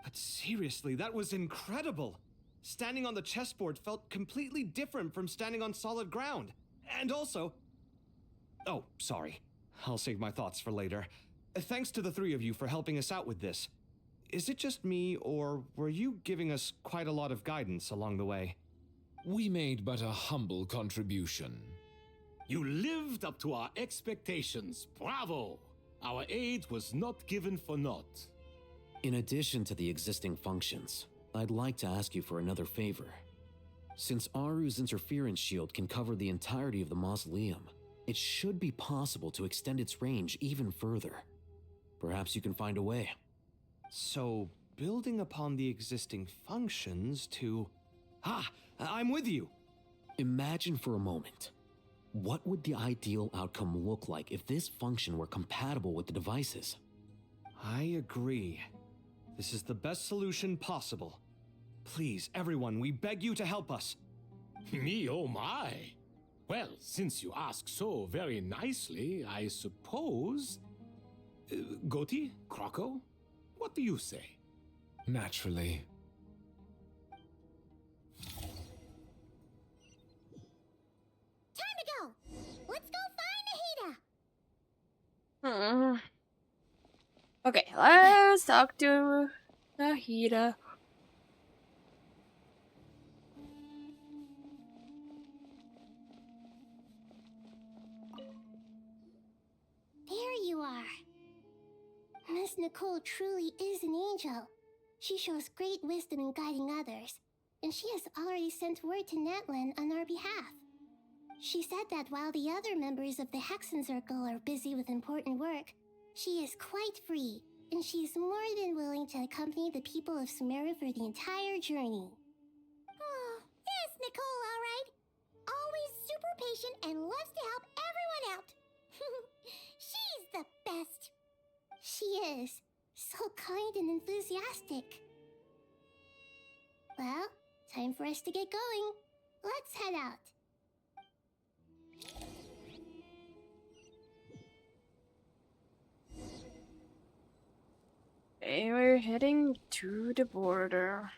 But seriously, that was incredible. Standing on the chessboard felt completely different from standing on solid ground. And also... Oh, sorry. I'll save my thoughts for later. Thanks to the three of you for helping us out with this. Is it just me, or were you giving us quite a lot of guidance along the way? We made but a humble contribution. You lived up to our expectations. Bravo! Our aid was not given for naught. In addition to the existing functions, I'd like to ask you for another favor. Since Aru's interference shield can cover the entirety of the mausoleum, it should be possible to extend its range even further. Perhaps you can find a way. So, building upon the existing functions to... I'm with you! Imagine for a moment. What would the ideal outcome look like if this function were compatible with the devices? I agree. This is the best solution possible. Please, everyone, we beg you to help us. Me, oh my! Well, since you ask so very nicely, I suppose... Goti? Kroko? What do you say? Naturally. Time to go! Let's go find Nahida! Okay, let's talk to Nahida. There you are. Miss Nicole truly is an angel. She shows great wisdom in guiding others, and she has already sent word to Natlan on our behalf. She said that while the other members of the Hexen Circle are busy with important work, she is quite free, and she is more than willing to accompany the people of Sumeru for the entire journey. Oh, yes, Nicole, all right. Always super patient and loves to help everyone out. She's the best. She is. So kind and enthusiastic. Well, time for us to get going. Let's head out. Okay, we're heading to the border.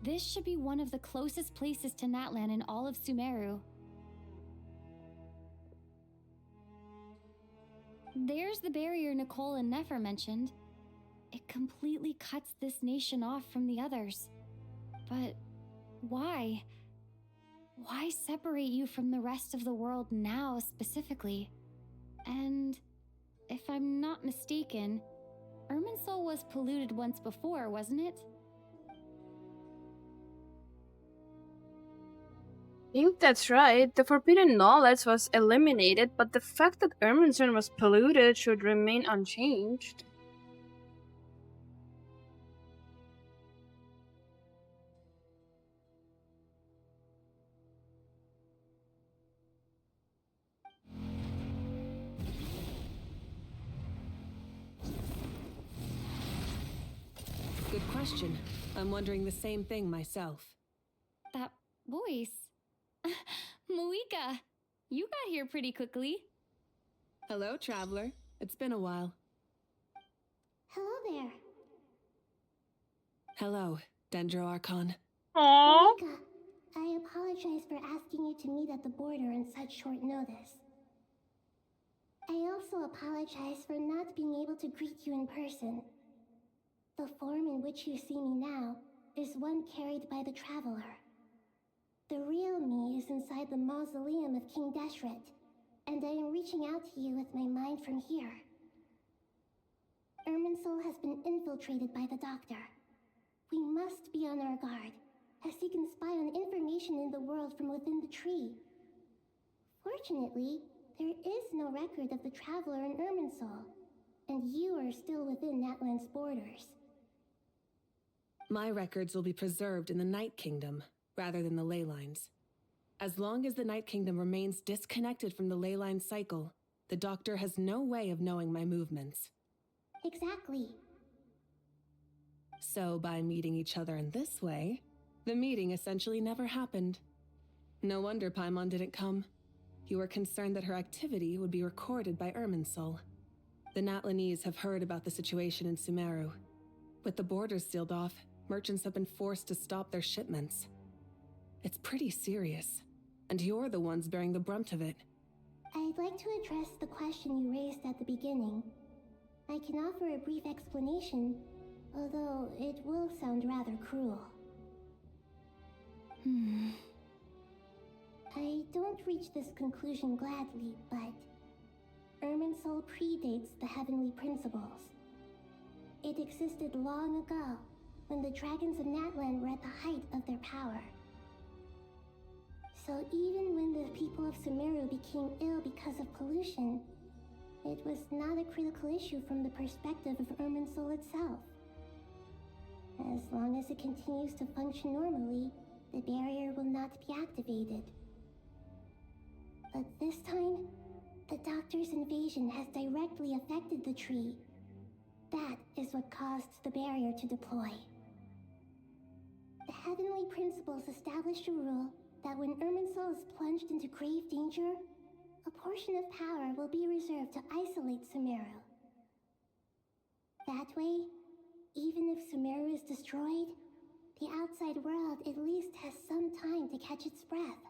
This should be one of the closest places to Natlan in all of Sumeru. There's the barrier Nicole and Nefer mentioned. It completely cuts this nation off from the others. But why? Why separate you from the rest of the world now specifically? And if I'm not mistaken, Irminsul was polluted once before, wasn't it? I think that's right. The forbidden knowledge was eliminated, but the fact that Irminsul was polluted should remain unchanged. Good question. I'm wondering the same thing myself. That voice. Moika, you got here pretty quickly. Hello, traveler. It's been a while. Hello there. Hello, Dendro Archon. Aww. Monica, I apologize for asking you to meet at the border on such short notice. I also apologize for not being able to greet you in person. The form in which you see me now is one carried by the traveler. The real me is inside the mausoleum of King Deshret, and I am reaching out to you with my mind from here. Irminsul has been infiltrated by the Doctor. We must be on our guard, as he can spy on information in the world from within the tree. Fortunately, there is no record of the traveler in Irminsul, and you are still within Natlan's borders. My records will be preserved in the Night Kingdom, rather than the ley lines. As long as the Night Kingdom remains disconnected from the ley line cycle, the Doctor has no way of knowing my movements. Exactly. So by meeting each other in this way, the meeting essentially never happened. No wonder Paimon didn't come. You were concerned that her activity would be recorded by Irminsul. The Natlanese have heard about the situation in Sumeru. With the borders sealed off, merchants have been forced to stop their shipments. It's pretty serious, and you're the ones bearing the brunt of it. I'd like to address the question you raised at the beginning. I can offer a brief explanation, although it will sound rather cruel. I don't reach this conclusion gladly, but Irminsul predates the Heavenly Principles. It existed long ago, when the dragons of Natlan were at the height of their power. So even when the people of Sumeru became ill because of pollution, it was not a critical issue from the perspective of Irminsul itself. As long as it continues to function normally, the barrier will not be activated. But this time, the Doctor's invasion has directly affected the tree. That is what caused the barrier to deploy. The Heavenly Principles established a rule that when Irminsul is plunged into grave danger, a portion of power will be reserved to isolate Sumeru. That way, even if Sumeru is destroyed, the outside world at least has some time to catch its breath.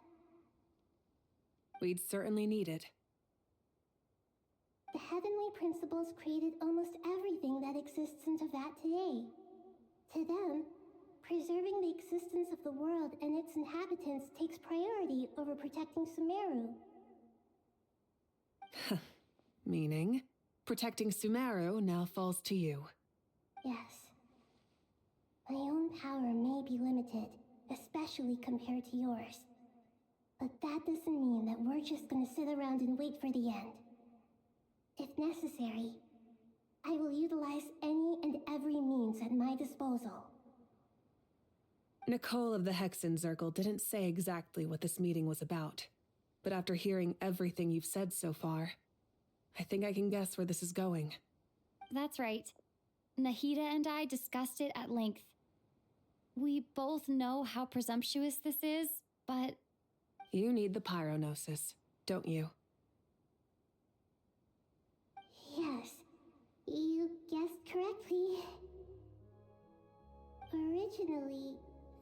We'd certainly need it. The Heavenly Principles created almost everything that exists in Teyvat today. To them, preserving the existence of the world and its inhabitants takes priority over protecting Sumeru. Meaning, protecting Sumeru now falls to you. Yes. My own power may be limited, especially compared to yours. But that doesn't mean that we're just gonna sit around and wait for the end. If necessary, I will utilize any and every means at my disposal. Nicole of the Hexen Circle didn't say exactly what this meeting was about, but after hearing everything you've said so far, I think I can guess where this is going. That's right. Nahida and I discussed it at length. We both know how presumptuous this is, but... You need the Pyronosis, don't you? Yes, you guessed correctly. Originally,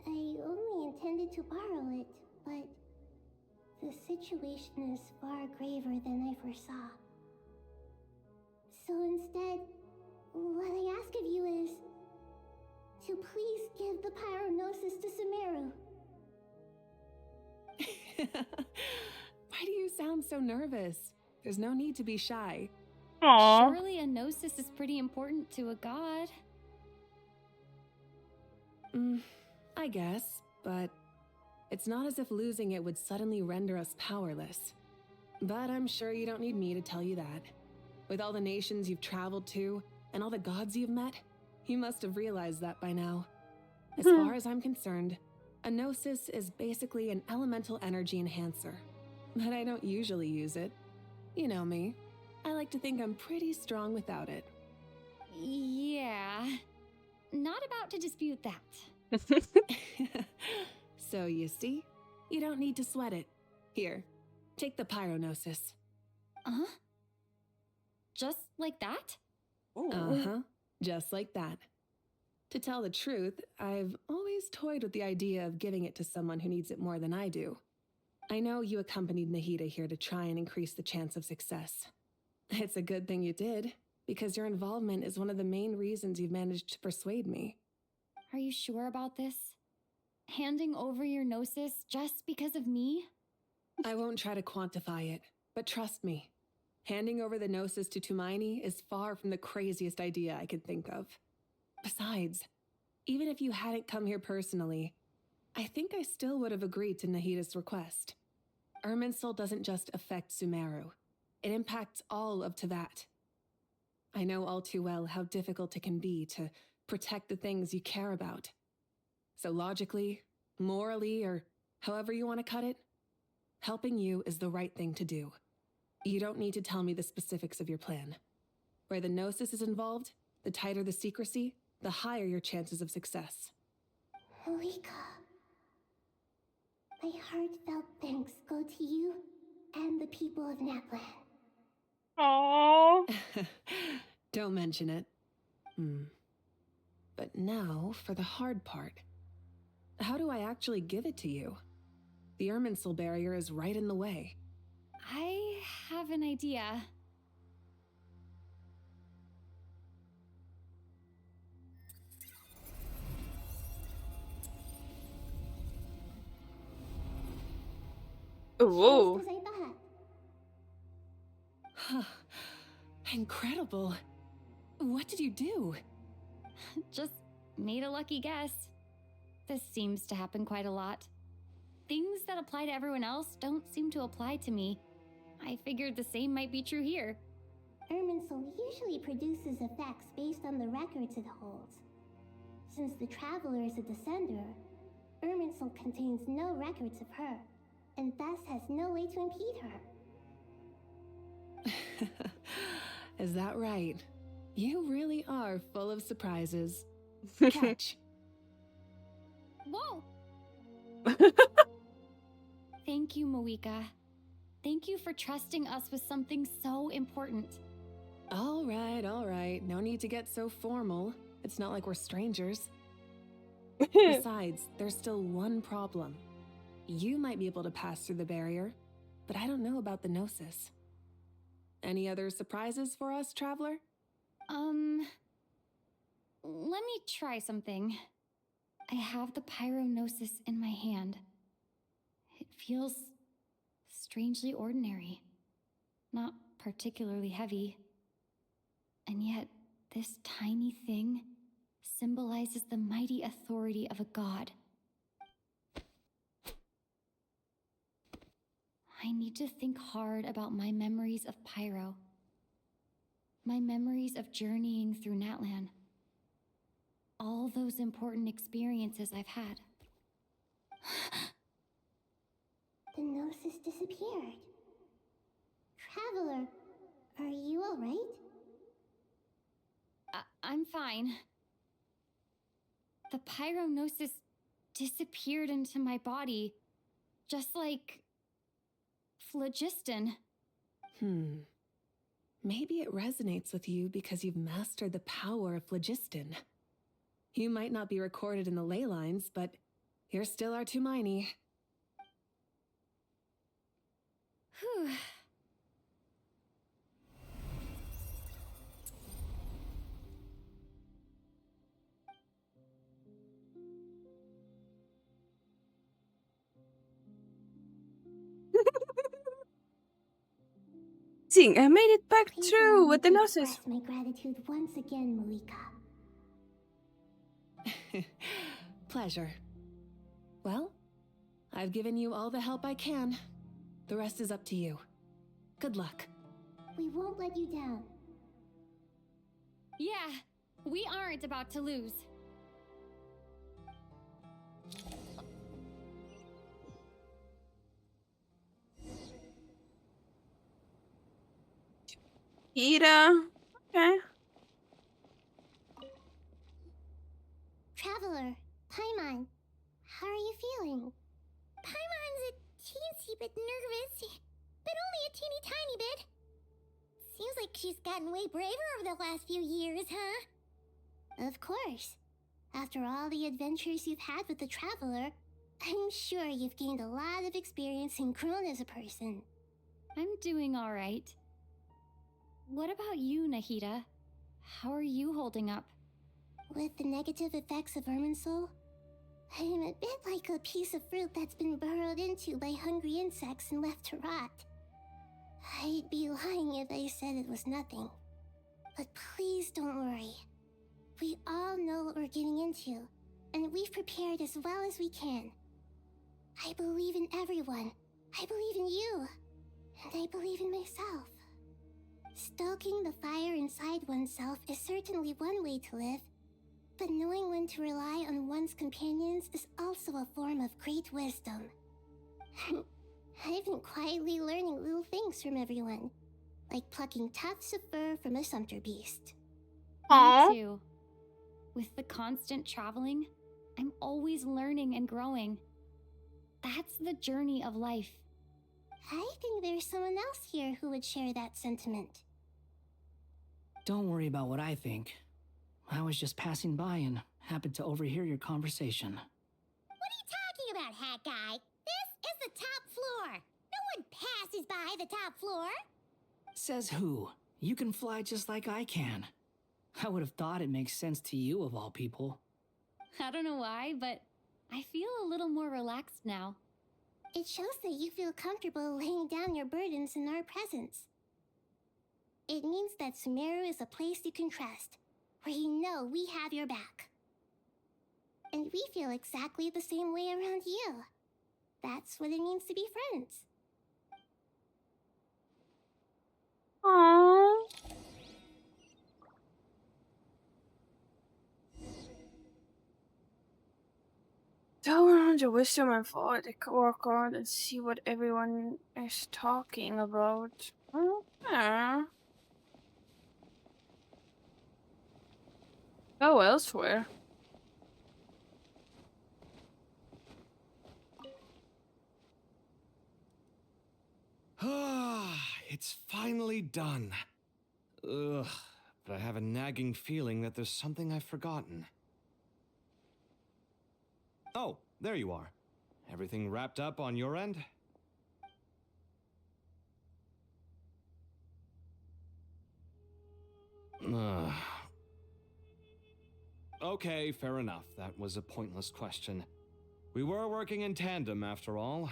I only intended to borrow it, but the situation is far graver than I foresaw. So instead, what I ask of you is to please give the Pyronosis to Sumeru. Why do you sound so nervous? There's no need to be shy. Aww. Surely a gnosis is pretty important to a god. I guess, but it's not as if losing it would suddenly render us powerless. But I'm sure you don't need me to tell you that. With all the nations you've traveled to, and all the gods you've met, you must have realized that by now. As far as I'm concerned, a gnosis is basically an elemental energy enhancer. But I don't usually use it. You know me. I like to think I'm pretty strong without it. Yeah. Not about to dispute that. So you see, you don't need to sweat it. Here, take the Pyronosis. Just like that? Uh-huh, just like that. To tell the truth, I've always toyed with the idea of giving it to someone who needs it more than I do. I know you accompanied Nahida here to try and increase the chance of success. It's a good thing you did, because your involvement is one of the main reasons you've managed to persuade me. Are you sure about this? Handing over your gnosis just because of me? I won't try to quantify it, but trust me. Handing over the gnosis to Tumaini is far from the craziest idea I could think of. Besides, even if you hadn't come here personally, I think I still would have agreed to Nahida's request. Irminsul doesn't just affect Sumeru. It impacts all of Teyvat. I know all too well how difficult it can be to protect the things you care about. So logically, morally, or however you want to cut it, helping you is the right thing to do. You don't need to tell me the specifics of your plan. Where the gnosis is involved, the tighter the secrecy, the higher your chances of success. Malika, my heartfelt thanks go to you and the people of Natlan. Aww. Don't mention it. But now for the hard part. How do I actually give it to you? The Irminsul barrier is right in the way. I have an idea. Ooh. Incredible. What did you do? Just made a lucky guess. This seems to happen quite a lot. Things that apply to everyone else don't seem to apply to me. I figured the same might be true here. Irminsul usually produces effects based on the records it holds. Since the Traveler is a descender, Irminsul contains no records of her, and thus has no way to impede her. Is that right? You really are full of surprises. Catch. Whoa! Thank you, Moika. Thank you for trusting us with something so important. All right. No need to get so formal. It's not like we're strangers. Besides, there's still one problem. You might be able to pass through the barrier, but I don't know about the Gnosis. Any other surprises for us, Traveler? Let me try something. I have the Pyronosis in my hand. It feels strangely ordinary. not particularly heavy. And yet, this tiny thing symbolizes the mighty authority of a god. I need to think hard about my memories of Pyro. My memories of journeying through Natlan. All those important experiences I've had. The gnosis disappeared. Traveler, are you alright? I'm fine. The pyronosis disappeared into my body, just like phlogiston. Maybe it resonates with you because you've mastered the power of phlogiston. You might not be recorded in the ley lines, but you're still Artumini. Whew. Seeing I made it back Please through allow with the me to gnosis. express my gratitude once again, Malika. Pleasure. Well, I've given you all the help I can. The rest is up to you. Good luck. We won't let you down. Yeah, we aren't about to lose. Ida. Okay. Traveler, Paimon, how are you feeling? Paimon's a teensy bit nervous, but only a teeny tiny bit. Seems like she's gotten way braver over the last few years, huh? Of course. After all the adventures you've had with the Traveler, I'm sure you've gained a lot of experience and grown as a person. I'm doing all right. What about you, Nahida? How are you holding up? With the negative effects of Irminsul, I'm a bit like a piece of fruit that's been burrowed into by hungry insects and left to rot. I'd be lying if I said it was nothing. But please don't worry. We all know what we're getting into, and we've prepared as well as we can. I believe in everyone. I believe in you. And I believe in myself. Stoking the fire inside oneself is certainly one way to live, but knowing when to rely on one's companions is also a form of great wisdom. I've been quietly learning little things from everyone, like plucking tufts of fur from a sumpter beast. Me too. With the constant traveling, I'm always learning and growing. That's the journey of life. I think there's someone else here who would share that sentiment. Don't worry about what I think. I was just passing by and happened to overhear your conversation. What are you talking about, Hat Guy? This is the top floor. No one passes by the top floor. Says who? You can fly just like I can. I would have thought it makes sense to you of all people. I don't know why, but I feel a little more relaxed now. It shows that you feel comfortable laying down your burdens in our presence. It means that Sumeru is a place you can trust, where you know we have your back. And we feel exactly the same way around you. That's what it means to be friends. Aww. Download your wisdom and follow the work on and see what everyone is talking about. Okay. Go elsewhere. It's finally done. Ugh, but I have a nagging feeling that there's something I've forgotten. Oh, there you are. Everything wrapped up on your end? Okay, fair enough. That was a pointless question. We were working in tandem, after all.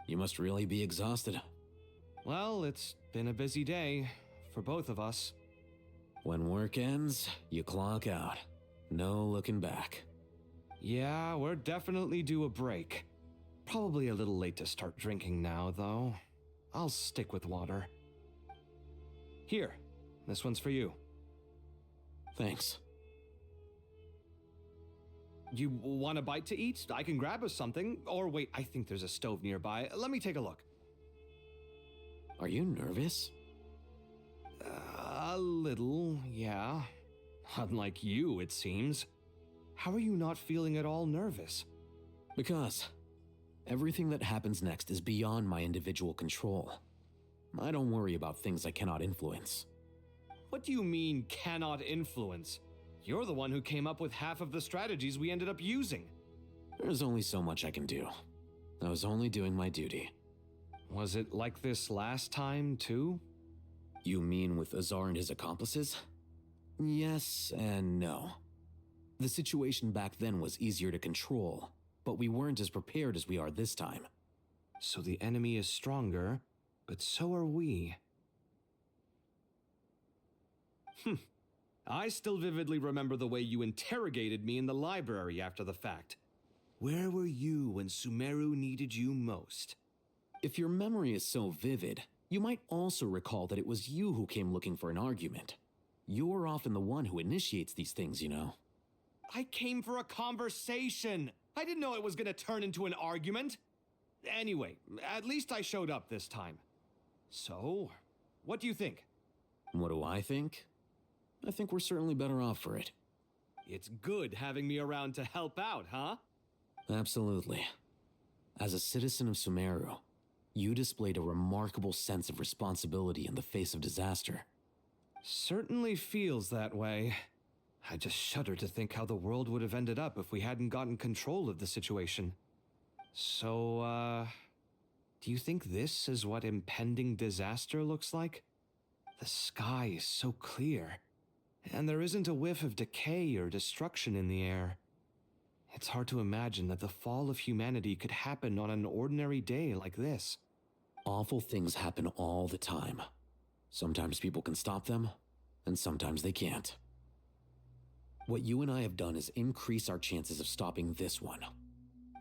You must really be exhausted. Well, it's been a busy day for both of us. When work ends, you clock out. No looking back. Yeah, we're definitely due a break. Probably a little late to start drinking now, though. I'll stick with water. Here, this one's for you. Thanks. You want a bite to eat? I can grab us something. Or wait, I think there's a stove nearby. Let me take a look. Are you nervous? A little, yeah. Unlike you, it seems. How are you not feeling at all nervous? Because everything that happens next is beyond my individual control. I don't worry about things I cannot influence. What do you mean, cannot influence? You're the one who came up with half of the strategies we ended up using. There's only so much I can do. I was only doing my duty. Was it like this last time, too? You mean with Azar and his accomplices? Yes and no. The situation back then was easier to control, but we weren't as prepared as we are this time. So the enemy is stronger, but so are we. I still vividly remember the way you interrogated me in the library after the fact. Where were you when Sumeru needed you most? If your memory is so vivid, you might also recall that it was you who came looking for an argument. You're often the one who initiates these things, you know. I came for a conversation. I didn't know it was going to turn into an argument. Anyway, at least I showed up this time. So, what do you think? What do I think? I think we're certainly better off for it. It's good having me around to help out, huh? Absolutely. As a citizen of Sumeru, you displayed a remarkable sense of responsibility in the face of disaster. Certainly feels that way. I just shudder to think how the world would have ended up if we hadn't gotten control of the situation. So, do you think this is what impending disaster looks like? The sky is so clear, and there isn't a whiff of decay or destruction in the air. It's hard to imagine that the fall of humanity could happen on an ordinary day like this. Awful things happen all the time. Sometimes people can stop them, and sometimes they can't. What you and I have done is increase our chances of stopping this one.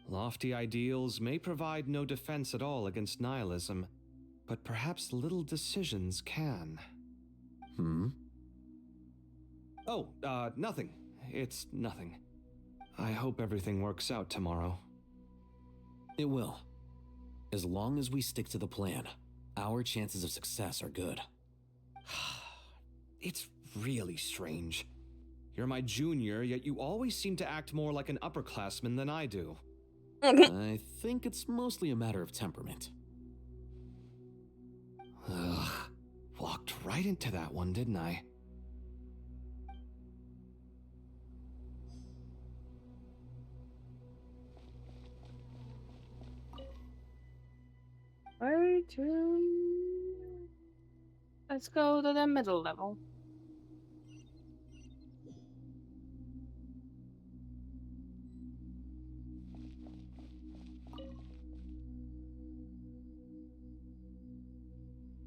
Lofty ideals may provide no defense at all against nihilism, but perhaps little decisions can. Oh, nothing. It's nothing. I hope everything works out tomorrow. It will. As long as we stick to the plan, our chances of success are good. It's really strange. You're my junior, yet you always seem to act more like an upperclassman than I do. I think it's mostly a matter of temperament. Ugh. Walked right into that one, didn't I? Let's go to the middle level.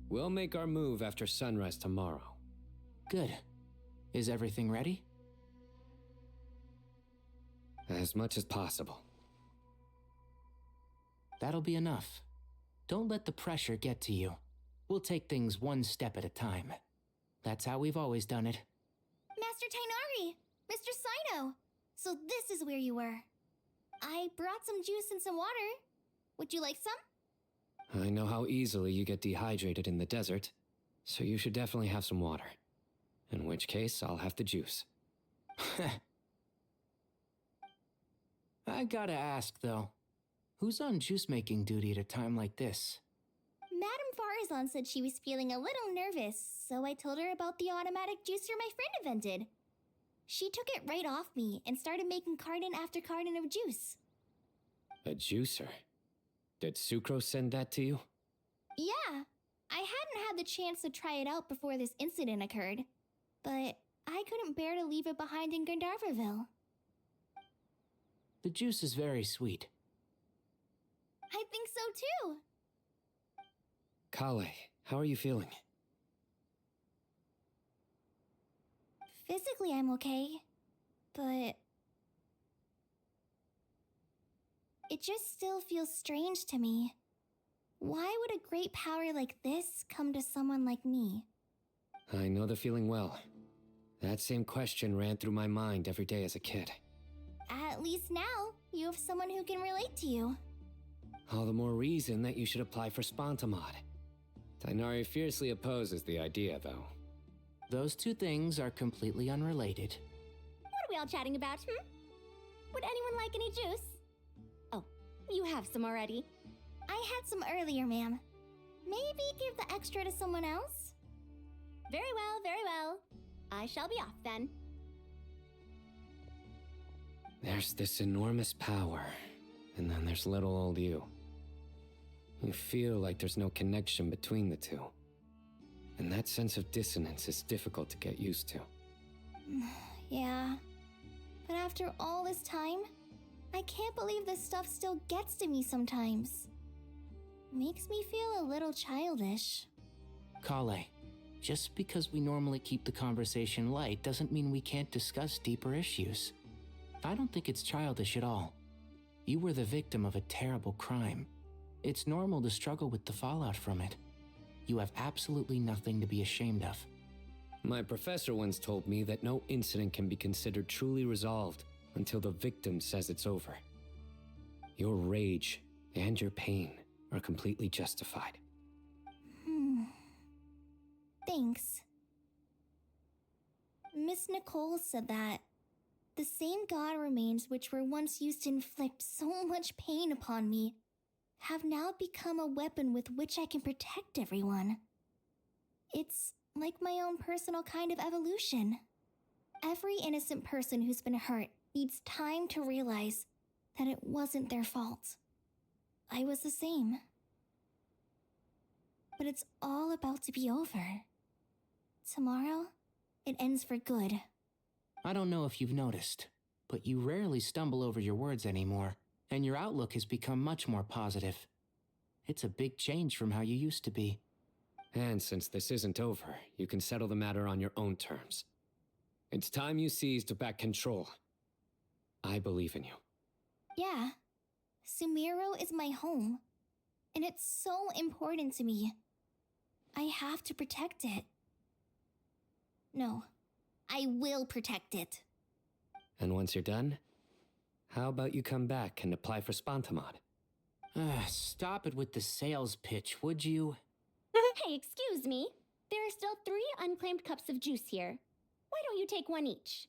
We'll make our move after sunrise tomorrow. Good. Is everything ready? As much as possible. That'll be enough. Don't let the pressure get to you. We'll take things one step at a time. That's how we've always done it. Master Tainari! Mr. Sino! So this is where you were. I brought some juice and some water. Would you like some? I know how easily you get dehydrated in the desert, so you should definitely have some water. In which case, I'll have the juice. I gotta ask, though. Who's on juice-making duty at a time like this? Madame Farazan said she was feeling a little nervous, so I told her about the automatic juicer my friend invented. She took it right off me and started making carton after carton of juice. A juicer? Did Sucrose send that to you? Yeah, I hadn't had the chance to try it out before this incident occurred, but I couldn't bear to leave it behind in Gandharvaville. The juice is very sweet. I think so too. Kale, How are you feeling? Physically, I'm okay. But it just still feels strange to me. Why would a great power like this come to someone like me? I know the feeling well. That same question ran through my mind every day as a kid. At least now, you have someone who can relate to you. All the more reason that you should apply for Spontamod. Tighnari fiercely opposes the idea, though. Those two things are completely unrelated. What are we all chatting about, Would anyone like any juice? Oh, you have some already. I had some earlier, ma'am. Maybe give the extra to someone else? Very well, very well. I shall be off then. There's this enormous power, and then there's little old you. You feel like there's no connection between the two. And that sense of dissonance is difficult to get used to. Yeah. But after all this time, I can't believe this stuff still gets to me sometimes. Makes me feel a little childish. Kale, just because we normally keep the conversation light doesn't mean we can't discuss deeper issues. I don't think it's childish at all. You were the victim of a terrible crime. It's normal to struggle with the fallout from it. You have absolutely nothing to be ashamed of. My professor once told me that no incident can be considered truly resolved until the victim says it's over. Your rage and your pain are completely justified. Thanks. Miss Nicole said that the same god remains which were once used to inflict so much pain upon me have now become a weapon with which I can protect everyone. It's like my own personal kind of evolution. Every innocent person who's been hurt needs time to realize that it wasn't their fault. I was the same. But it's all about to be over. Tomorrow, it ends for good. I don't know if you've noticed, but you rarely stumble over your words anymore, and your outlook has become much more positive. It's a big change from how you used to be. And since this isn't over, you can settle the matter on your own terms. It's time you seized back control. I believe in you. Yeah, Sumeru is my home, and it's so important to me. I have to protect it. No, I will protect it. And once you're done, how about you come back and apply for Spontamod? Stop it with the sales pitch, would you? Hey, excuse me. There are still 3 unclaimed cups of juice here. Why don't you take one each?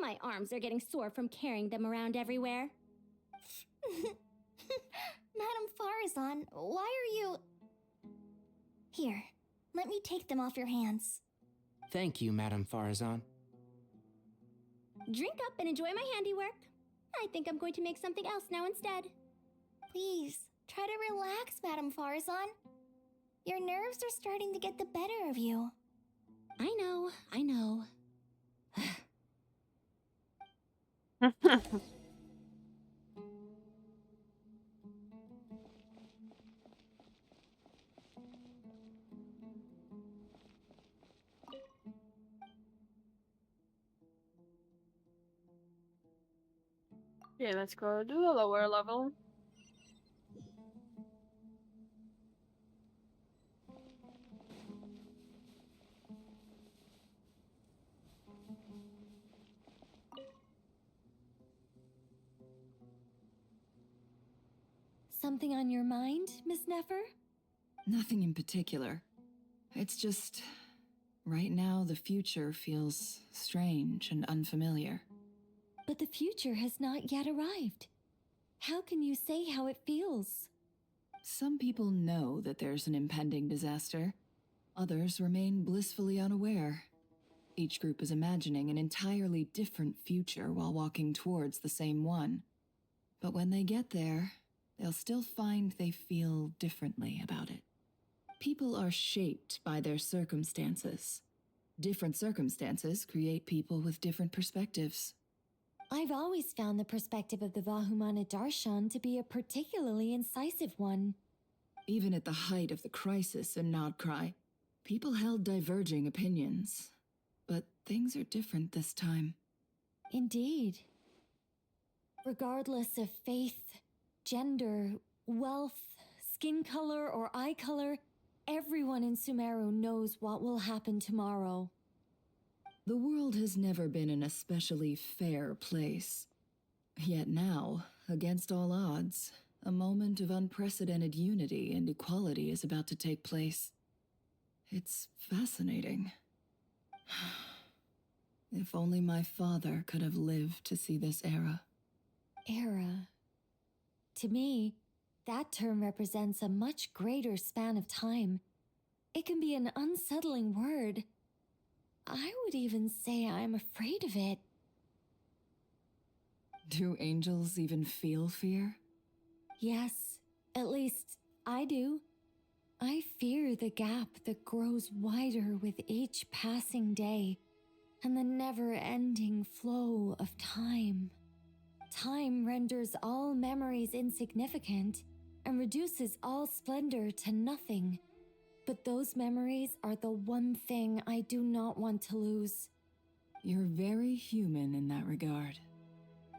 My arms are getting sore from carrying them around everywhere. Madame Farazan, why are you... Here, let me take them off your hands. Thank you, Madame Farazan. Drink up and enjoy my handiwork. I think I'm going to make something else now instead. Please, try to relax, Madame Farazan. Your nerves are starting to get the better of you. I know. Okay, let's go to the lower level. Something on your mind, Miss Nefer? Nothing in particular. It's just... right now, the future feels strange and unfamiliar. But the future has not yet arrived. How can you say how it feels? Some people know that there's an impending disaster. Others remain blissfully unaware. Each group is imagining an entirely different future while walking towards the same one. But when they get there, they'll still find they feel differently about it. People are shaped by their circumstances. Different circumstances create people with different perspectives. I've always found the perspective of the Vahumana Darshan to be a particularly incisive one. Even at the height of the crisis in Nod-Krai, people held diverging opinions. But things are different this time. Indeed. Regardless of faith, gender, wealth, skin color, or eye color, everyone in Sumeru knows what will happen tomorrow. The world has never been an especially fair place. Yet now, against all odds, a moment of unprecedented unity and equality is about to take place. It's fascinating. If only my father could have lived to see this era. Era. To me, that term represents a much greater span of time. It can be an unsettling word. I would even say I'm afraid of it. Do angels even feel fear? Yes, at least I do. I fear the gap that grows wider with each passing day and the never-ending flow of time. Time renders all memories insignificant and reduces all splendor to nothing. But those memories are the one thing I do not want to lose. You're very human in that regard.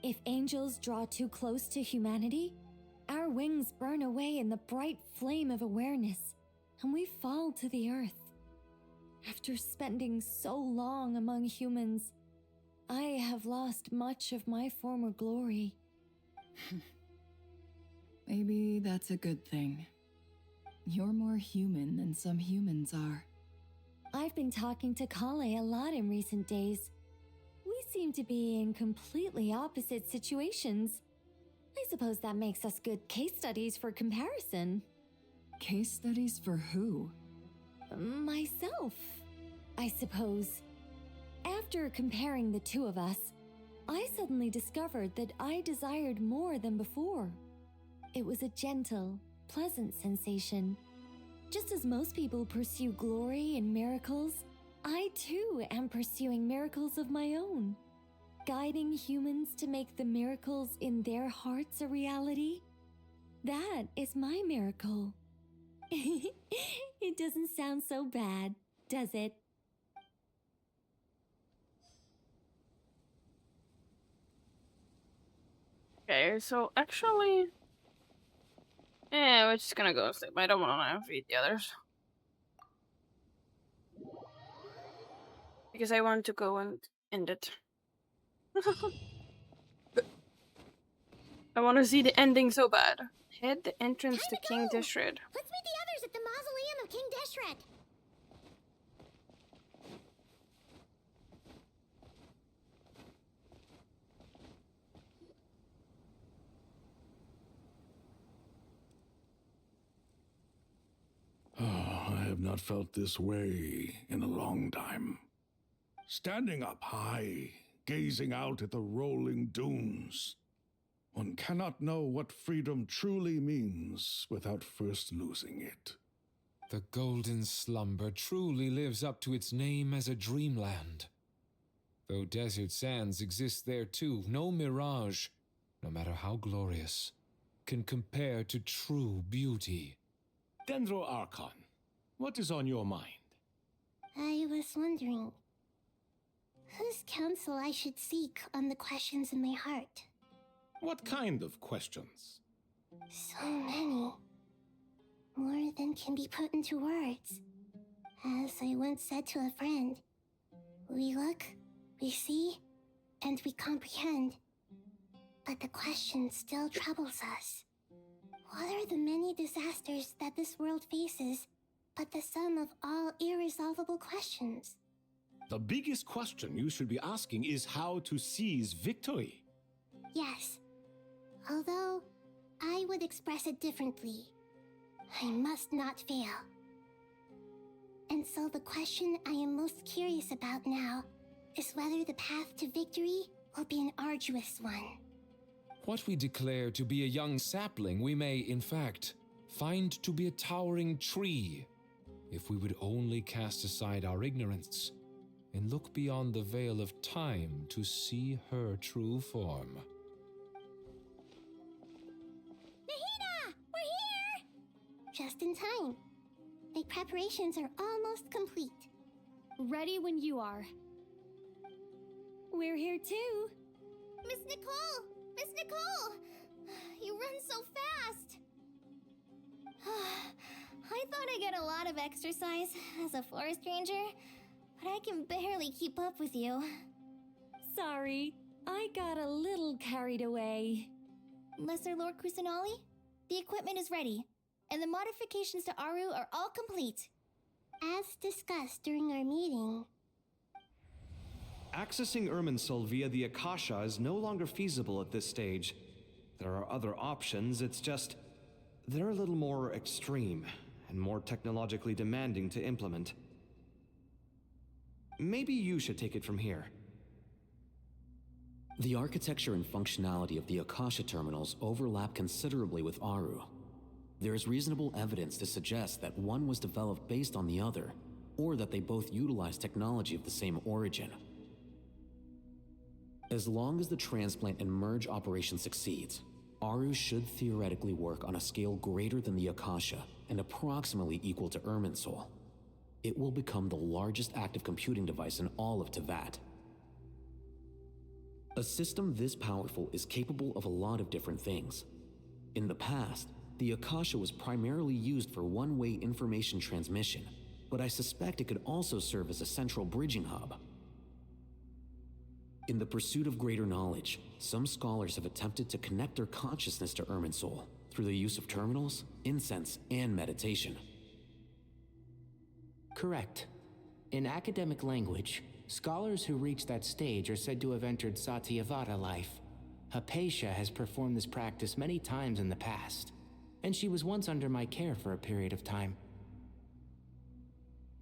If angels draw too close to humanity, our wings burn away in the bright flame of awareness, and we fall to the earth. After spending so long among humans, I have lost much of my former glory. Maybe that's a good thing. You're more human than some humans are. I've been talking to Kale a lot in recent days. We seem to be in completely opposite situations. I suppose that makes us good case studies for comparison. Case studies for who? Myself, I suppose. After comparing the two of us, I suddenly discovered that I desired more than before. It was a gentle, pleasant sensation. Just as most people pursue glory and miracles, I too am pursuing miracles of my own. Guiding humans to make the miracles in their hearts a reality. That is my miracle. It doesn't sound so bad, does it? Okay, so actually... we're just gonna go sleep. I don't want to feed the others. Because I want to go and end it. I want to see the ending so bad. Head the entrance to King Deshret. Let's meet the others at the mausoleum of King Deshret. I have not felt this way in a long time. Standing up high, gazing out at the rolling dunes. One cannot know what freedom truly means without first losing it. The golden slumber truly lives up to its name as a dreamland. Though desert sands exist there too, no mirage, no matter how glorious, can compare to true beauty. Dendro Archon, what is on your mind? I was wondering whose counsel I should seek on the questions in my heart. What kind of questions? So many. More than can be put into words. As I once said to a friend, we look, we see, and we comprehend. But the question still troubles us. What are the many disasters that this world faces, but the sum of all irresolvable questions? The biggest question you should be asking is how to seize victory. Yes. Although, I would express it differently. I must not fail. And so the question I am most curious about now is whether the path to victory will be an arduous one. What we declare to be a young sapling, we may, in fact, find to be a towering tree, if we would only cast aside our ignorance and look beyond the veil of time to see her true form. Nahida! We're here! just in time. The preparations are almost complete. Ready when you are. We're here too. Miss Nicole! Miss Nicole! You run so fast! I thought I'd get a lot of exercise as a forest ranger, but I can barely keep up with you. Sorry, I got a little carried away. Lesser Lord Kusanali, the equipment is ready, and the modifications to Aru are all complete. As discussed during our meeting, Accessing Irminsul via the Akasha is no longer feasible at this stage. There are other options, it's just they're a little more extreme and more technologically demanding to implement. Maybe you should take it from here. The architecture and functionality of the Akasha terminals overlap considerably with Aru. There is reasonable evidence to suggest that one was developed based on the other, or that they both utilize technology of the same origin. As long as the transplant and merge operation succeeds, Aru should theoretically work on a scale greater than the Akasha and approximately equal to Irminsul. It will become the largest active computing device in all of Teyvat. A system this powerful is capable of a lot of different things. In the past, the Akasha was primarily used for one-way information transmission, but I suspect it could also serve as a central bridging hub. In the pursuit of greater knowledge, some scholars have attempted to connect their consciousness to Irminsul through the use of terminals, incense, and meditation. Correct. In academic language, scholars who reach that stage are said to have entered Satyavada life. Hypatia has performed this practice many times in the past, and she was once under my care for a period of time.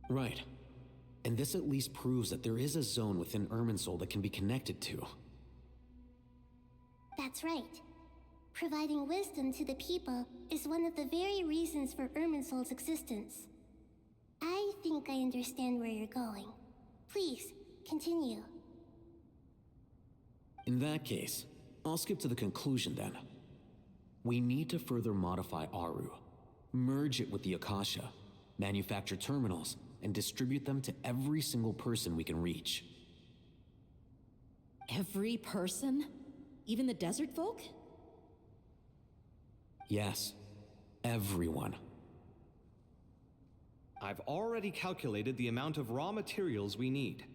Right. And this at least proves that there is a zone within Irminsul that can be connected to. that's right. Providing wisdom to the people is one of the very reasons for Irminsul's existence. I think I understand where you're going. Please, continue. In that case, I'll skip to the conclusion then. We need to further modify Aru, merge it with the Akasha, manufacture terminals, and distribute them to every single person we can reach. Every person? Even the desert folk? Yes, everyone. I've already calculated the amount of raw materials we need.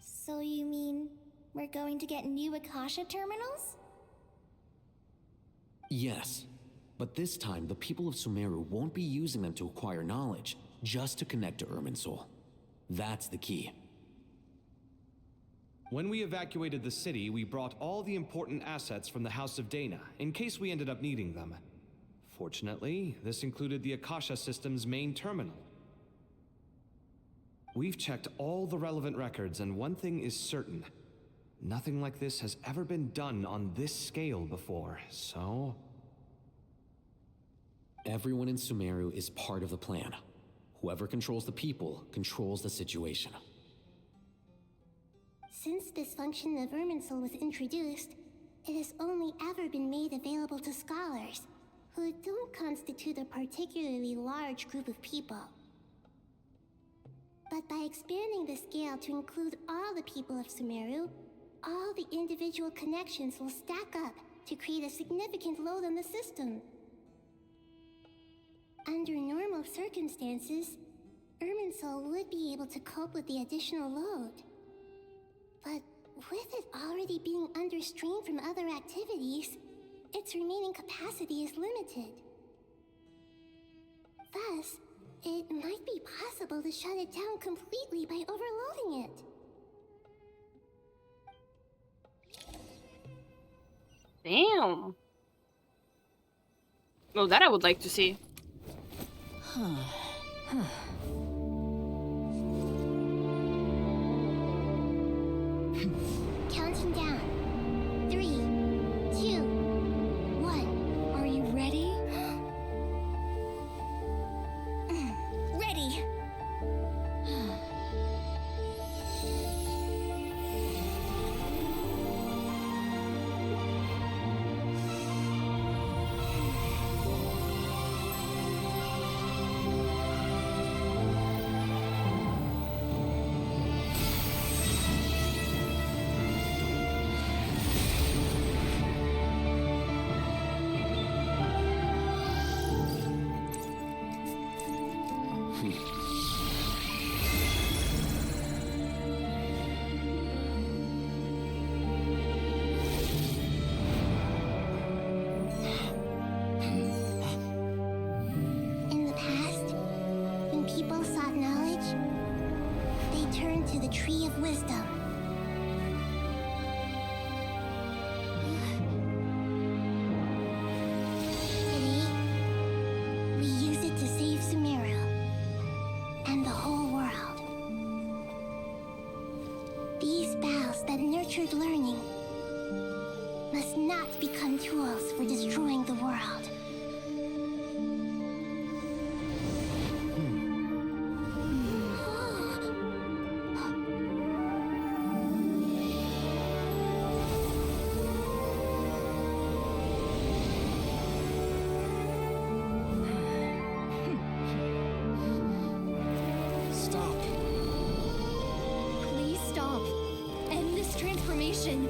So you mean we're going to get new Akasha terminals? Yes, but this time the people of Sumeru won't be using them to acquire knowledge, just to connect to Irminsul. That's the key. When we evacuated the city, we brought all the important assets from the House of Dana, in case we ended up needing them. Fortunately, this included the Akasha system's main terminal. We've checked all the relevant records, and one thing is certain. Nothing like this has ever been done on this scale before, so... Everyone in Sumeru is part of the plan. Whoever controls the people controls the situation. Since this function of Irminsul was introduced, it has only ever been made available to scholars, who don't constitute a particularly large group of people. But by expanding the scale to include all the people of Sumeru, all the individual connections will stack up to create a significant load on the system. Under normal circumstances, Irminsul would be able to cope with the additional load. But with it already being under strain from other activities, its remaining capacity is limited. Thus, it might be possible to shut it down completely by overloading it. Damn. Well, that I would like to see. Counting down. 3, 2, 1. Are you ready? Ready! In the past, when people sought knowledge, they turned to the Tree of Wisdom. Today, we use it to save Sumeru and the whole world. These boughs that nurtured learning must not become tools for destroying the world. Stop. Please stop. End this transformation.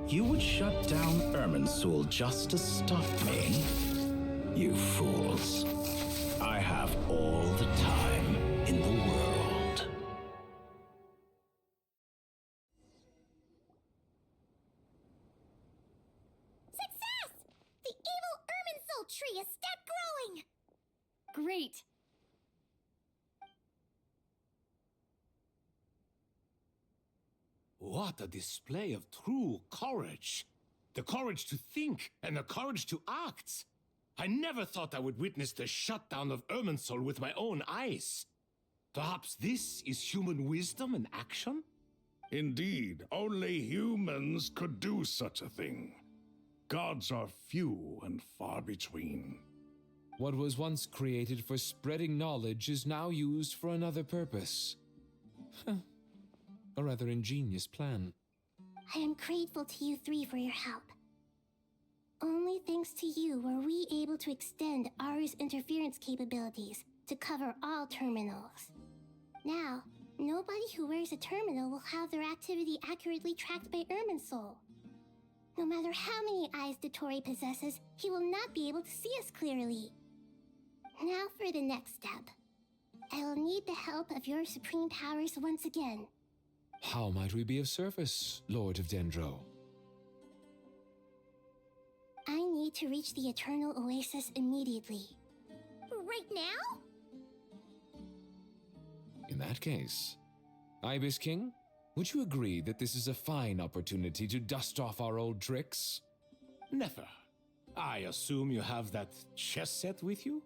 You would shut down Irminsul just to stop me? You fools. I have all the time in the world. Success! The evil Irminsul tree has stopped growing! Great. What a display of true courage! The courage to think and the courage to act! I never thought I would witness the shutdown of Irminsul with my own eyes. Perhaps this is human wisdom in action? Indeed, only humans could do such a thing. Gods are few and far between. What was once created for spreading knowledge is now used for another purpose. A rather ingenious plan. I am grateful to you three for your help. Only thanks to you were we able to extend Aru's interference capabilities to cover all terminals. Now, nobody who wears a terminal will have their activity accurately tracked by Irminsul. No matter how many eyes Dottore possesses, he will not be able to see us clearly. Now for the next step. I will need the help of your supreme powers once again. How might we be of service, Lord of Dendro? I need to reach the Eternal Oasis immediately. Right now? In that case, Ibis King, would you agree that this is a fine opportunity to dust off our old tricks? Never. I assume you have that chess set with you?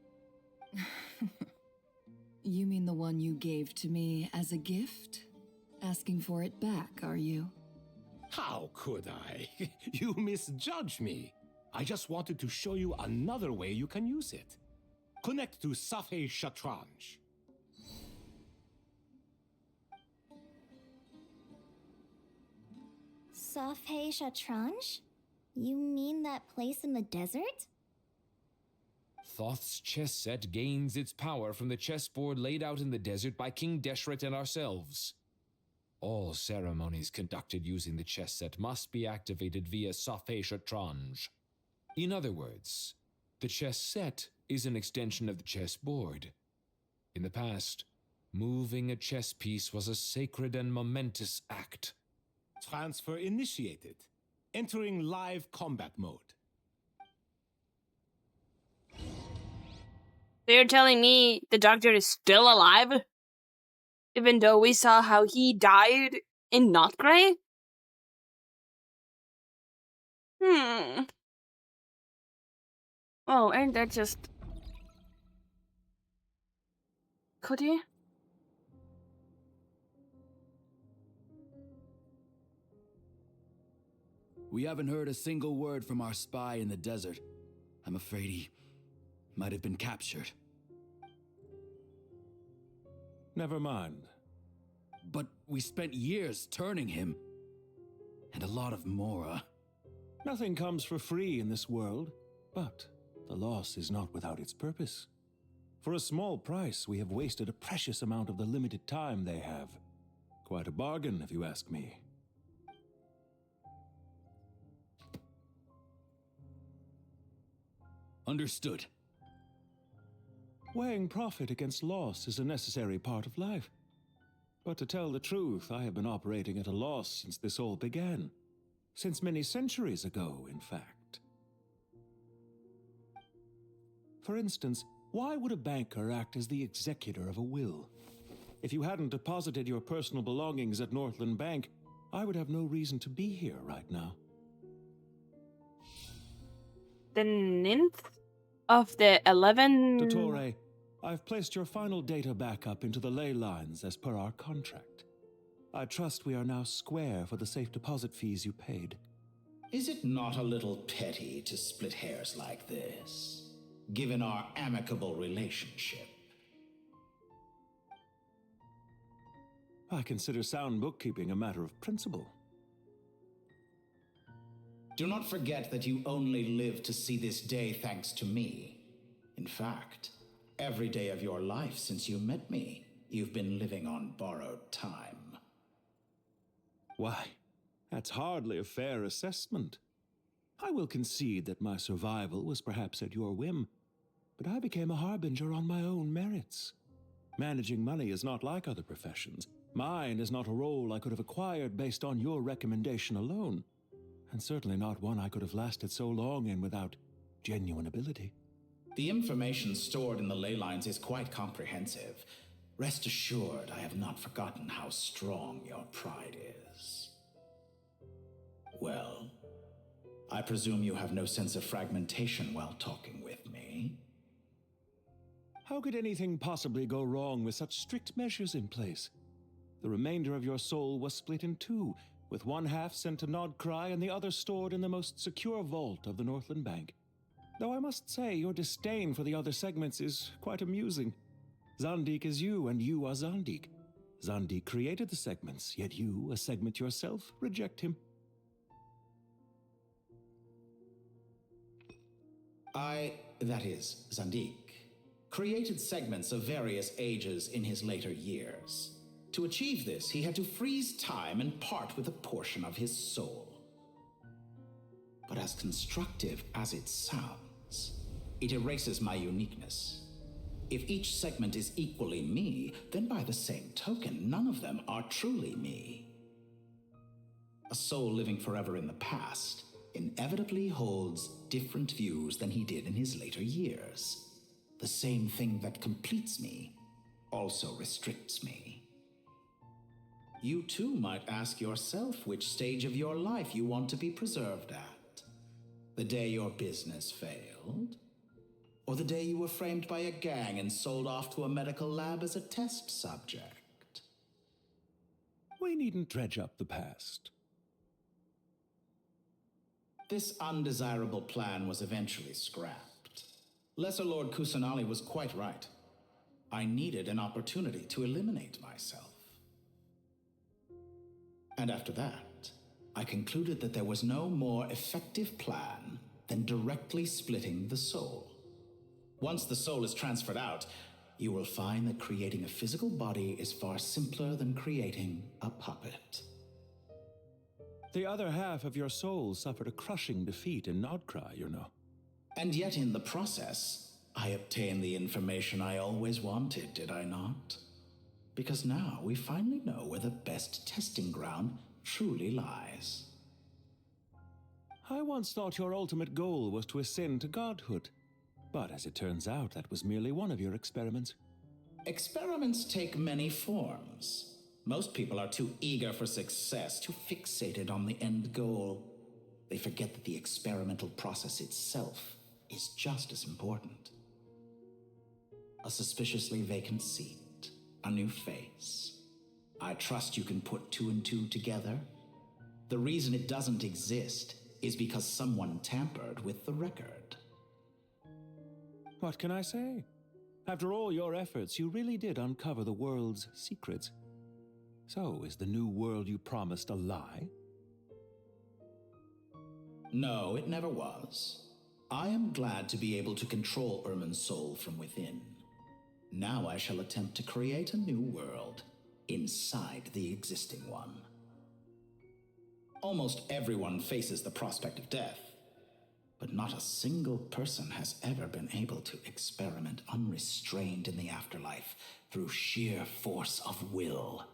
You mean the one you gave to me as a gift? Asking for it back, are you? How could I? You misjudge me. I just wanted to show you another way you can use it. Connect to Safei Shatranj. Safei Shatranj? You mean that place in the desert? Thoth's chess set gains its power from the chessboard laid out in the desert by King Deshret and ourselves. All ceremonies conducted using the chess set must be activated via Safei Shatranj. In other words, the chess set is an extension of the chessboard. In the past, moving a chess piece was a sacred and momentous act. Transfer initiated. Entering live combat mode. So you're telling me the doctor is still alive? Even though we saw how he died in Nod-Krai? Oh, ain't that just... Could he? We haven't heard a single word from our spy in the desert. I'm afraid he might have been captured. Never mind. But we spent years turning him. And a lot of Mora. Nothing comes for free in this world, but the loss is not without its purpose. For a small price, we have wasted a precious amount of the limited time they have. Quite a bargain, if you ask me. Understood. Weighing profit against loss is a necessary part of life. But to tell the truth, I have been operating at a loss since this all began. Since many centuries ago, in fact. For instance, why would a banker act as the executor of a will? If you hadn't deposited your personal belongings at Northland Bank, I would have no reason to be here right now. The 9th of the 11... Dottore, I've placed your final data backup into the ley lines as per our contract. I trust we are now square for the safe deposit fees you paid. Is it not a little petty to split hairs like this, given our amicable relationship? I consider sound bookkeeping a matter of principle. Do not forget that you only live to see this day thanks to me. In fact, every day of your life since you met me, you've been living on borrowed time. Why, that's hardly a fair assessment. I will concede that my survival was perhaps at your whim, but I became a harbinger on my own merits. Managing money is not like other professions. Mine is not a role I could have acquired based on your recommendation alone, and certainly not one I could have lasted so long in without genuine ability. The information stored in the ley lines is quite comprehensive. Rest assured, I have not forgotten how strong your pride is. Well, I presume you have no sense of fragmentation while talking with me. How could anything possibly go wrong with such strict measures in place? The remainder of your soul was split in two, with one half sent to Nod-Krai and the other stored in the most secure vault of the Northland Bank. Though I must say, your disdain for the other segments is quite amusing. Zandik is you, and you are Zandik. Zandik created the segments, yet you, a segment yourself, reject him. That is, Zandik, created segments of various ages in his later years. To achieve this, he had to freeze time and part with a portion of his soul. But as constructive as it sounds, it erases my uniqueness. If each segment is equally me, then by the same token, none of them are truly me. A soul living forever in the past inevitably holds different views than he did in his later years. The same thing that completes me also restricts me. You too might ask yourself which stage of your life you want to be preserved at. The day your business failed? Or the day you were framed by a gang and sold off to a medical lab as a test subject? We needn't dredge up the past. This undesirable plan was eventually scrapped. Lesser Lord Kusanali was quite right. I needed an opportunity to eliminate myself. And after that, I concluded that there was no more effective plan than directly splitting the soul. Once the soul is transferred out, you will find that creating a physical body is far simpler than creating a puppet. The other half of your soul suffered a crushing defeat in Nod-Krai, you know. And yet in the process, I obtained the information I always wanted, did I not? Because now we finally know where the best testing ground truly lies. I once thought your ultimate goal was to ascend to godhood. But as it turns out, that was merely one of your experiments. Experiments take many forms. Most people are too eager for success, too fixated on the end goal. They forget that the experimental process itself is just as important. A suspiciously vacant seat, a new face. I trust you can put two and two together. The reason it doesn't exist is because someone tampered with the record. What can I say? After all your efforts, you really did uncover the world's secrets. So, is the new world you promised a lie? No, it never was. I am glad to be able to control Irmin's soul from within. Now I shall attempt to create a new world inside the existing one. Almost everyone faces the prospect of death, but not a single person has ever been able to experiment unrestrained in the afterlife through sheer force of will.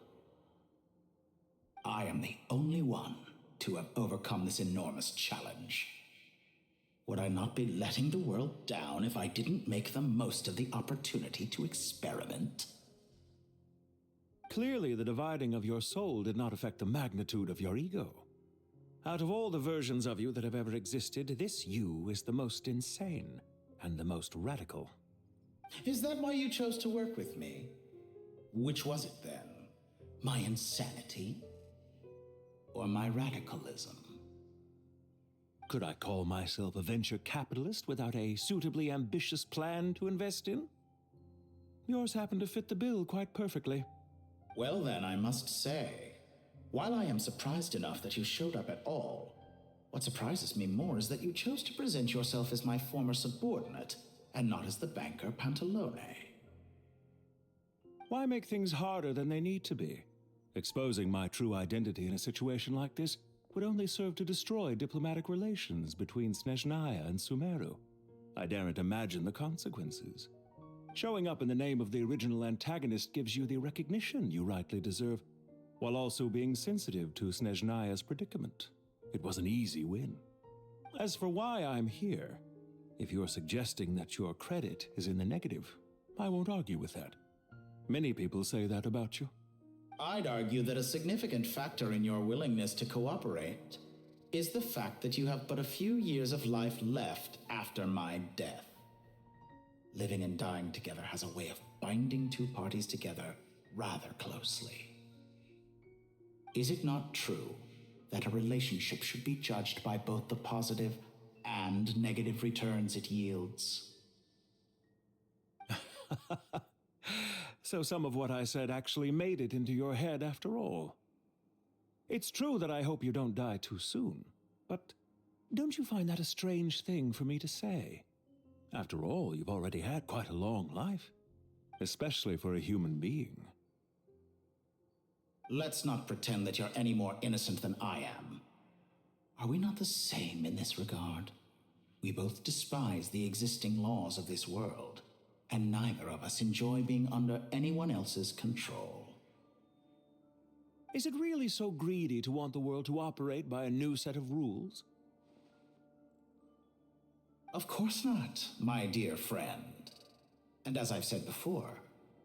I am the only one to have overcome this enormous challenge. Would I not be letting the world down if I didn't make the most of the opportunity to experiment? Clearly, the dividing of your soul did not affect the magnitude of your ego. Out of all the versions of you that have ever existed, this you is the most insane and the most radical. Is that why you chose to work with me? Which was it then? My insanity? Or my radicalism? Could I call myself a venture capitalist without a suitably ambitious plan to invest in? Yours happened to fit the bill quite perfectly. Well then, I must say, while I am surprised enough that you showed up at all, what surprises me more is that you chose to present yourself as my former subordinate, and not as the banker Pantalone. Why make things harder than they need to be? Exposing my true identity in a situation like this would only serve to destroy diplomatic relations between Snezhnaya and Sumeru. I daren't imagine the consequences. Showing up in the name of the original antagonist gives you the recognition you rightly deserve, while also being sensitive to Snezhnaya's predicament. It was an easy win. As for why I'm here, if you're suggesting that your credit is in the negative, I won't argue with that. Many people say that about you. I'd argue that a significant factor in your willingness to cooperate is the fact that you have but a few years of life left after my death. Living and dying together has a way of binding two parties together rather closely. Is it not true that a relationship should be judged by both the positive and negative returns it yields? So some of what I said actually made it into your head after all. It's true that I hope you don't die too soon, but don't you find that a strange thing for me to say? After all, you've already had quite a long life, especially for a human being. Let's not pretend that you're any more innocent than I am. Are we not the same in this regard? We both despise the existing laws of this world, and neither of us enjoy being under anyone else's control. Is it really so greedy to want the world to operate by a new set of rules? Of course not, my dear friend. And as I've said before,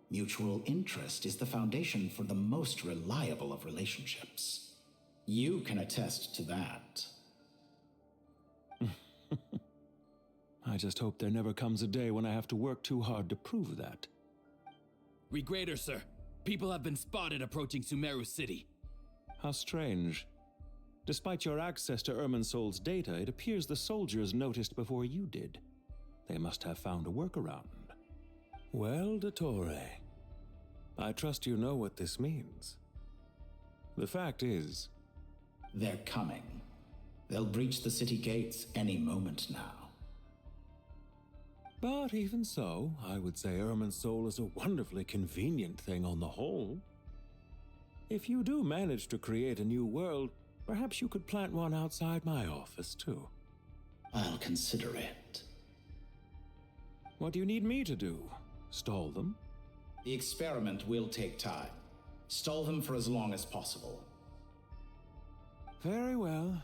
mutual interest is the foundation for the most reliable of relationships. You can attest to that. I just hope there never comes a day when I have to work too hard to prove that. Regrader, sir. People have been spotted approaching Sumeru City. How strange. Despite your access to Irminsol's data, it appears the soldiers noticed before you did. They must have found a workaround. Well, Dottore, I trust you know what this means. The fact is... They're coming. They'll breach the city gates any moment now. But even so, I would say Irminsol is a wonderfully convenient thing on the whole. If you do manage to create a new world, perhaps you could plant one outside my office, too. I'll consider it. What do you need me to do? Stall them? The experiment will take time. Stall them for as long as possible. Very well,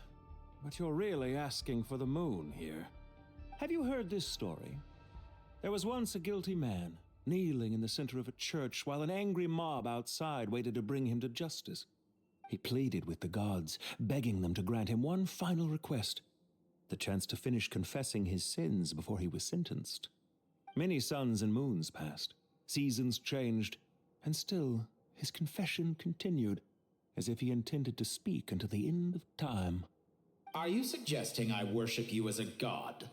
but you're really asking for the moon here. Have you heard this story? There was once a guilty man, kneeling in the center of a church while an angry mob outside waited to bring him to justice. He pleaded with the gods, begging them to grant him one final request, the chance to finish confessing his sins before he was sentenced. Many suns and moons passed, seasons changed, and still his confession continued, as if he intended to speak until the end of time. Are you suggesting I worship you as a god?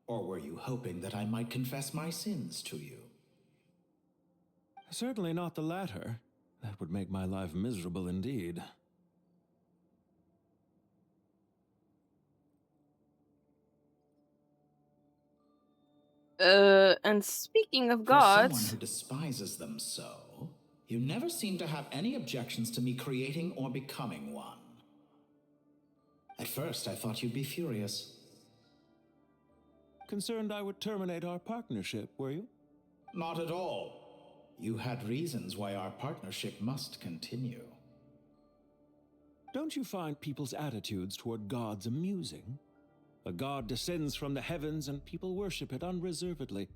Or were you hoping that I might confess my sins to you? Certainly not the latter. That would make my life miserable indeed. And speaking of For someone gods, who despises them so, you never seem to have any objections to me creating or becoming one. At first, I thought you'd be furious. Concerned I would terminate our partnership, were you? Not at all. You had reasons why our partnership must continue. Don't you find people's attitudes toward gods amusing? A god descends from the heavens and people worship it unreservedly,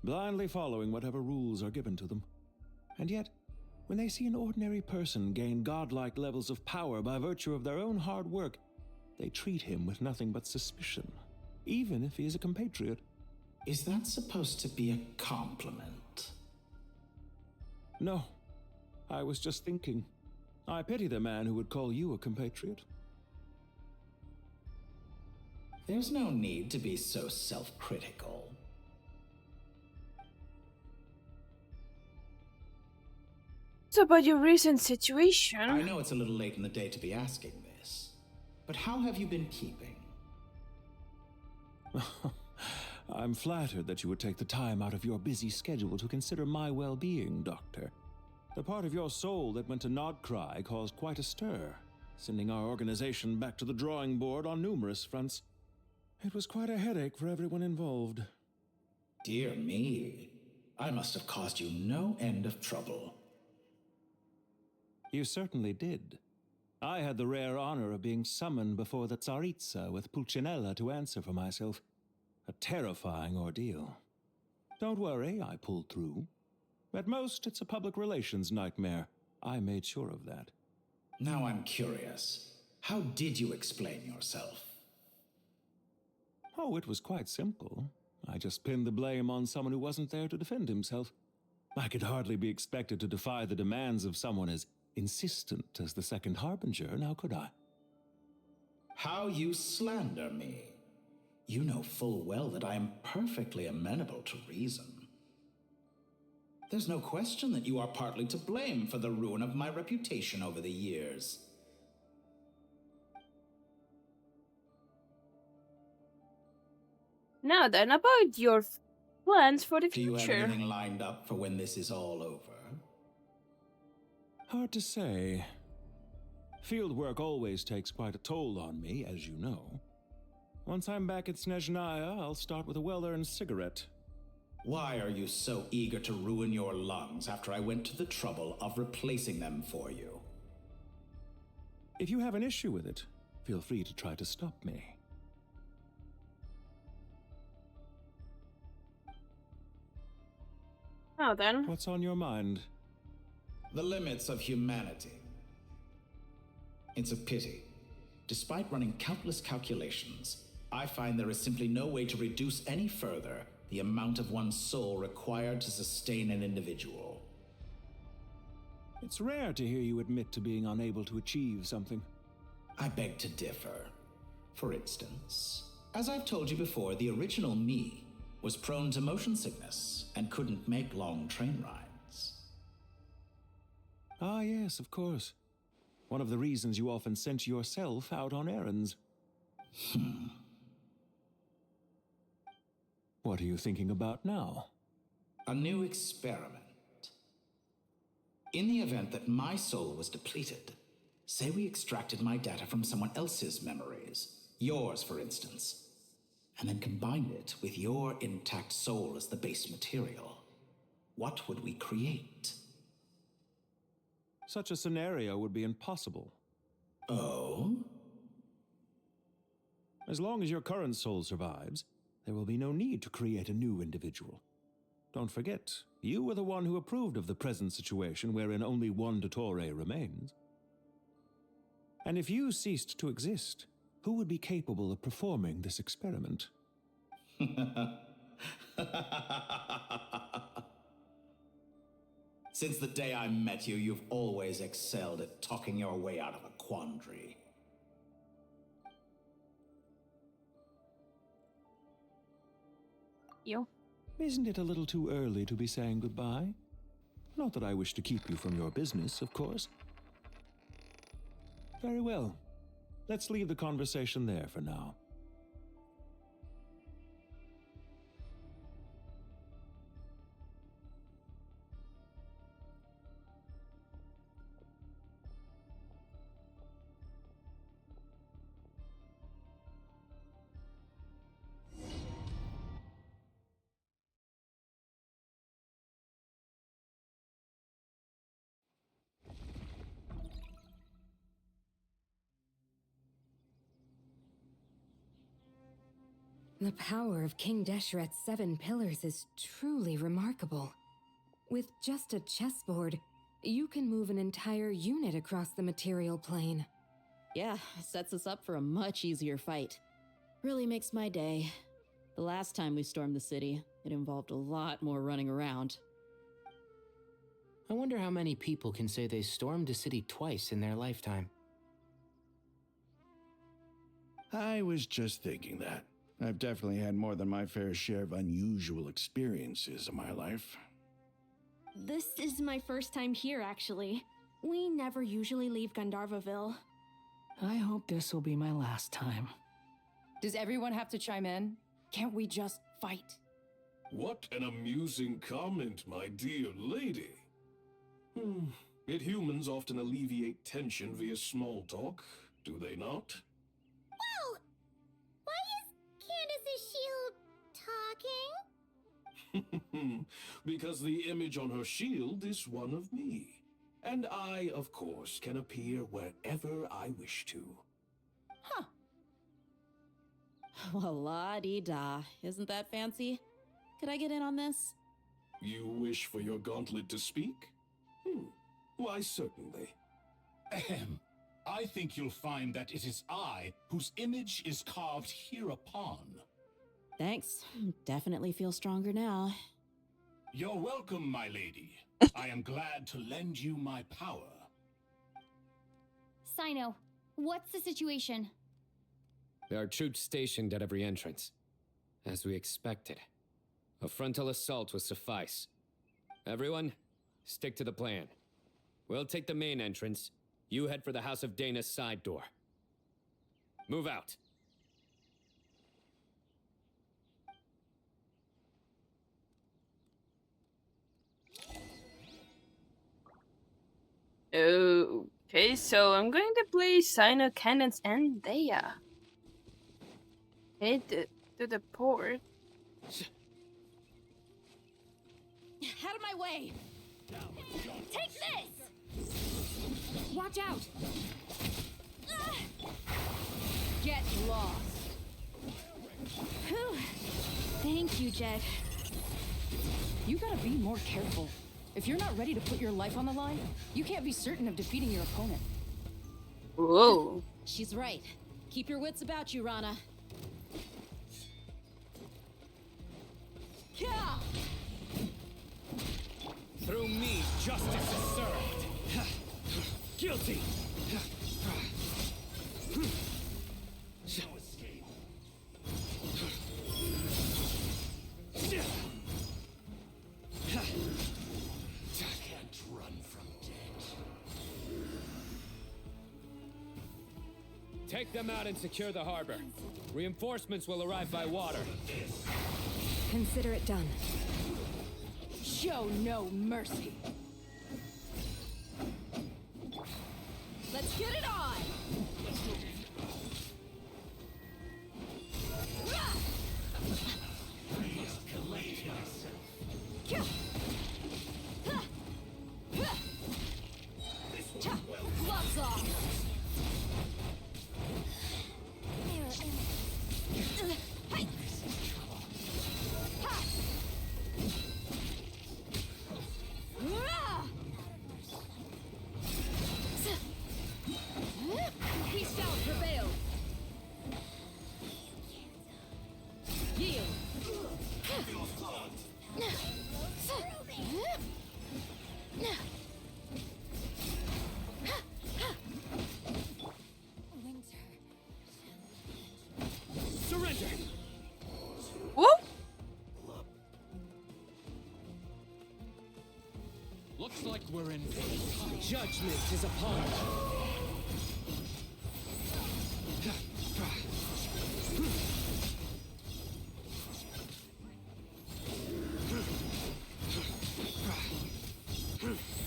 blindly following whatever rules are given to them. And yet, when they see an ordinary person gain godlike levels of power by virtue of their own hard work, they treat him with nothing but suspicion, even if he is a compatriot. Is that supposed to be a compliment? No, I was just thinking. I pity the man who would call you a compatriot. There's no need to be so self-critical. so about your recent situation. I know it's a little late in the day to be asking this, but how have you been keeping? I'm flattered that you would take the time out of your busy schedule to consider my well-being, Doctor. The part of your soul that went to Nod-Krai caused quite a stir, sending our organization back to the drawing board on numerous fronts. It was quite a headache for everyone involved. Dear me, I must have caused you no end of trouble. You certainly did. I had the rare honor of being summoned before the Tsaritsa with Pulcinella to answer for myself. A terrifying ordeal. Don't worry, I pulled through. At most, it's a public relations nightmare. I made sure of that. Now I'm curious. How did you explain yourself? Oh, it was quite simple. I just pinned the blame on someone who wasn't there to defend himself. I could hardly be expected to defy the demands of someone as insistent as the Second Harbinger, now could I? How you slander me. You know full well that I am perfectly amenable to reason. There's no question that you are partly to blame for the ruin of my reputation over the years. Now then, about your plans for the Do you have future. anything lined up for when this is all over? Hard to say. Field work always takes quite a toll on me, as you know. Once I'm back at Snezhnaya, I'll start with a well-earned cigarette. Why are you so eager to ruin your lungs after I went to the trouble of replacing them for you? If you have an issue with it, feel free to try to stop me. Now then. What's on your mind? The limits of humanity. It's a pity. Despite running countless calculations, I find there is simply no way to reduce any further the amount of one's soul required to sustain an individual. It's rare to hear you admit to being unable to achieve something. I beg to differ. For instance, as I've told you before, the original me was prone to motion sickness and couldn't make long train rides. Ah, yes, of course. One of the reasons you often sent yourself out on errands. What are you thinking about now? A new experiment. In the event that my soul was depleted, say we extracted my data from someone else's memories, yours for instance, and then combined it with your intact soul as the base material, what would we create? Such a scenario would be impossible. Oh? As long as your current soul survives, there will be no need to create a new individual. Don't forget, you were the one who approved of the present situation wherein only one Dottore remains. And if you ceased to exist, who would be capable of performing this experiment? Since the day I met you, you've always excelled at talking your way out of a quandary. You. Isn't it a little too early to be saying goodbye? Not that I wish to keep you from your business, of course. Very well. Let's leave the conversation there for now. The power of King Deshret's 7 pillars is truly remarkable. With just a chessboard, you can move an entire unit across the material plane. Yeah, sets us up for a much easier fight. Really makes my day. The last time we stormed the city, it involved a lot more running around. I wonder how many people can say they stormed a city twice in their lifetime. I was just thinking that. I've definitely had more than my fair share of unusual experiences in my life. This is my first time here, actually. We never usually leave Gandharvaville. I hope this will be my last time. Does everyone have to chime in? Can't we just fight? What an amusing comment, my dear lady. Yet humans often alleviate tension via small talk, do they not? Whoa! Why is Candace's shield talking? Because the image on her shield is one of me. And I, of course, can appear wherever I wish to. Huh. Well, la-dee-da. Isn't that fancy? Could I get in on this? You wish for your gauntlet to speak? Why, certainly. Ahem. I think you'll find that it is I whose image is carved hereupon. Thanks. Definitely feel stronger now. You're welcome, my lady. I am glad to lend you my power. Sino, what's the situation? There are troops stationed at every entrance. As we expected. A frontal assault will suffice. Everyone, stick to the plan. We'll take the main entrance. You head for the House of Dana's side door. Move out. Okay, so I'm going to play Sino, Cannons, and Dea. Okay, to the port. Out of my way! Take this! Watch out! Get lost! Whew. Thank you, Jet. You gotta be more careful. If you're not ready to put your life on the line, you can't be certain of defeating your opponent. Whoa. She's right. Keep your wits about you, Rana. Yeah! Through me, justice is served. Guilty. No escape. Can't run from death. Take them out and secure the harbor. Reinforcements will arrive by water. Consider it done. Show no mercy. Let's get it on! Gloves off! Peace shall prevail. Yield. Surrender! Whoop! Looks like we're in judgment is upon us.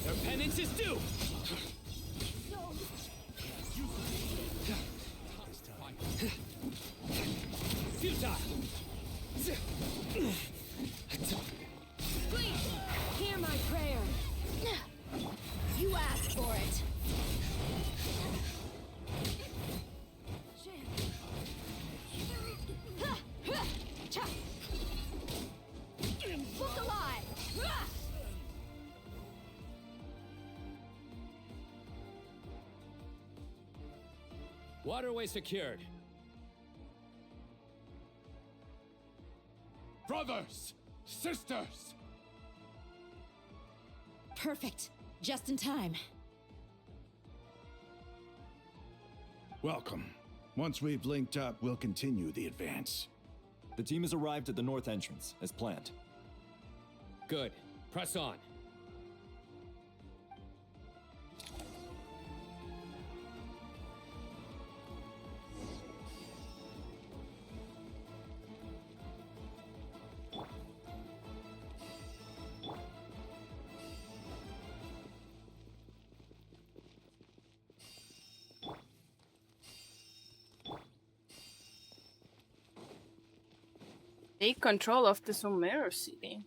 Their penance is due! Futile! Please, hear my prayer. You asked for it. Waterway secured. Brothers! Sisters! Perfect. Just in time. Welcome. Once we've linked up, we'll continue the advance. The team has arrived at the north entrance, as planned. Good. Press on. Take control of the Sumeru city.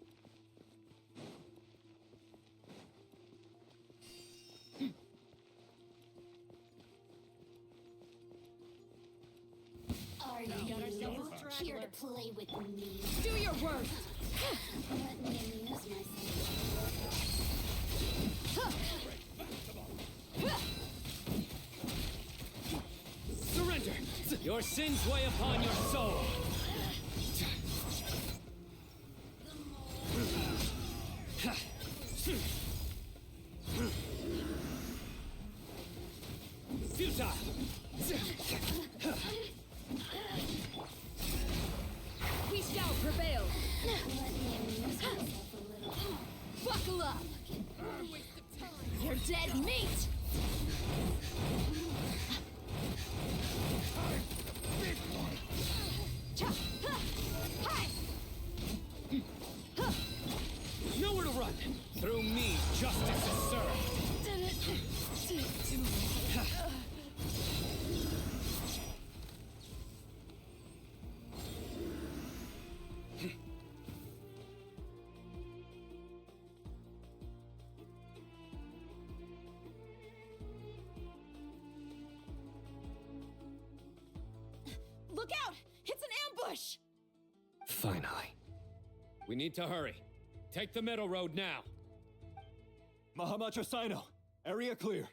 Are you here to play with me? Do your worst! Let me amuse myself. Surrender! Your sins weigh upon your soul! Futile! We shall prevail! Buckle up! You're dead meat! Nowhere to run! Through me, justice is served! Look out! It's an ambush! Finally. We need to hurry. Take the middle road now. Mahamacha Sino, area clear.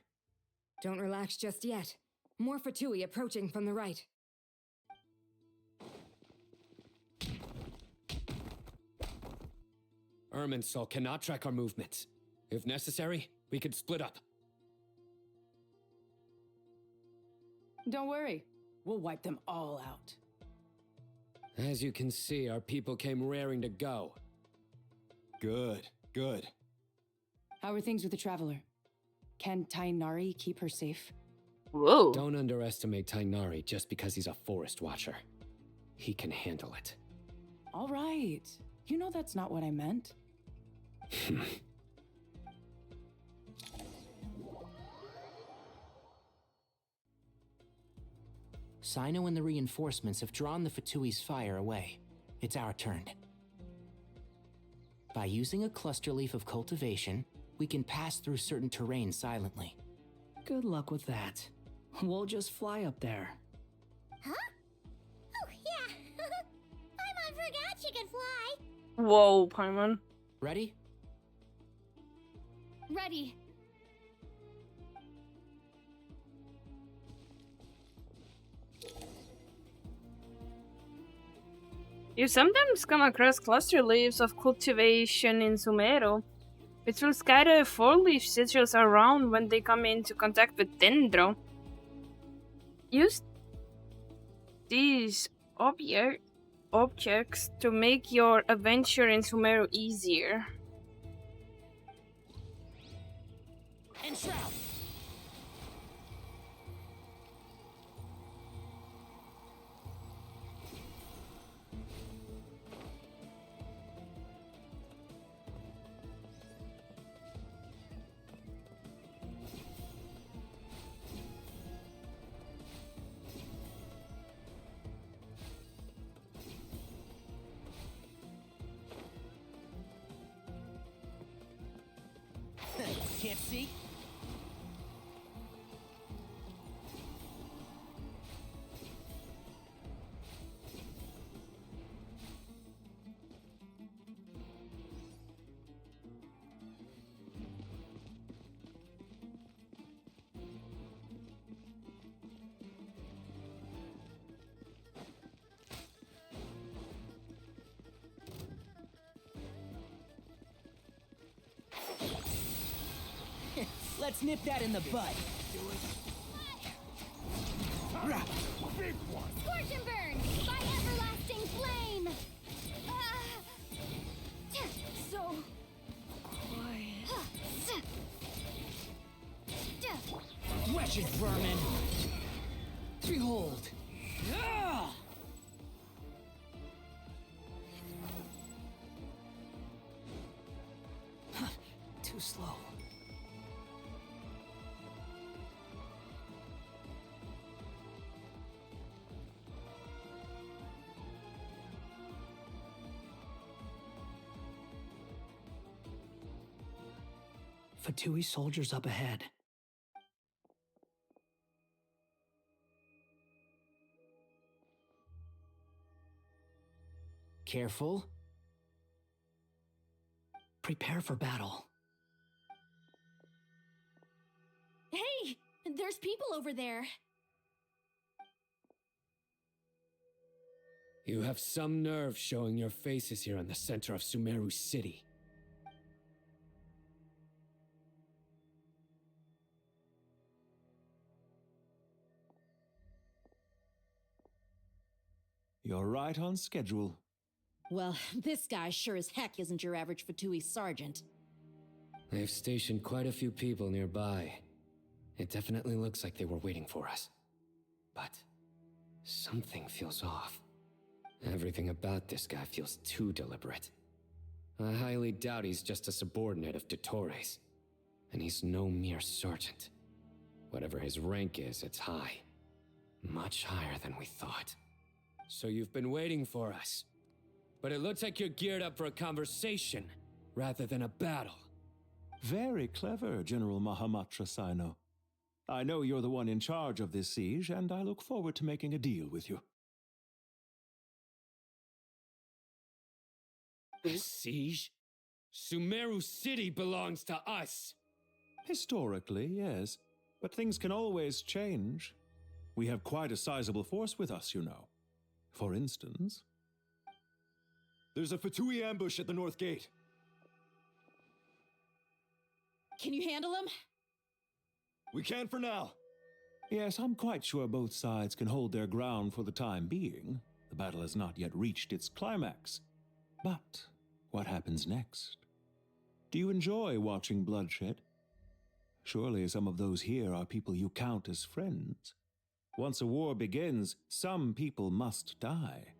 Don't relax just yet. More Fatui approaching from the right. Irminsul cannot track our movements. If necessary, we could split up. Don't worry. We'll wipe them all out. As you can see, our people came raring to go. Good, good. How are things with the Traveler? Can Tainari keep her safe? Whoa. Don't underestimate Tainari just because he's a forest watcher. He can handle it. All right. You know that's not what I meant. Sino and the reinforcements have drawn the Fatui's fire away. It's our turn. By using a cluster leaf of cultivation, we can pass through certain terrain silently. Good luck with that. We'll just fly up there. Huh? Oh, yeah. Paimon forgot she could fly. Whoa, Paimon. Ready? Ready. You sometimes come across cluster leaves of cultivation in Sumeru, which will scatter four-leaf sigils around when they come into contact with Dendro. Use these objects to make your adventure in Sumeru easier. Enshroud! Can't see? Let's nip that in the bud. Scorch and burn by everlasting flame. So quiet. Wretched vermin. Behold. Ah! Too slow. Fatui soldiers up ahead. Careful. Prepare for battle. Hey, there's people over there. You have some nerve showing your faces here in the center of Sumeru City. You're right on schedule. Well, this guy sure as heck isn't your average Fatui sergeant. They've stationed quite a few people nearby. It definitely looks like they were waiting for us. But something feels off. Everything about this guy feels too deliberate. I highly doubt he's just a subordinate of Dottore's. And he's no mere sergeant. Whatever his rank is, it's high. Much higher than we thought. So you've been waiting for us. But it looks like you're geared up for a conversation, rather than a battle. Very clever, General Mahamatra Sino. I know you're the one in charge of this siege, and I look forward to making a deal with you. A siege? Sumeru City belongs to us! Historically, yes. But things can always change. We have quite a sizable force with us, you know. For instance... There's a Fatui ambush at the north gate. Can you handle him? We can for now. Yes, I'm quite sure both sides can hold their ground for the time being. The battle has not yet reached its climax. But what happens next? Do you enjoy watching bloodshed? Surely some of those here are people you count as friends. Once a war begins, some people must die.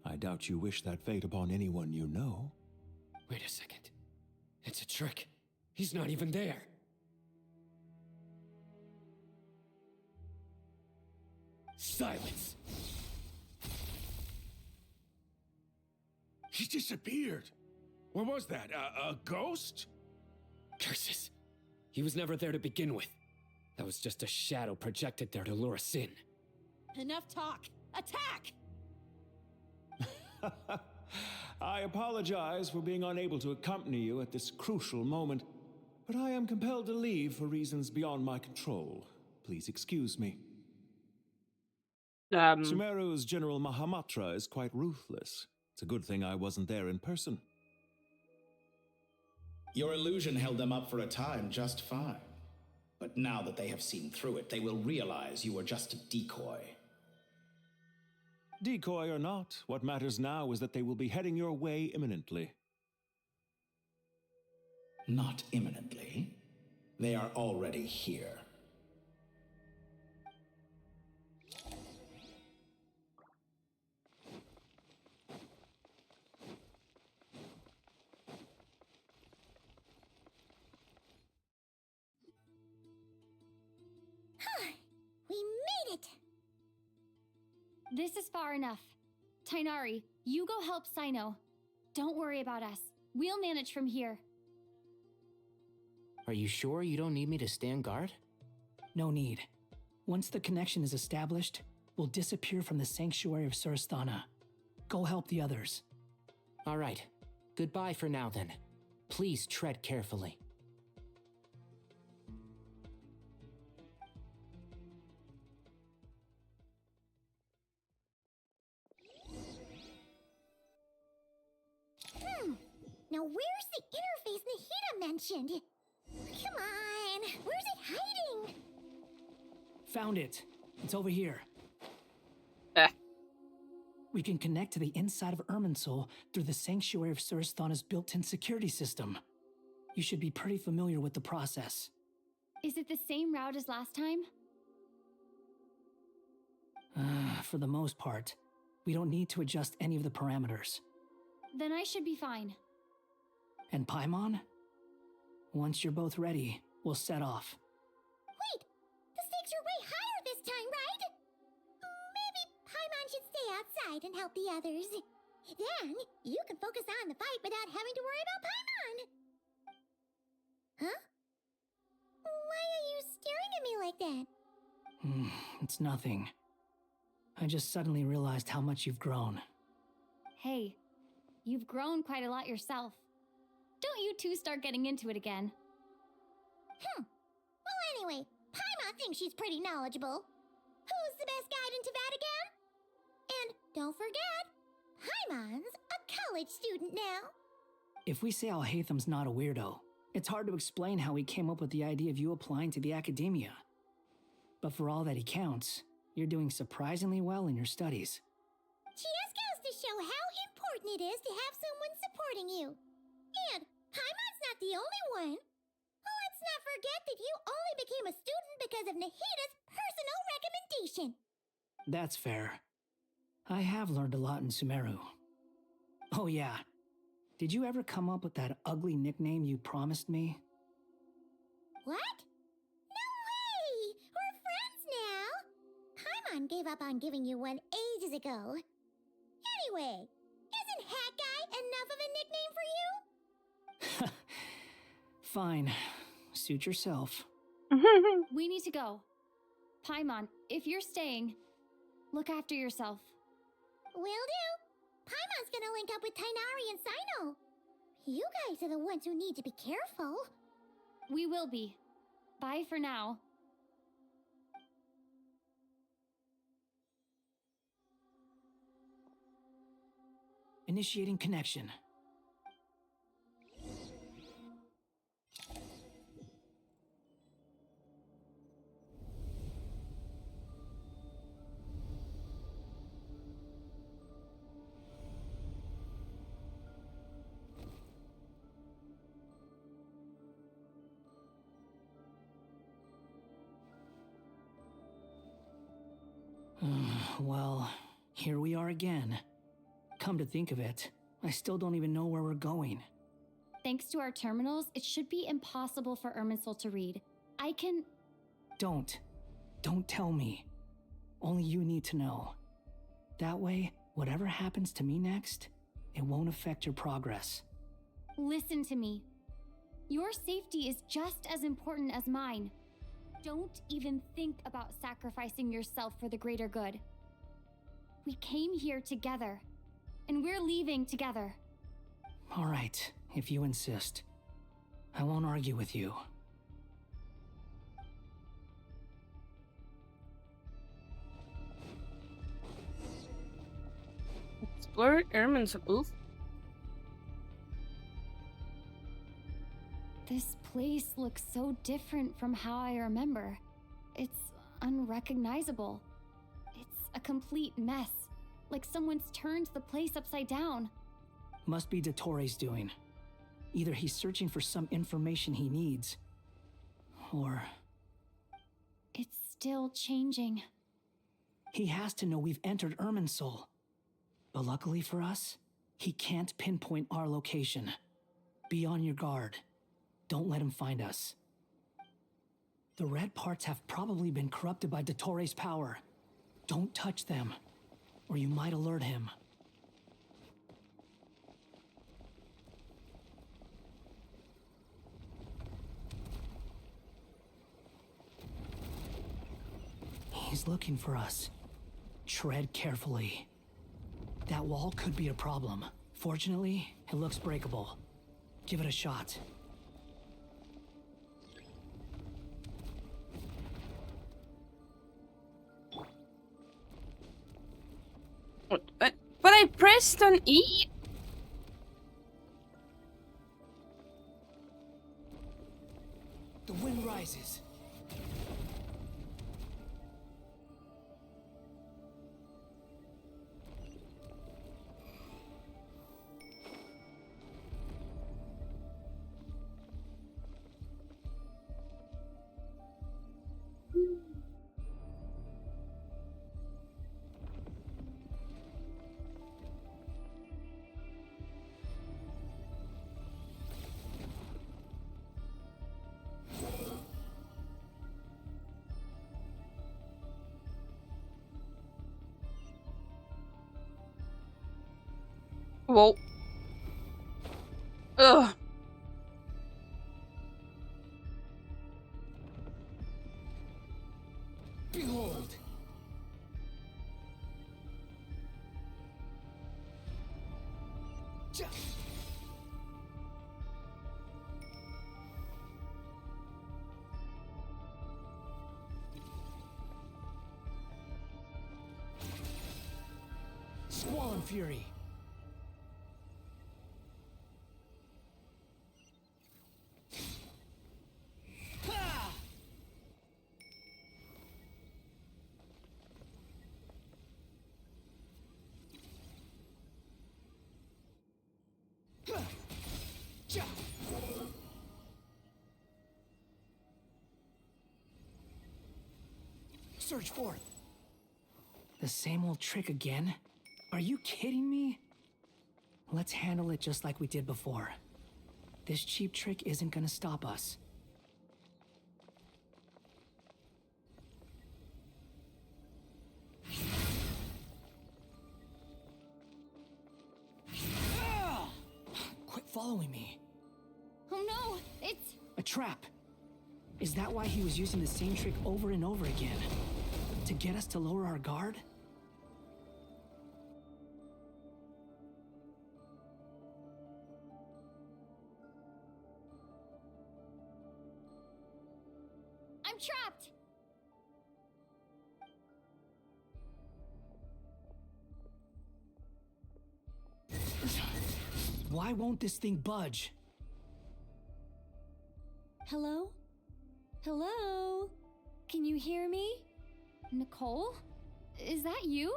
I doubt you wish that fate upon anyone you know. Wait a second. It's a trick. He's not even there. Silence! He disappeared. What was that? A ghost? Curses. He was never there to begin with. That was just a shadow projected there to lure us in. Enough talk. Attack! I apologize for being unable to accompany you at this crucial moment, but I am compelled to leave for reasons beyond my control. Please excuse me. Sumeru's General Mahamatra is quite ruthless. It's a good thing I wasn't there in person. Your illusion held them up for a time just fine. But now that they have seen through it, they will realize you were just a decoy. Decoy or not, what matters now is that they will be heading your way imminently. Not imminently. They are already here. We made it! This is far enough. Tainari, you go help Sino. Don't worry about us. We'll manage from here. Are you sure you don't need me to stand guard? No need. Once the connection is established, we'll disappear from the sanctuary of Surasthana. Go help the others. All right. Goodbye for now, then. Please tread carefully. Now where's the interface Nahida mentioned? Come on, where's it hiding? Found it. It's over here. Eh. We can connect to the inside of Irminsul through the Sanctuary of Surasthana's built-in security system. You should be pretty familiar with the process. Is it the same route as last time? For the most part, we don't need to adjust any of the parameters. Then I should be fine. And Paimon? Once you're both ready, we'll set off. Wait, the stakes are way higher this time, right? Maybe Paimon should stay outside and help the others. Then you can focus on the fight without having to worry about Paimon. Huh? Why are you staring at me like that? It's nothing. I just suddenly realized how much you've grown. Hey, you've grown quite a lot yourself. Don't you two start getting into it again. Well, anyway, Paimon thinks she's pretty knowledgeable. Who's the best guide in Vatican? And don't forget, Paimon's a college student now. If we say Alhatham's not a weirdo, it's hard to explain how he came up with the idea of you applying to the academia. But for all that he counts, you're doing surprisingly well in your studies. Just goes to show how important it is to have someone supporting you. And Paimon's not the only one. Let's not forget that you only became a student because of Nahida's personal recommendation. That's fair. I have learned a lot in Sumeru. Oh yeah. Did you ever come up with that ugly nickname you promised me? What? No way! We're friends now! Paimon gave up on giving you one ages ago. Anyway, isn't Hat Guy enough of a nickname for you? Fine. Suit yourself. We need to go. Paimon, if you're staying, look after yourself. Will do. Paimon's gonna link up with Tainari and Sino. You guys are the ones who need to be careful. We will be. Bye for now. Initiating connection. Well, here we are again. Come to think of it, I still don't even know where we're going. Thanks to our terminals, it should be impossible for Irminsul to read. I can... Don't tell me. Only you need to know. That way, whatever happens to me next, it won't affect your progress. Listen to me. Your safety is just as important as mine. Don't even think about sacrificing yourself for the greater good. We came here together, and we're leaving together. All right, if you insist. I won't argue with you. Explore Irminsul. This place looks so different from how I remember. It's unrecognizable. It's a complete mess, like someone's turned the place upside down. Must be Dottore's doing. Either he's searching for some information he needs, or... It's still changing. He has to know we've entered Irminsul. But luckily for us, he can't pinpoint our location. Be on your guard. Don't let him find us. The red parts have probably been corrupted by Dottore's power. Don't touch them, or you might alert him. He's looking for us. Tread carefully. That wall could be a problem. Fortunately, it looks breakable. Give it a shot. But I pressed on E. wind rises. Whoa. Ugh. Behold! Squall Fury. Search forth. The same old trick again? Are you kidding me? Let's handle it just like we did before. This cheap trick isn't gonna stop us. Quit following me. Oh no, it's... A trap. Is that why he was using the same trick over and over again? To get us to lower our guard? I'm trapped! Why won't this thing budge? Hello? Hello? Can you hear me? Nicole? Is that you?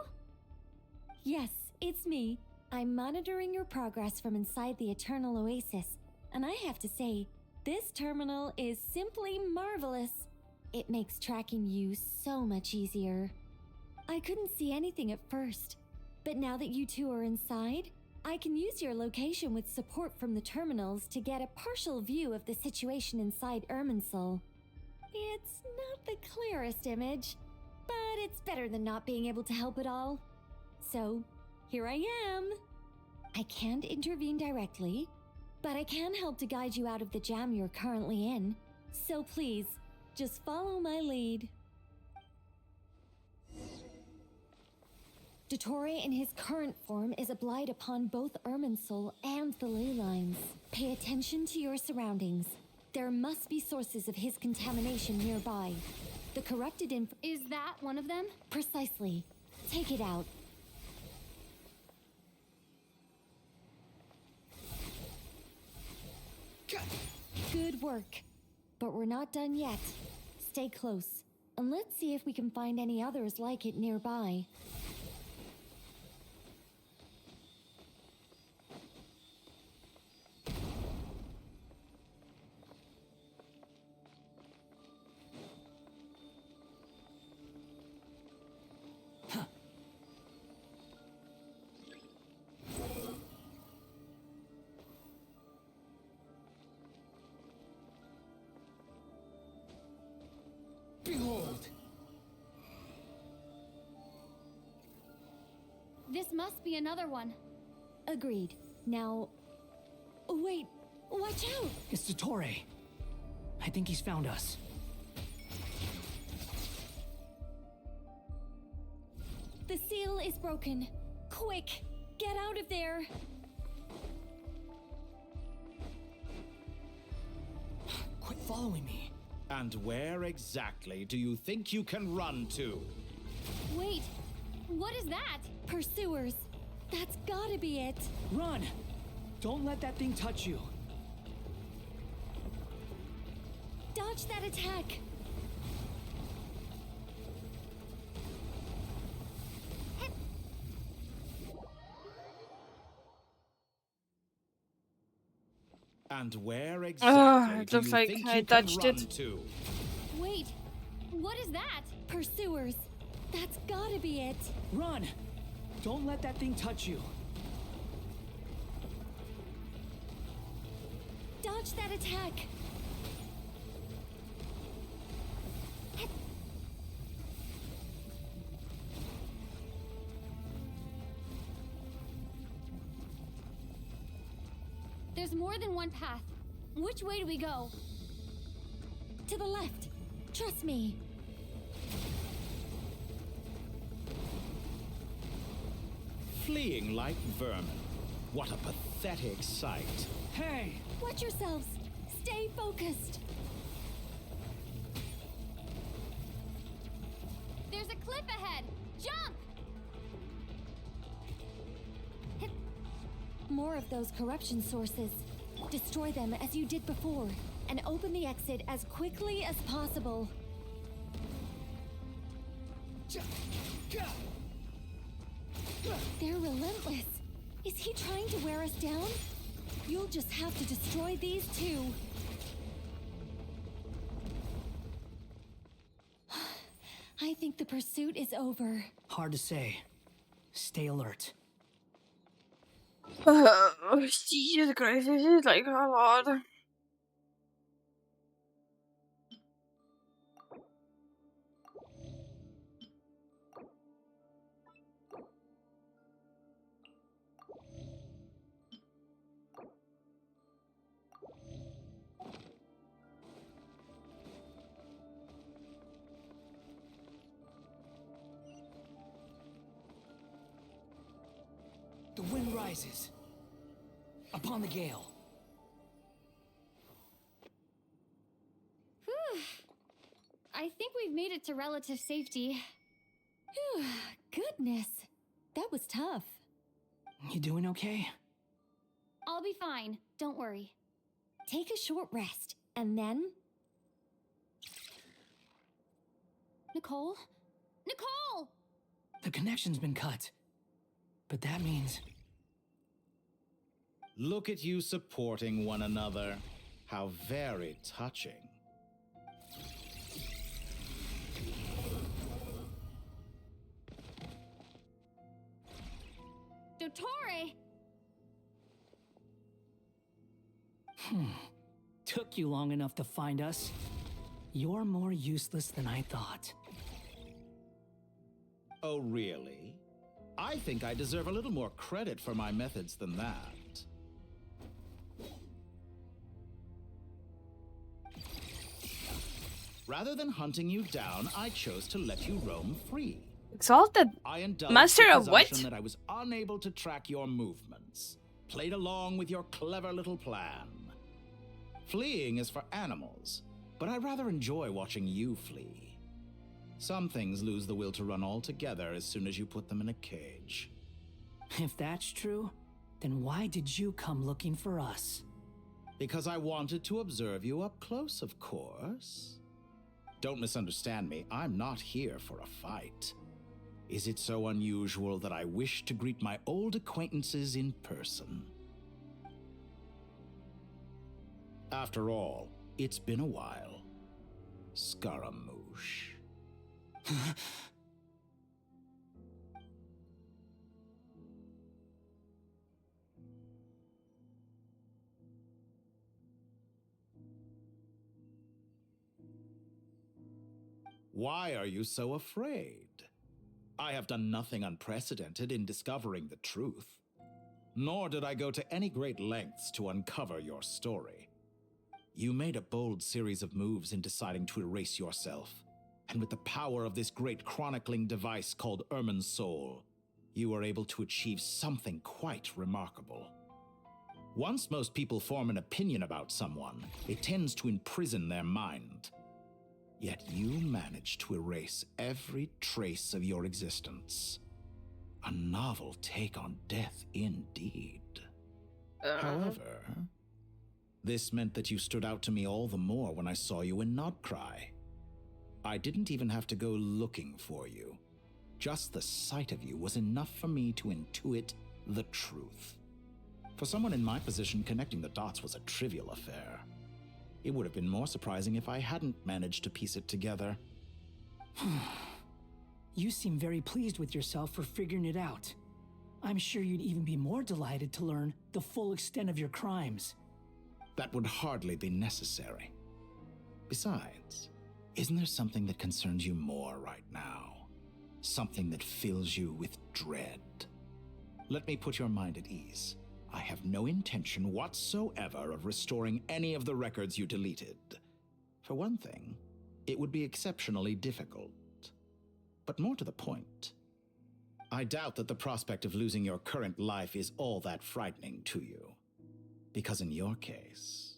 Yes, it's me. I'm monitoring your progress from inside the Eternal Oasis, and I have to say, this terminal is simply marvelous. It makes tracking you so much easier. I couldn't see anything at first, but now that you two are inside, I can use your location with support from the terminals to get a partial view of the situation inside Irminsul. It's not the clearest image, but it's better than not being able to help at all. So, here I am. I can't intervene directly, but I can help to guide you out of the jam you're currently in. So please, just follow my lead. Dottore in his current form is applied upon both Irminsul and the ley lines. Pay attention to your surroundings. There must be sources of his contamination nearby. The corrupted Is that one of them? Precisely. Take it out. Good work. But we're not done yet. Stay close, and let's see if we can find any others like it nearby. Behold! This must be another one. Agreed. Now... Wait! Watch out! It's Dottore. I think he's found us. The seal is broken. Quick! Get out of there! Quit following me. And where exactly do you think you can run to? Wait, what is that? Pursuers. That's gotta be it. Run! Don't let that thing touch you. Dodge that attack! And where Ugh, exactly it do looks you like think I you can dodged run it. to? Wait, what is that? Pursuers. That's gotta be it. Run! Don't let that thing touch you. Dodge that attack. There's more than one path. Which way do we go? To the left. Trust me. Fleeing like vermin. What a pathetic sight. Hey! Watch yourselves. Stay focused. There's a cliff ahead. Jump! More of those corruption sources. Destroy them as you did before, and open the exit as quickly as possible. They're relentless. Is he trying to wear us down? You'll just have to destroy these too. I think the pursuit is over. Hard to say. Stay alert. Oh, Jesus Christ, this is like a lot. The wind rises. Upon the gale. Whew. I think we've made it to relative safety. Whew. Goodness, that was tough. You doing okay? I'll be fine, don't worry. Take a short rest, and then... Nicole? Nicole! The connection's been cut. But that means... Look at you supporting one another. How very touching. Dottore! Took you long enough to find us. You're more useless than I thought. Oh, really? I think I deserve a little more credit for my methods than that. Rather than hunting you down, I chose to let you roam free. Exalted I indulged Master the of what? presumption that I was unable to track your movements. Played along with your clever little plan. Fleeing is for animals, but I rather enjoy watching you flee. Some things lose the will to run altogether as soon as you put them in a cage. If that's true, then why did you come looking for us? Because I wanted to observe you up close, of course. Don't misunderstand me, I'm not here for a fight. Is it so unusual that I wish to greet my old acquaintances in person? After all, it's been a while. Scaramouche. Why are you so afraid? I have done nothing unprecedented in discovering the truth. Nor did I go to any great lengths to uncover your story. You made a bold series of moves in deciding to erase yourself. And with the power of this great chronicling device called Ermin's Soul, you were able to achieve something quite remarkable. Once most people form an opinion about someone, it tends to imprison their mind. Yet you managed to erase every trace of your existence. A novel take on death indeed. However, This meant that you stood out to me all the more when I saw you in Nod-Krai. I didn't even have to go looking for you. Just the sight of you was enough for me to intuit the truth. For someone in my position, connecting the dots was a trivial affair. It would have been more surprising if I hadn't managed to piece it together. You seem very pleased with yourself for figuring it out. I'm sure you'd even be more delighted to learn the full extent of your crimes. That would hardly be necessary. Besides, isn't there something that concerns you more right now? Something that fills you with dread? Let me put your mind at ease. I have no intention whatsoever of restoring any of the records you deleted. For one thing, it would be exceptionally difficult. But more to the point, I doubt that the prospect of losing your current life is all that frightening to you. Because in your case,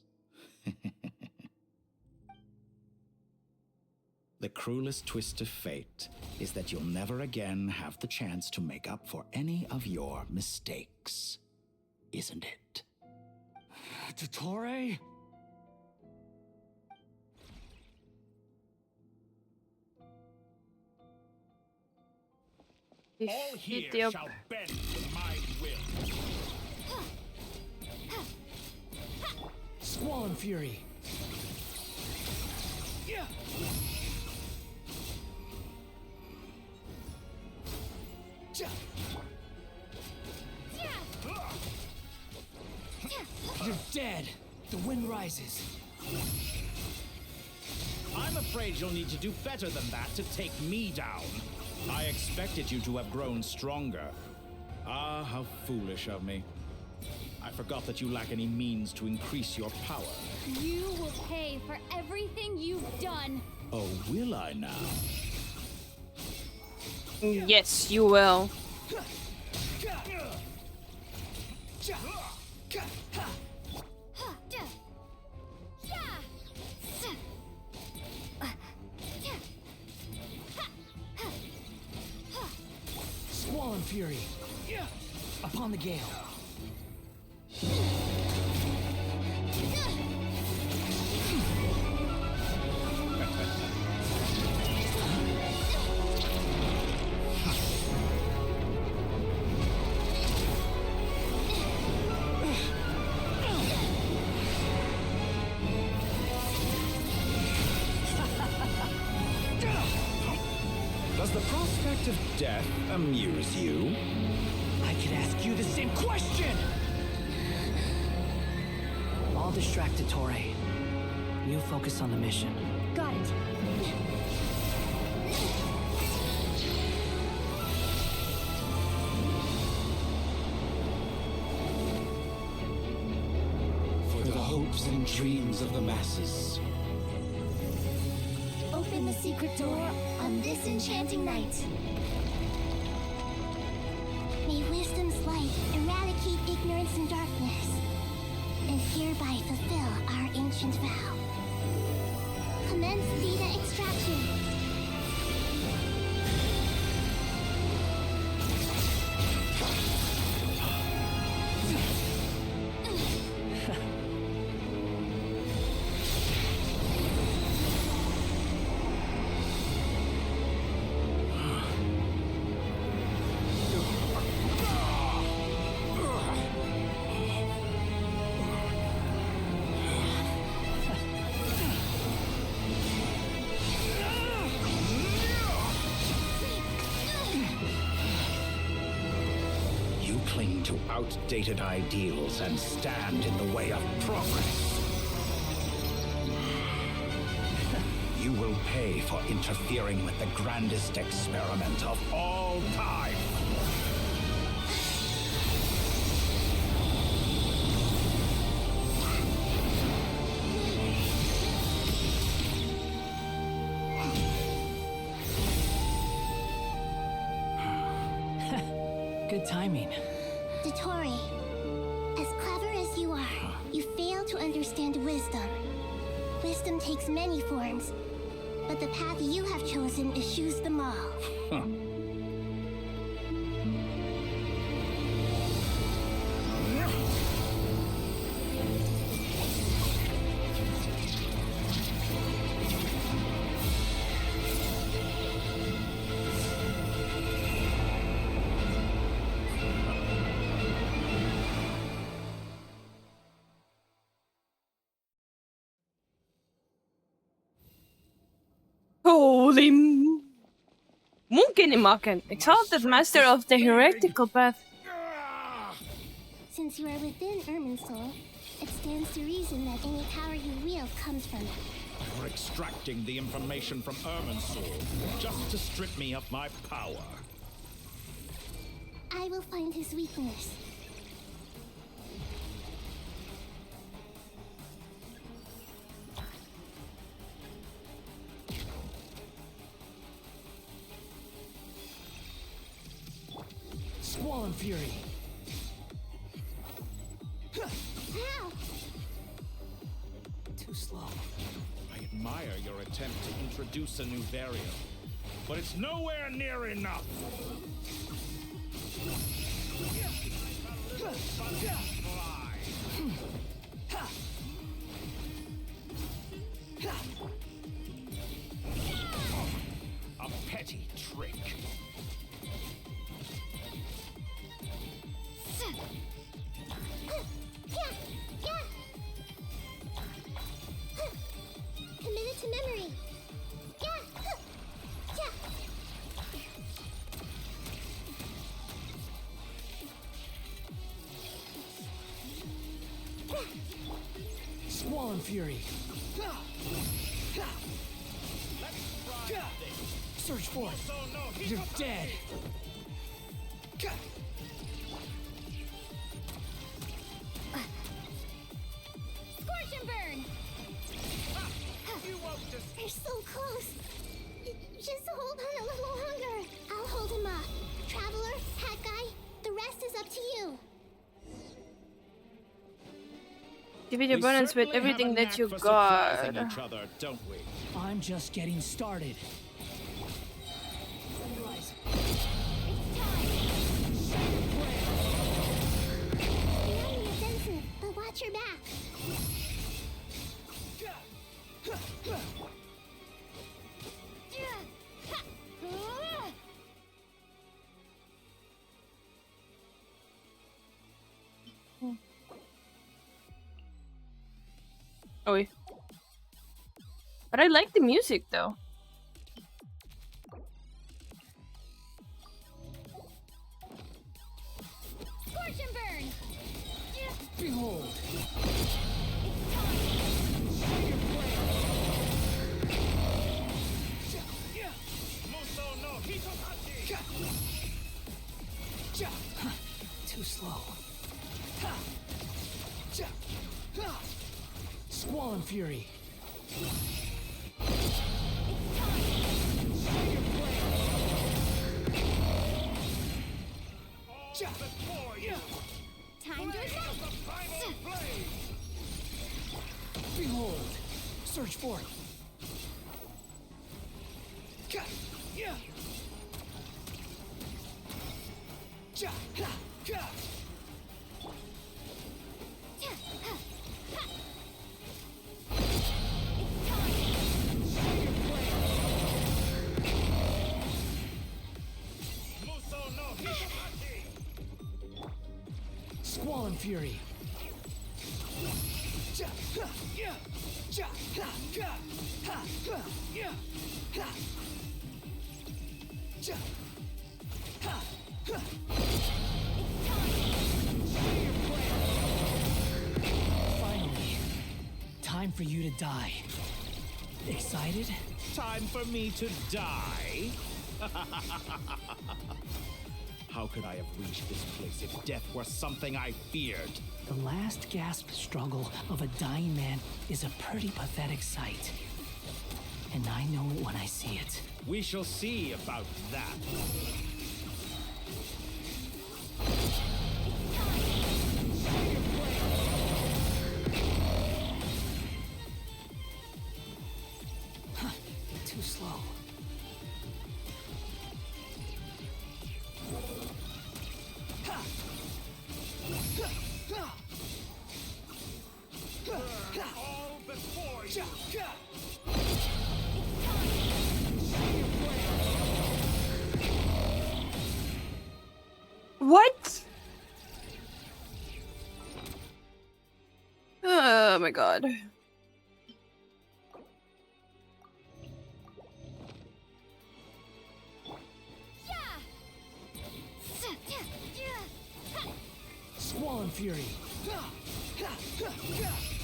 the cruelest twist of fate is that you'll never again have the chance to make up for any of your mistakes. Isn't it? Dottore? All here shall bend to my will. Squall and Fury. Yeah. You're dead. The wind rises. I'm afraid you'll need to do better than that to take me down. I expected you to have grown stronger. Ah, how foolish of me. I forgot that you lack any means to increase your power. You will pay for everything you've done. Oh, will I now? Yes, you will. Squall and Fury. Upon the gale. Does the prospect of death amuse you? I could ask you the same question! I'll distract Dottore. You focus on the mission. Got it. For the hopes and dreams of the masses. Open the secret door on this enchanting night. May wisdom's light eradicate ignorance and darkness, and hereby fulfill our ancient vow. Commence data extraction. Cling to outdated ideals and stand in the way of progress. You will pay for interfering with the grandest experiment of all time. Good timing. Dottore, as clever as you are, you fail to understand wisdom. Wisdom takes many forms, but the path you have chosen eschews them all. Holy Munkenimaken, exalted master of the heretical path. Since you are within Irminsul, it stands to reason that any power you wield comes from it. You're extracting the information from Irminsul just to strip me of my power. I will find his weakness. Squall and Fury. Ow! Too slow. I admire your attempt to introduce a new variant, but it's nowhere near enough. A petty trick. Committed to memory. Squall and Fury. Search for it. You're dead. Scorch and burn. They're so close. Just hold on a little longer. I'll hold him off. Traveler, Hat Guy, the rest is up to you. Defeat your opponents with everything that you got. Each other, don't we? I'm just getting started. The enemy is innocent, but watch your back. Oh, wait. But I like the music though. Scorch and burn. Behold. Too slow. Squall and Fury. Time to attack. Behold. Search for it. Squall and Fury. Finally, time for you to die. Excited? Time for me to die? How could I have reached this place if death were something I feared? The last gasp struggle of a dying man is a pretty pathetic sight. And I know it when I see it. We shall see about that. Too slow. All before you. What? Oh my god. fury. That's enough!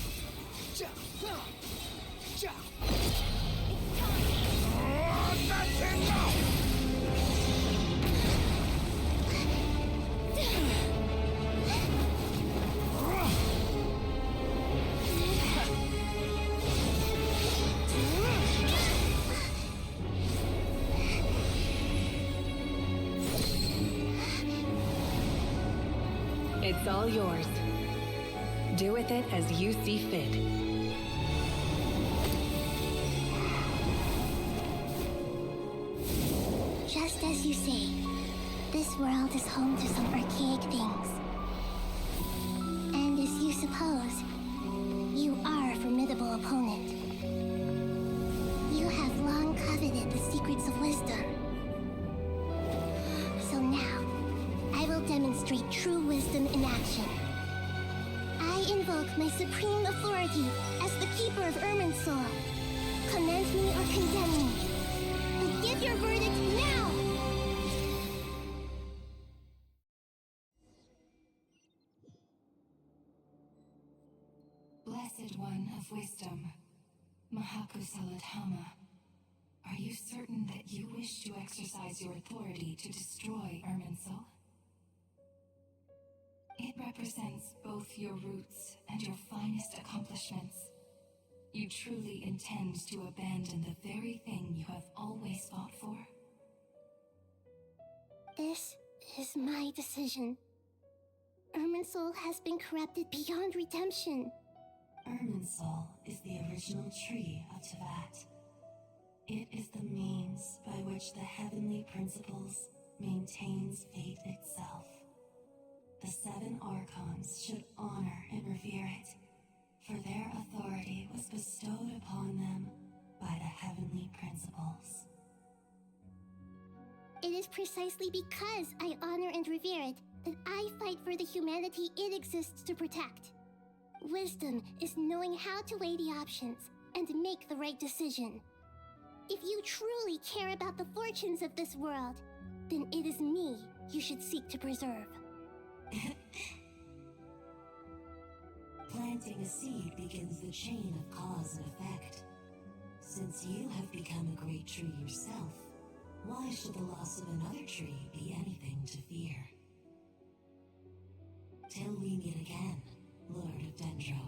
It's all yours. Do with it as you see fit. Just as you say, this world is home to some archaic things. And as you suppose, you are a formidable opponent. You have long coveted the secrets of wisdom. So now, I will demonstrate true wisdom in action. I invoke my supreme authority as the keeper of Irminsul. Commend me or condemn me. But give your verdict now! Blessed One of Wisdom, Mahakusaladhama, are you certain that you wish to exercise your authority to destroy Irminsul? It represents both your roots and your finest accomplishments. You truly intend to abandon the very thing you have always fought for? This is my decision. Irminsul has been corrupted beyond redemption. Irminsul is the original tree of Tevat. It is the means by which the heavenly principles maintains fate itself. The 7 Archons should honor and revere it, for their authority was bestowed upon them by the heavenly principles. It is precisely because I honor and revere it that I fight for the humanity it exists to protect. Wisdom is knowing how to weigh the options and make the right decision. If you truly care about the fortunes of this world, then it is me you should seek to preserve. Planting a seed begins the chain of cause and effect. Since you have become a great tree yourself, why should the loss of another tree be anything to fear? Till we meet again, Lord of Dendro.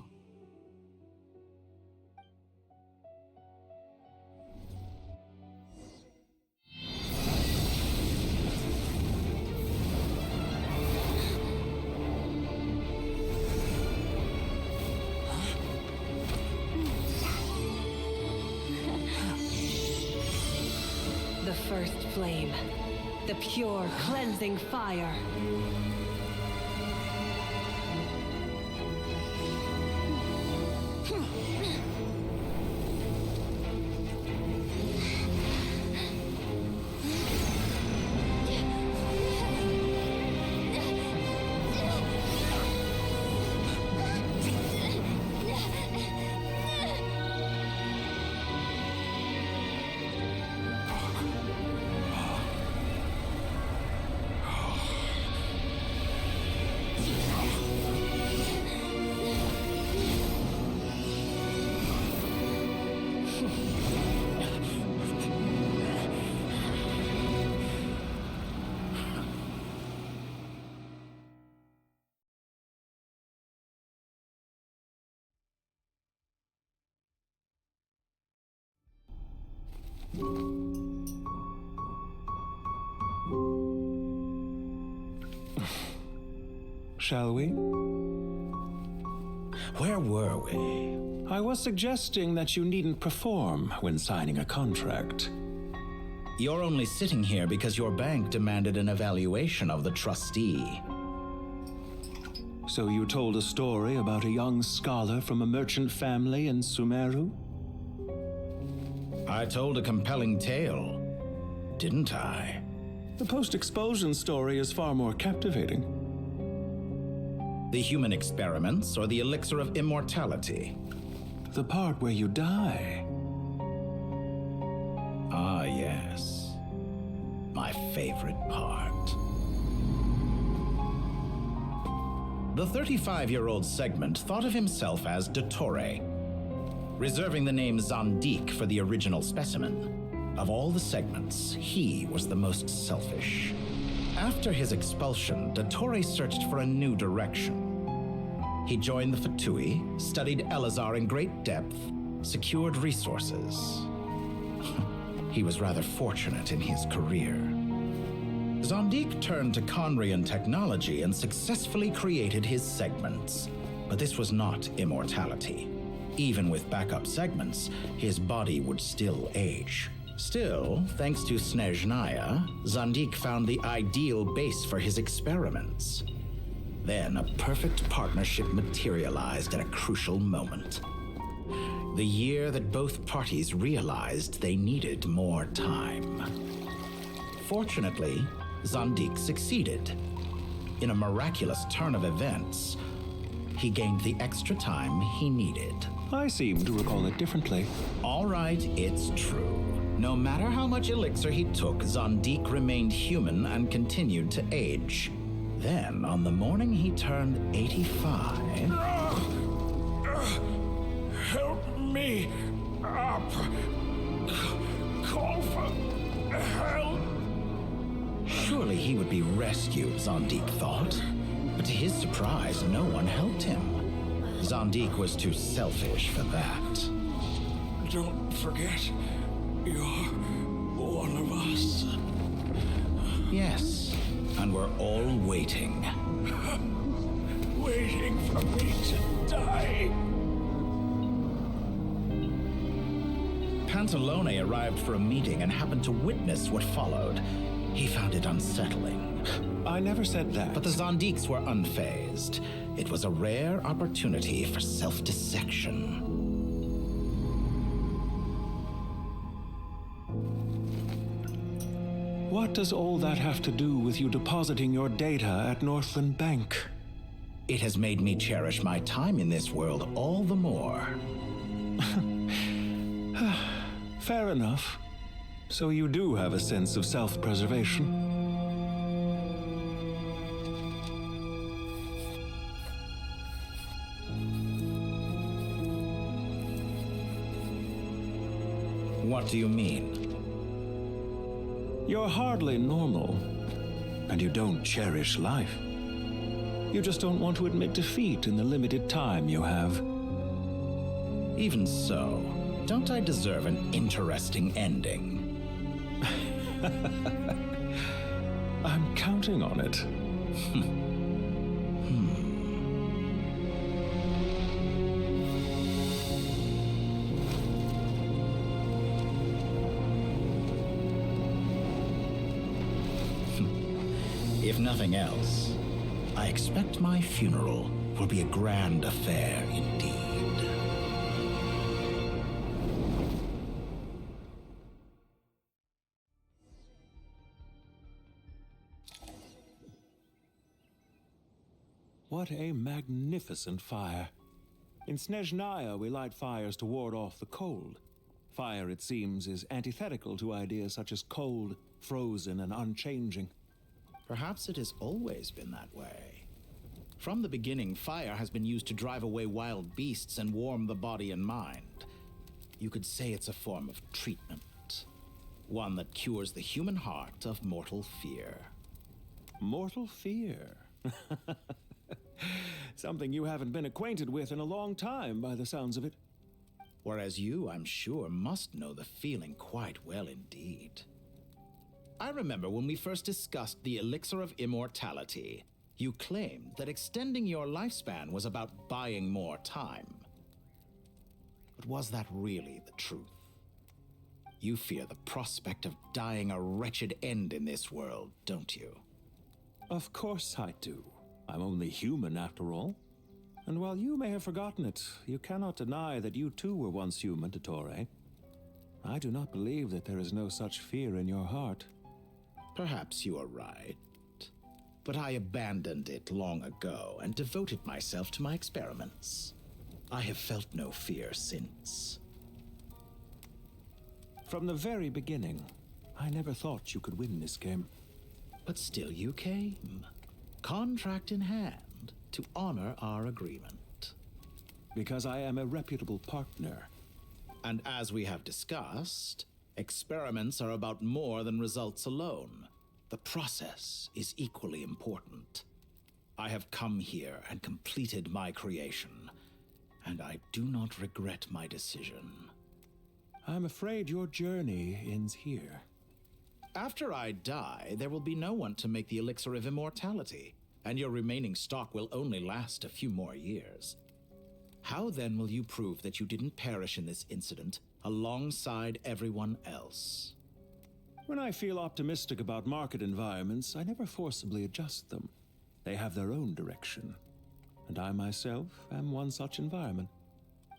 The first flame, the pure, cleansing fire. Shall we? Where were we? I was suggesting that you needn't perform when signing a contract. You're only sitting here because your bank demanded an evaluation of the trustee. So you told a story about a young scholar from a merchant family in Sumeru? I told a compelling tale, didn't I? The post-expulsion story is far more captivating. The human experiments or the elixir of immortality? The part where you die. Ah, yes. My favorite part. The 35-year-old segment thought of himself as Dottore, reserving the name Zandik for the original specimen. Of all the segments, he was the most selfish. After his expulsion, Dottore searched for a new direction. He joined the Fatui, studied Elazar in great depth, secured resources. He was rather fortunate in his career. Zandik turned to Conrian technology and successfully created his segments. But this was not immortality. Even with backup segments, his body would still age. Still, thanks to Snezhnaya, Zandik found the ideal base for his experiments. Then a perfect partnership materialized at a crucial moment. The year that both parties realized they needed more time. Fortunately, Zandik succeeded. In a miraculous turn of events, he gained the extra time he needed. I seem to recall it differently. All right, it's true. No matter how much elixir he took, Zandik remained human and continued to age. Then, on the morning he turned 85... Help me up! Call for help! Surely he would be rescued, Zandik thought. But to his surprise, no one helped him. Zandik was too selfish for that. Don't forget, you're one of us. Yes, and we're all waiting. Waiting for me to die. Pantalone arrived for a meeting and happened to witness what followed. He found it unsettling. I never said that. But the Zandiks were unfazed. It was a rare opportunity for self-dissection. What does all that have to do with you depositing your data at Northland Bank? It has made me cherish my time in this world all the more. Fair enough. So you do have a sense of self-preservation. What do you mean? You're hardly normal, and you don't cherish life. You just don't want to admit defeat in the limited time you have. Even so, don't I deserve an interesting ending? I'm counting on it. If nothing else, I expect my funeral will be a grand affair indeed. What a magnificent fire. In Snezhnaya, we light fires to ward off the cold. Fire, it seems, is antithetical to ideas such as cold, frozen, and unchanging. Perhaps it has always been that way. From the beginning, fire has been used to drive away wild beasts and warm the body and mind. You could say it's a form of treatment. One that cures the human heart of mortal fear. Mortal fear? Something you haven't been acquainted with in a long time, by the sounds of it. Whereas you, I'm sure, must know the feeling quite well indeed. I remember when we first discussed the elixir of immortality, you claimed that extending your lifespan was about buying more time. But was that really the truth? You fear the prospect of dying a wretched end in this world, don't you? Of course I do. I'm only human, after all. And while you may have forgotten it, you cannot deny that you too were once human, Dottore. I do not believe that there is no such fear in your heart. Perhaps you are right. But I abandoned it long ago and devoted myself to my experiments. I have felt no fear since. From the very beginning, I never thought you could win this game. But still you came. Contract in hand. to honor our agreement. Because I am a reputable partner. And as we have discussed, experiments are about more than results alone. The process is equally important. I have come here and completed my creation, and I do not regret my decision. I'm afraid your journey ends here. After I die, there will be no one to make the elixir of immortality, and your remaining stock will only last a few more years. How then will you prove that you didn't perish in this incident alongside everyone else? When I feel optimistic about market environments, I never forcibly adjust them. They have their own direction. And I myself am one such environment.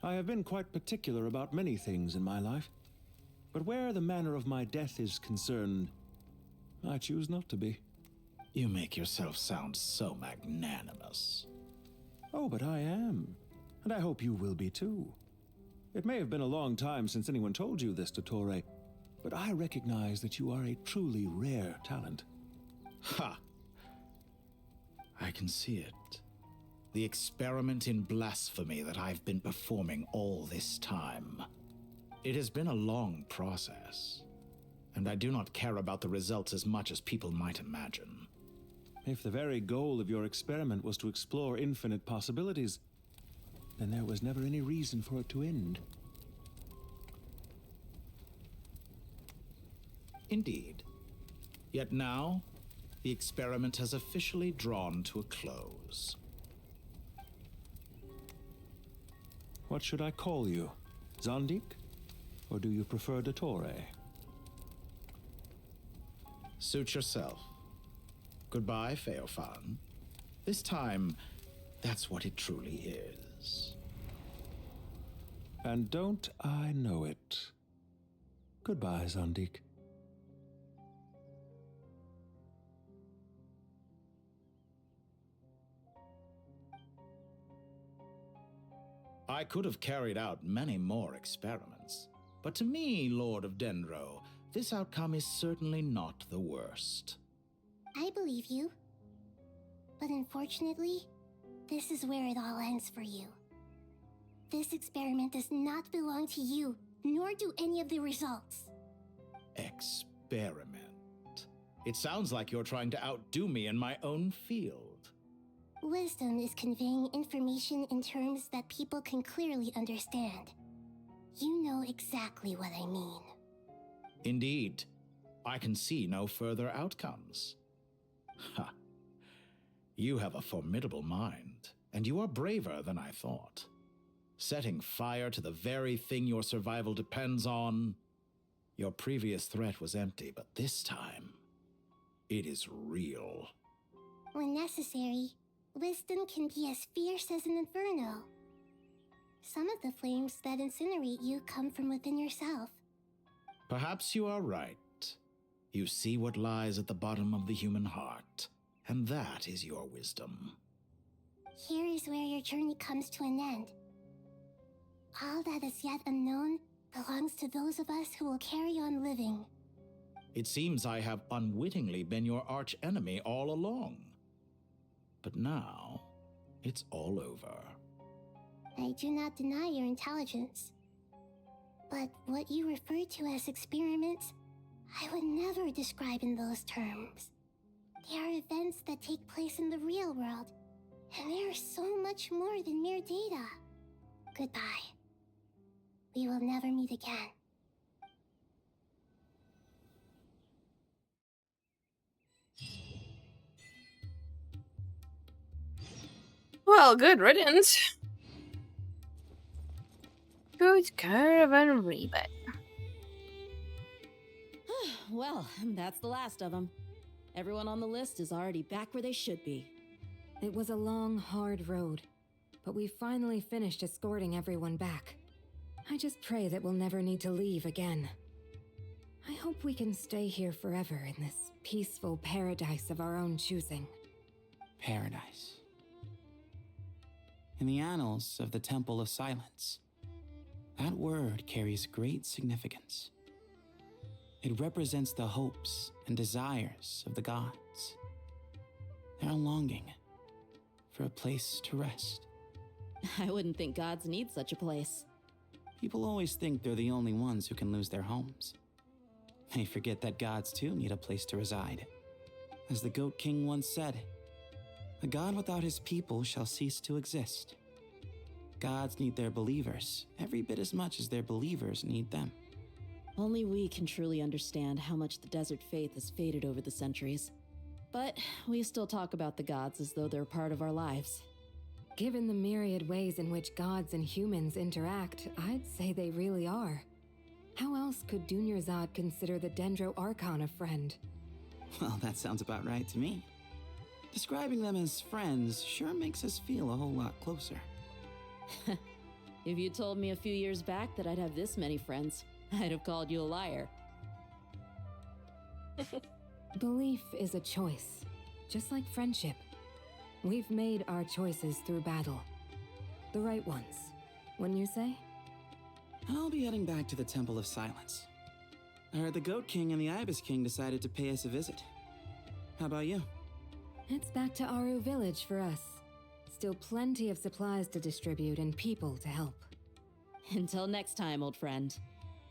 I have been quite particular about many things in my life. But where the manner of my death is concerned, I choose not to be. You make yourself sound so magnanimous. Oh, but I am. And I hope you will be too. It may have been a long time since anyone told you this, Dottore, but I recognize that you are a truly rare talent. Ha! I can see it. The experiment in blasphemy that I've been performing all this time. It has been a long process, and I do not care about the results as much as people might imagine. If the very goal of your experiment was to explore infinite possibilities, then there was never any reason for it to end. Indeed. Yet now, the experiment has officially drawn to a close. What should I call you? Zandik? Or do you prefer Dottore? Suit yourself. Goodbye, Feofan. This time, that's what it truly is. And don't I know it? Goodbye, Zandik. I could have carried out many more experiments, but to me, Lord of Dendro, this outcome is certainly not the worst. I believe you. But unfortunately, this is where it all ends for you. This experiment does not belong to you, nor do any of the results. Experiment? It sounds like you're trying to outdo me in my own field. Wisdom is conveying information in terms that people can clearly understand. You know exactly what I mean. Indeed. I can see no further outcomes. Ha. You have a formidable mind, and you are braver than I thought. Setting fire to the very thing your survival depends on. Your previous threat was empty, but this time, it is real. When necessary, wisdom can be as fierce as an inferno. Some of the flames that incinerate you come from within yourself. Perhaps you are right. You see what lies at the bottom of the human heart, and that is your wisdom. Here is where your journey comes to an end. All that is yet unknown belongs to those of us who will carry on living. It seems I have unwittingly been your arch-enemy all along. But now, it's all over. I do not deny your intelligence. But what you refer to as experiments, I would never describe in those terms. They are events that take place in the real world, and they are so much more than mere data. Goodbye. We will never meet again. Well, good riddance. Good caravan rebate. Well, that's the last of them. Everyone on the list is already back where they should be. It was a long, hard road, but we finally finished escorting everyone back. I just pray that we'll never need to leave again. I hope we can stay here forever in this peaceful paradise of our own choosing. Paradise. In the annals of the Temple of Silence, that word carries great significance. It represents the hopes and desires of the gods. Their longing for a place to rest. I wouldn't think gods need such a place. People always think they're the only ones who can lose their homes. They forget that gods too need a place to reside. As the Goat King once said, "A god without his people shall cease to exist." Gods need their believers every bit as much as their believers need them. Only we can truly understand how much the desert faith has faded over the centuries. But we still talk about the gods as though they're part of our lives. Given the myriad ways in which gods and humans interact, I'd say they really are. How else could Dunyarzad consider the Dendro Archon a friend? Well, that sounds about right to me. Describing them as friends sure makes us feel a whole lot closer. If you told me a few years back that I'd have this many friends, I'd have called you a liar. Belief is a choice, just like friendship. We've made our choices through battle. The right ones, wouldn't you say? I'll be heading back to the Temple of Silence. I heard the Goat King and the Ibis King decided to pay us a visit. How about you? It's back to Aru Village for us. Still plenty of supplies to distribute and people to help. Until next time, old friend.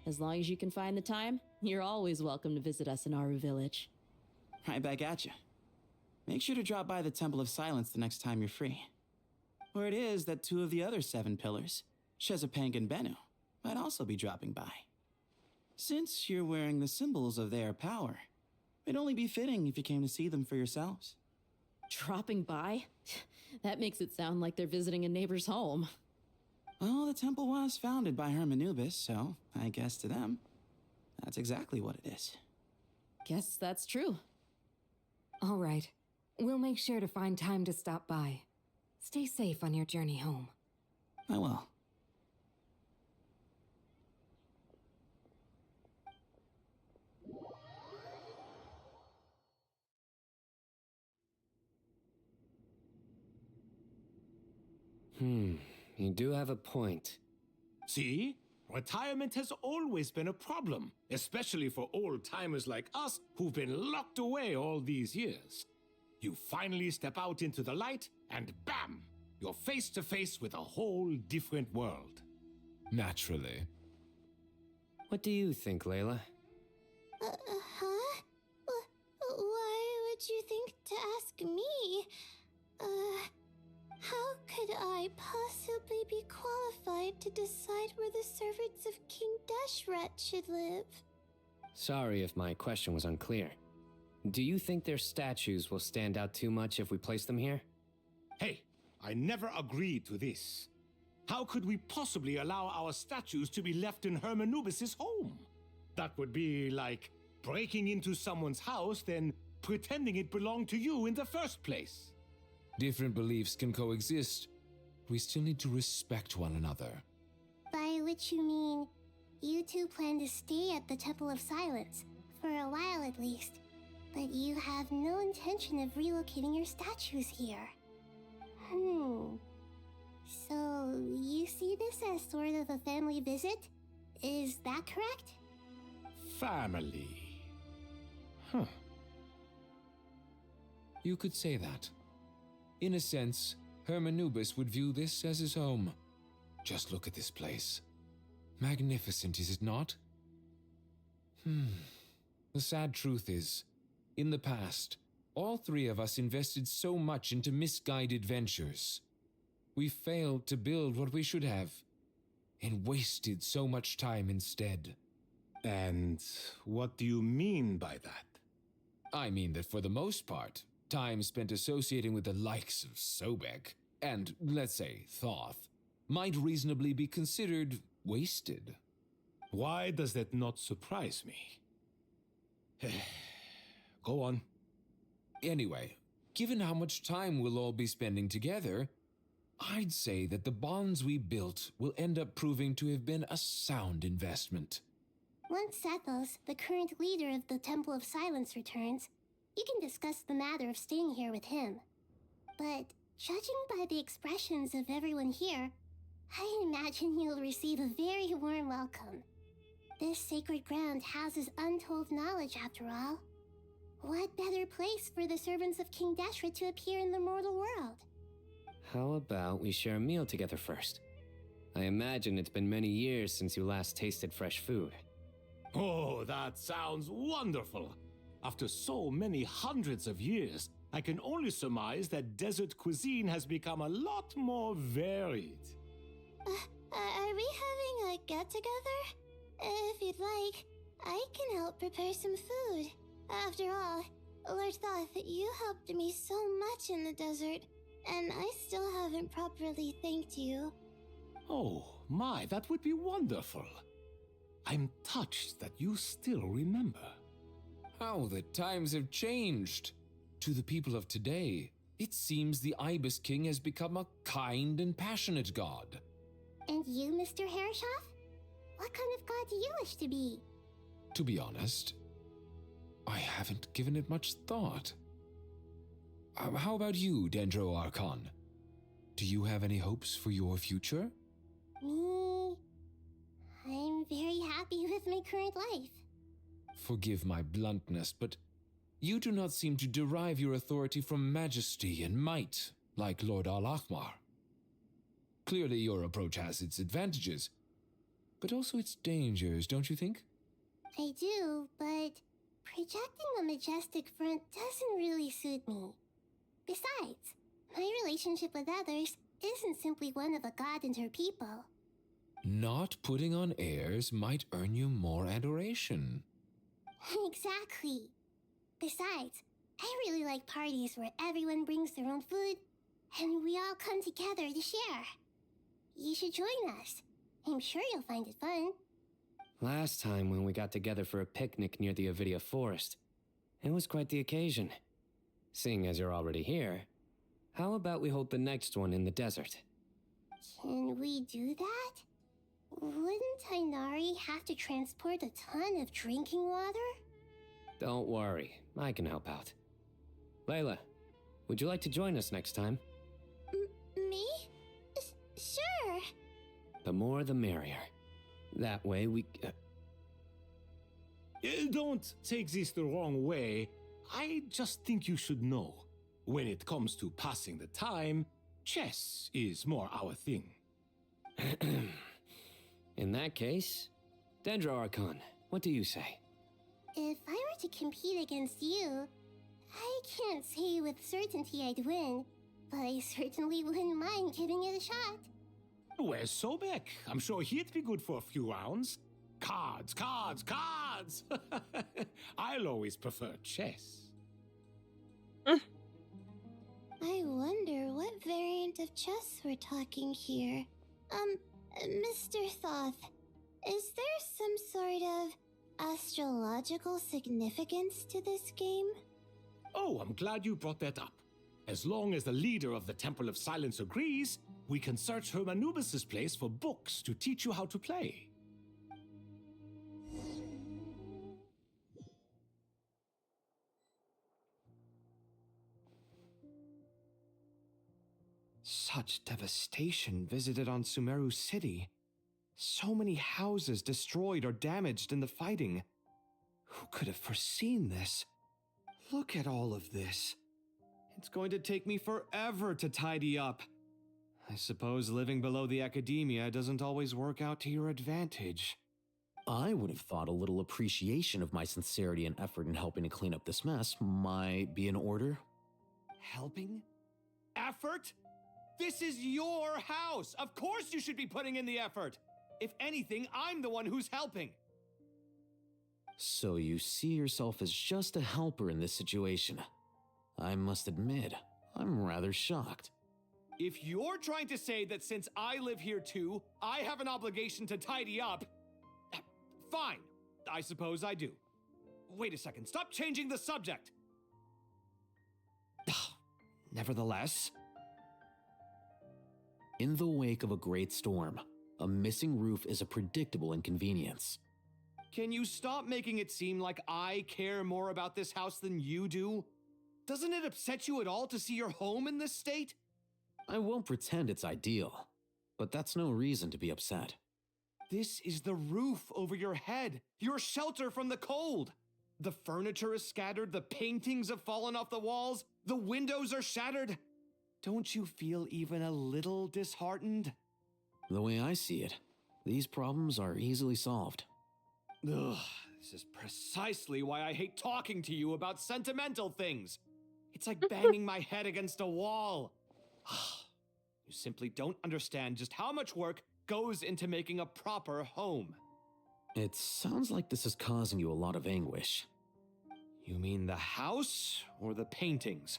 As long as you can find the time, you're always welcome to visit us in Aru Village. Right back at you. Make sure to drop by the Temple of Silence the next time you're free. Or it is that two of the other 7 pillars, Shezapang and Bennu, might also be dropping by. Since you're wearing the symbols of their power, it'd only be fitting if you came to see them for yourselves. Dropping by? That makes it sound like they're visiting a neighbor's home. Well, the temple was founded by Anubis, so I guess to them, that's exactly what it is. Guess that's true. All right. We'll make sure to find time to stop by. Stay safe on your journey home. I will. You do have a point. See? Retirement has always been a problem, especially for old-timers like us who've been locked away all these years. You finally step out into the light, and bam! You're face to face with a whole different world. Naturally. What do you think, Layla? Huh? Why would you think to ask me? How could I possibly be qualified to decide where the servants of King Deshret should live? Sorry if my question was unclear. Do you think their statues will stand out too much if we place them here? Hey, I never agreed to this. How could we possibly allow our statues to be left in Anubis' home? That would be like breaking into someone's house, then pretending it belonged to you in the first place. Different beliefs can coexist. We still need to respect one another. By which you mean, you two plan to stay at the Temple of Silence, for a while at least, but you have no intention of relocating your statues here. So, you see this as sort of a family visit? Is that correct? Family. You could say that. In a sense, Anubis would view this as his home. Just look at this place. Magnificent, is it not? The sad truth is, in the past, all 3 of us invested so much into misguided ventures. We failed to build what we should have, and wasted so much time instead. And what do you mean by that? I mean that for the most part, time spent associating with the likes of Sobek, and, let's say, Thoth, might reasonably be considered wasted. Why does that not surprise me? Go on. Anyway, given how much time we'll all be spending together, I'd say that the bonds we built will end up proving to have been a sound investment. Once Sethos, the current leader of the Temple of Silence, returns, you can discuss the matter of staying here with him. But judging by the expressions of everyone here, I imagine you'll receive a very warm welcome. This sacred ground houses untold knowledge, after all. What better place for the servants of King Deshret to appear in the mortal world? How about we share a meal together first? I imagine it's been many years since you last tasted fresh food. Oh, that sounds wonderful. After so many hundreds of years, I can only surmise that desert cuisine has become a lot more varied. Are we having a get-together? If you'd like, I can help prepare some food. After all, Lord Thoth, you helped me so much in the desert, and I still haven't properly thanked you. Oh, my, that would be wonderful. I'm touched that you still remember. How the times have changed. To the people of today, it seems the Ibis King has become a kind and passionate god. And you, Mr. Herreshoff? What kind of god do you wish to be? To be honest, I haven't given it much thought. How about you, Dendro Archon? Do you have any hopes for your future? Me? I'm very happy with my current life. Forgive my bluntness, but you do not seem to derive your authority from majesty and might, like Lord Al-Ahmar. Clearly your approach has its advantages, but also its dangers, don't you think? I do, but projecting a majestic front doesn't really suit me. Besides, my relationship with others isn't simply one of a god and her people. Not putting on airs might earn you more adoration. Exactly. Besides, I really like parties where everyone brings their own food and we all come together to share. You should join us. I'm sure you'll find it fun. Last time when we got together for a picnic near the Avidia Forest, it was quite the occasion. Seeing as you're already here, how about we hold the next one in the desert? Can we do that? Wouldn't Tainari have to transport a ton of drinking water? Don't worry, I can help out. Layla, would you like to join us next time? Me? Sure. The more the merrier. That way we... Don't take this the wrong way. I just think you should know. When it comes to passing the time, chess is more our thing. In that case, Dendro Archon, what do you say? If I were to compete against you, I can't say with certainty I'd win, but I certainly wouldn't mind giving it a shot. Where's Sobek? I'm sure he'd be good for a few rounds. Cards, cards, cards! I'll always prefer chess. I wonder what variant of chess we're talking here. Mr. Thoth, is there some sort of astrological significance to this game? Oh, I'm glad you brought that up. As long as the leader of the Temple of Silence agrees, we can search Hermanubis' place for books to teach you how to play. Such devastation visited on Sumeru City. So many houses destroyed or damaged in the fighting. Who could have foreseen this? Look at all of this. It's going to take me forever to tidy up. I suppose living below the academia doesn't always work out to your advantage. I would have thought a little appreciation of my sincerity and effort in helping to clean up this mess might be in order. Helping? Effort? This is your house! Of course you should be putting in the effort! If anything, I'm the one who's helping! So you see yourself as just a helper in this situation. I must admit, I'm rather shocked. If you're trying to say that since I live here too, I have an obligation to tidy up, fine, I suppose I do. Wait a second, stop changing the subject! Nevertheless... In the wake of a great storm, a missing roof is a predictable inconvenience. Can you stop making it seem like I care more about this house than you do? Doesn't it upset you at all to see your home in this state? I won't pretend it's ideal, but that's no reason to be upset. This is the roof over your head, your shelter from the cold. The furniture is scattered, the paintings have fallen off the walls, the windows are shattered. Don't you feel even a little disheartened? The way I see it, these problems are easily solved. Ugh, this is precisely why I hate talking to you about sentimental things. It's like banging my head against a wall. You simply don't understand just how much work goes into making a proper home. It sounds like this is causing you a lot of anguish. You mean the house or the paintings?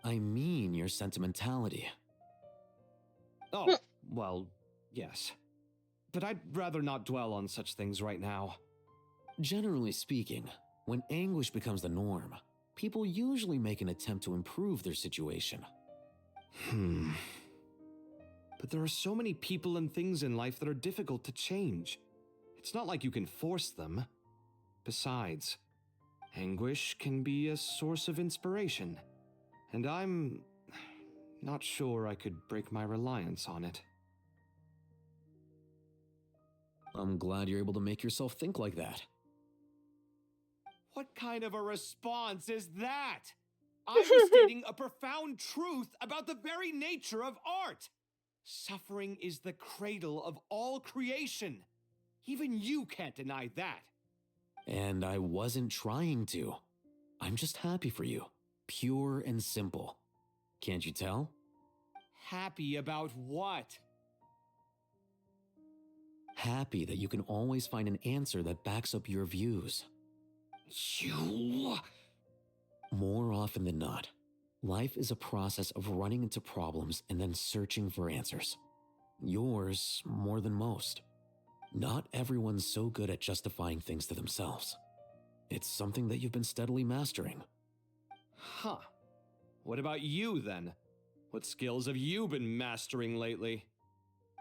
I mean your sentimentality. Oh, well, yes. But I'd rather not dwell on such things right now. Generally speaking, when anguish becomes the norm, people usually make an attempt to improve their situation. But there are so many people and things in life that are difficult to change. It's not like you can force them. Besides, anguish can be a source of inspiration, and I'm not sure I could break my reliance on it. I'm glad you're able to make yourself think like that. What kind of a response is that? I was stating a profound truth about the very nature of art. Suffering is the cradle of all creation. Even you can't deny that. And I wasn't trying to. I'm just happy for you. Pure and simple. Can't you tell? Happy about what? Happy that you can always find an answer that backs up your views. You... More often than not, life is a process of running into problems and then searching for answers. Yours more than most. Not everyone's so good at justifying things to themselves. It's something that you've been steadily mastering. Huh. What about you, then? What skills have you been mastering lately?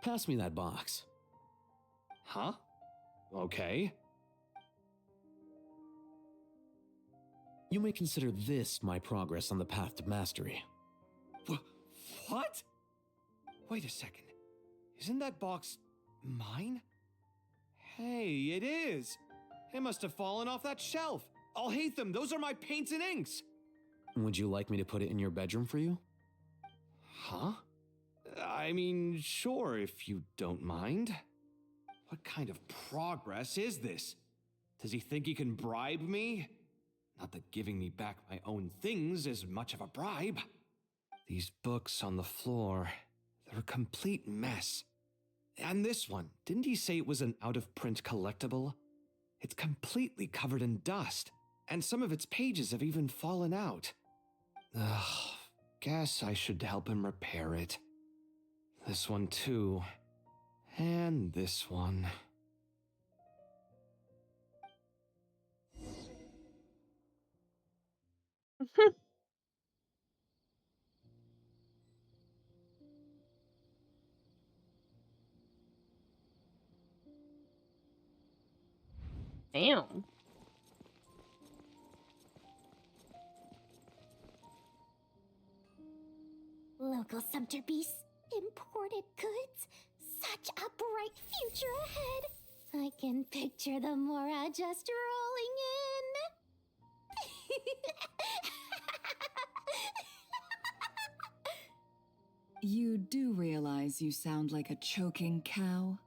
Pass me that box. Huh? Okay. You may consider this my progress on the path to mastery. What? Wait a second. Isn't that box mine? Hey, it is. It must have fallen off that shelf. I'll hate them. Those are my paints and inks. Would you like me to put it in your bedroom for you? Huh? I mean, sure, if you don't mind. What kind of progress is this? Does he think he can bribe me? Not that giving me back my own things is much of a bribe. These books on the floor, they're a complete mess. And this one, didn't he say it was an out-of-print collectible? It's completely covered in dust, and some of its pages have even fallen out. Ugh, guess I should help him repair it. This one too. And this one. Damn. Local Sumter Beasts, imported goods. Such a bright future ahead. I can picture the Mora just rolling in. You do realize you sound like a choking cow?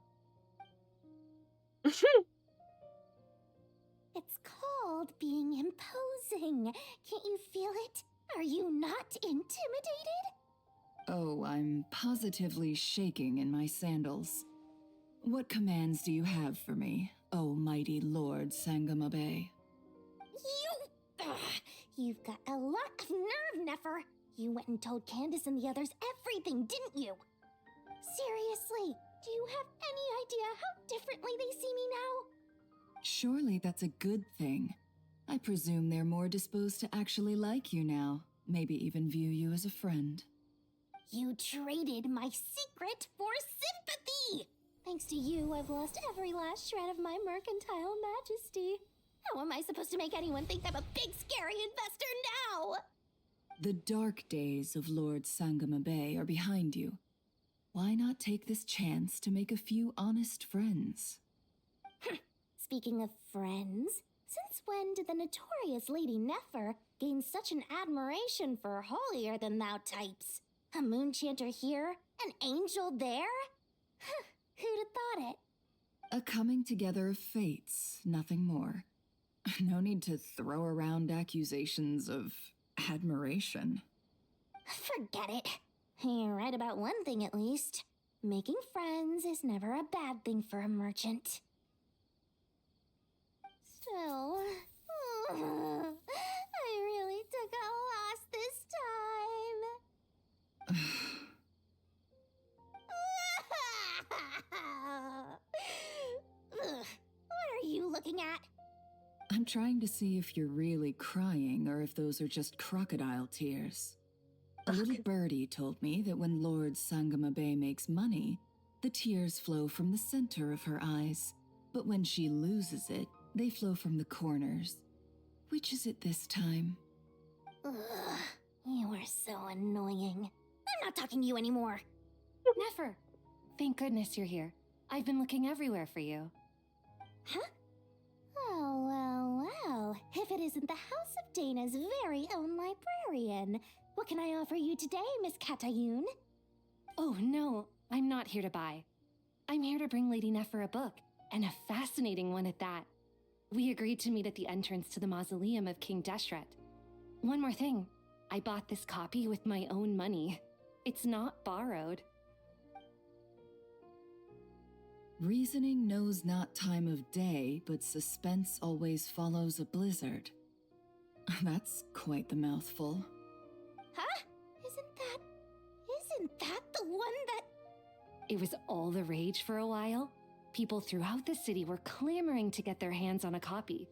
It's called being imposing. Can't you feel it? Are you not intimidated? Oh, I'm positively shaking in my sandals. What commands do you have for me, oh mighty Lord Sangamabe? You've got a lot of nerve, Nefer. You went and told Candace and the others everything, didn't you? Seriously, do you have any idea how differently they see me now? Surely that's a good thing. I presume they're more disposed to actually like you now, maybe even view you as a friend. You traded my secret for sympathy! Thanks to you, I've lost every last shred of my mercantile majesty. How am I supposed to make anyone think I'm a big, scary investor now? The dark days of Lord Sangamabe are behind you. Why not take this chance to make a few honest friends? Speaking of friends, since when did the notorious Lady Nefer gain such an admiration for holier-than-thou types? A moon chanter here? An angel there? Who'd have thought it? A coming together of fates, nothing more. No need to throw around accusations of admiration. Forget it. You're right about one thing at least. Making friends is never a bad thing for a merchant. So, I really took a loss this time. What are you looking at? I'm trying to see if you're really crying or if those are just crocodile tears. A little birdie told me that when Lord Sangamabe makes money, the tears flow from the center of her eyes, but when she loses it, they flow from the corners. Which is it this time? Ugh, you are so annoying. I'm not talking to you anymore. Nefer! Thank goodness you're here. I've been looking everywhere for you. Huh? Well. If it isn't the House of Dana's very own librarian. What can I offer you today, Miss Katayun? Oh, no. I'm not here to buy. I'm here to bring Lady Nefer a book, and a fascinating one at that. We agreed to meet at the entrance to the mausoleum of King Deshret. One more thing. I bought this copy with my own money. It's not borrowed. Reasoning knows not time of day, but suspense always follows a blizzard. That's quite the mouthful. Huh? Isn't that the one that... It was all the rage for a while. People throughout the city were clamoring to get their hands on a copy.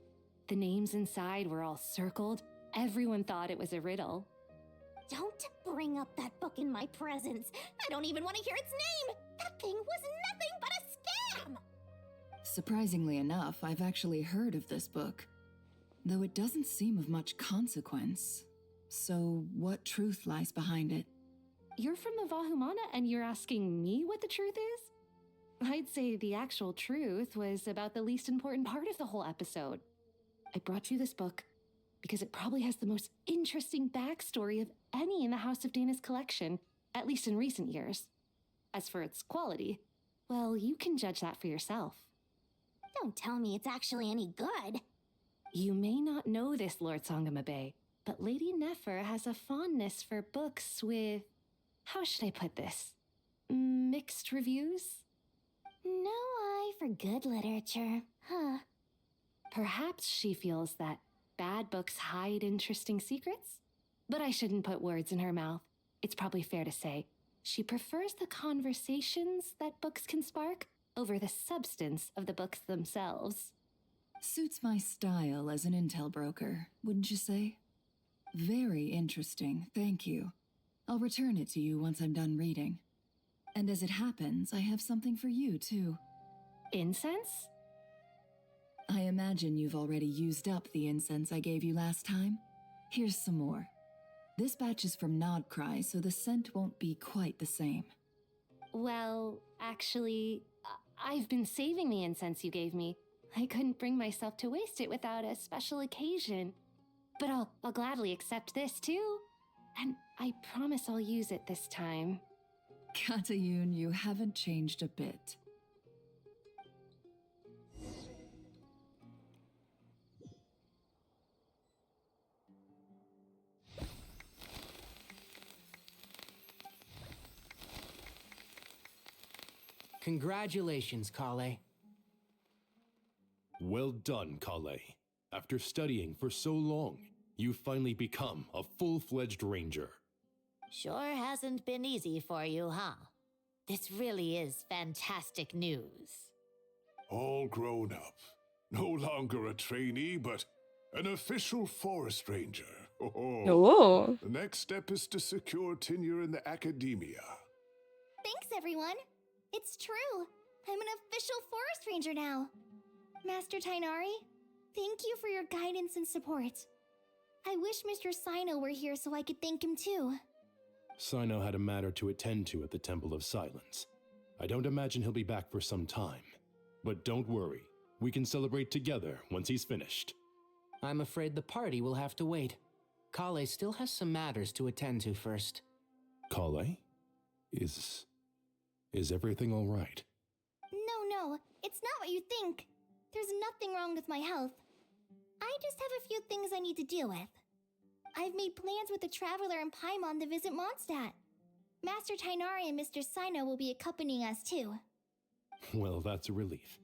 The names inside were all circled. Everyone thought it was a riddle. Don't bring up that book in my presence. I don't even want to hear its name. That thing was nothing but a scam. Surprisingly enough, I've actually heard of this book, though it doesn't seem of much consequence. So, what truth lies behind it? You're from the Vahumana and you're asking me what the truth is? I'd say the actual truth was about the least important part of the whole episode. I brought you this book because it probably has the most interesting backstory of any in the House of Dana's collection, at least in recent years. As for its quality, well, you can judge that for yourself. Don't tell me it's actually any good. You may not know this, Lord Sangamabe, but Lady Nefer has a fondness for books with... How should I put this? Mixed reviews? No eye for good literature, huh? Perhaps she feels that bad books hide interesting secrets? But I shouldn't put words in her mouth. It's probably fair to say she prefers the conversations that books can spark over the substance of the books themselves. Suits my style as an intel broker, wouldn't you say? Very interesting, thank you. I'll return it to you once I'm done reading. And as it happens, I have something for you, too. Incense? I imagine you've already used up the incense I gave you last time. Here's some more. This batch is from Nod-Krai, so the scent won't be quite the same. Well, actually, I've been saving the incense you gave me. I couldn't bring myself to waste it without a special occasion. But I'll gladly accept this, too. And I promise I'll use it this time. Katayun, you haven't changed a bit. Congratulations, Kale. Well done, Kale. After studying for so long, you've finally become a full-fledged ranger. Sure hasn't been easy for you, huh? This really is fantastic news. All grown up. No longer a trainee, but an official forest ranger. Oh. The next step is to secure tenure in the academia. Thanks, everyone. It's true. I'm an official forest ranger now. Master Tainari, thank you for your guidance and support. I wish Mr. Sino were here so I could thank him too. Sino had a matter to attend to at the Temple of Silence. I don't imagine he'll be back for some time. But don't worry, we can celebrate together once he's finished. I'm afraid the party will have to wait. Kale still has some matters to attend to first. Kale? Is everything all right? No, it's not what you think. There's nothing wrong with my health. I just have a few things I need to deal with. I've made plans with the Traveler and Paimon to visit Mondstadt. Master Tainari and Mr. Sino will be accompanying us too. Well, that's a relief.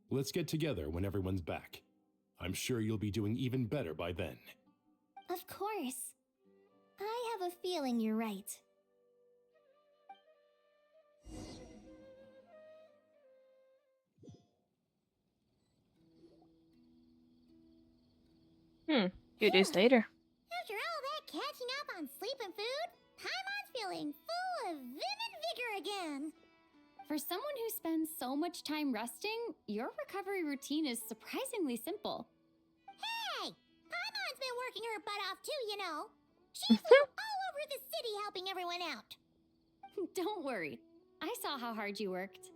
Let's get together when everyone's back. I'm sure you'll be doing even better by then. Of course. I have a feeling you're right. Few days later. After all that catching up on sleep and food, Paimon's feeling full of vim and vigor again. For someone who spends so much time resting, your recovery routine is surprisingly simple. Hey! Paimon's been working her butt off too, you know. She flew all over the city helping everyone out. Don't worry. I saw how hard you worked.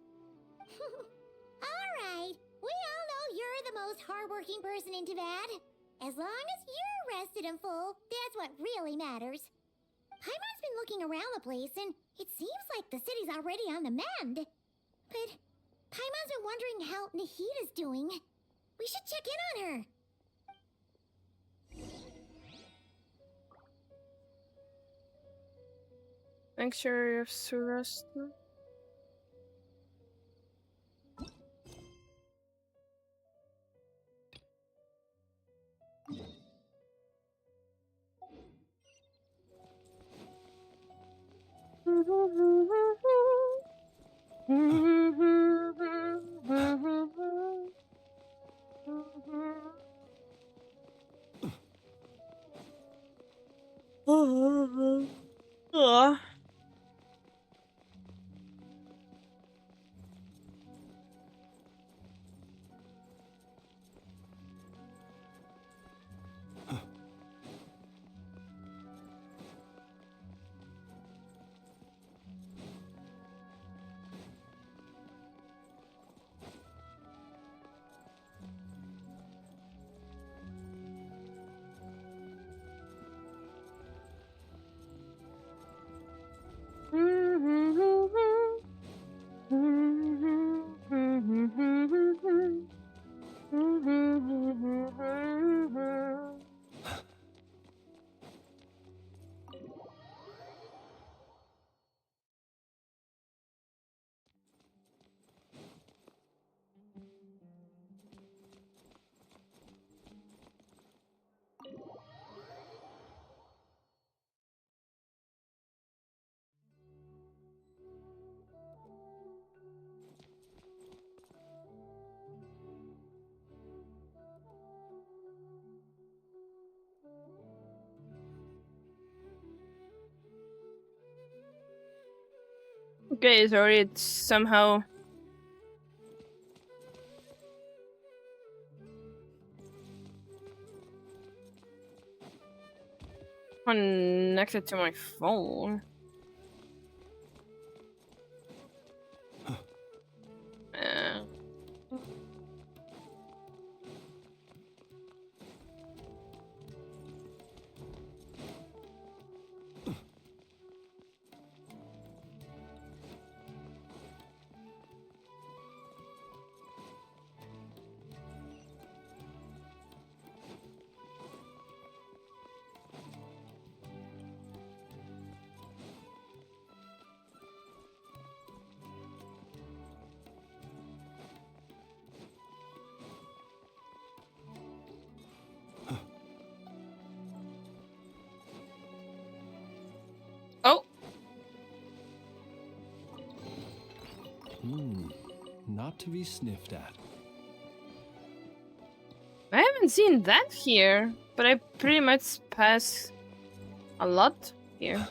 Alright, we all know you're the most hardworking person in Tavad. As long as you're rested and full, that's what really matters. Paimon's been looking around the place, and it seems like the city's already on the mend. But Paimon's been wondering how Nahida's doing. We should check in on her. Make sure you have Surasta. Okay, so it's somehow connected to my phone. Oh! Not to be sniffed at. I haven't seen that here, but I pretty much pass a lot here.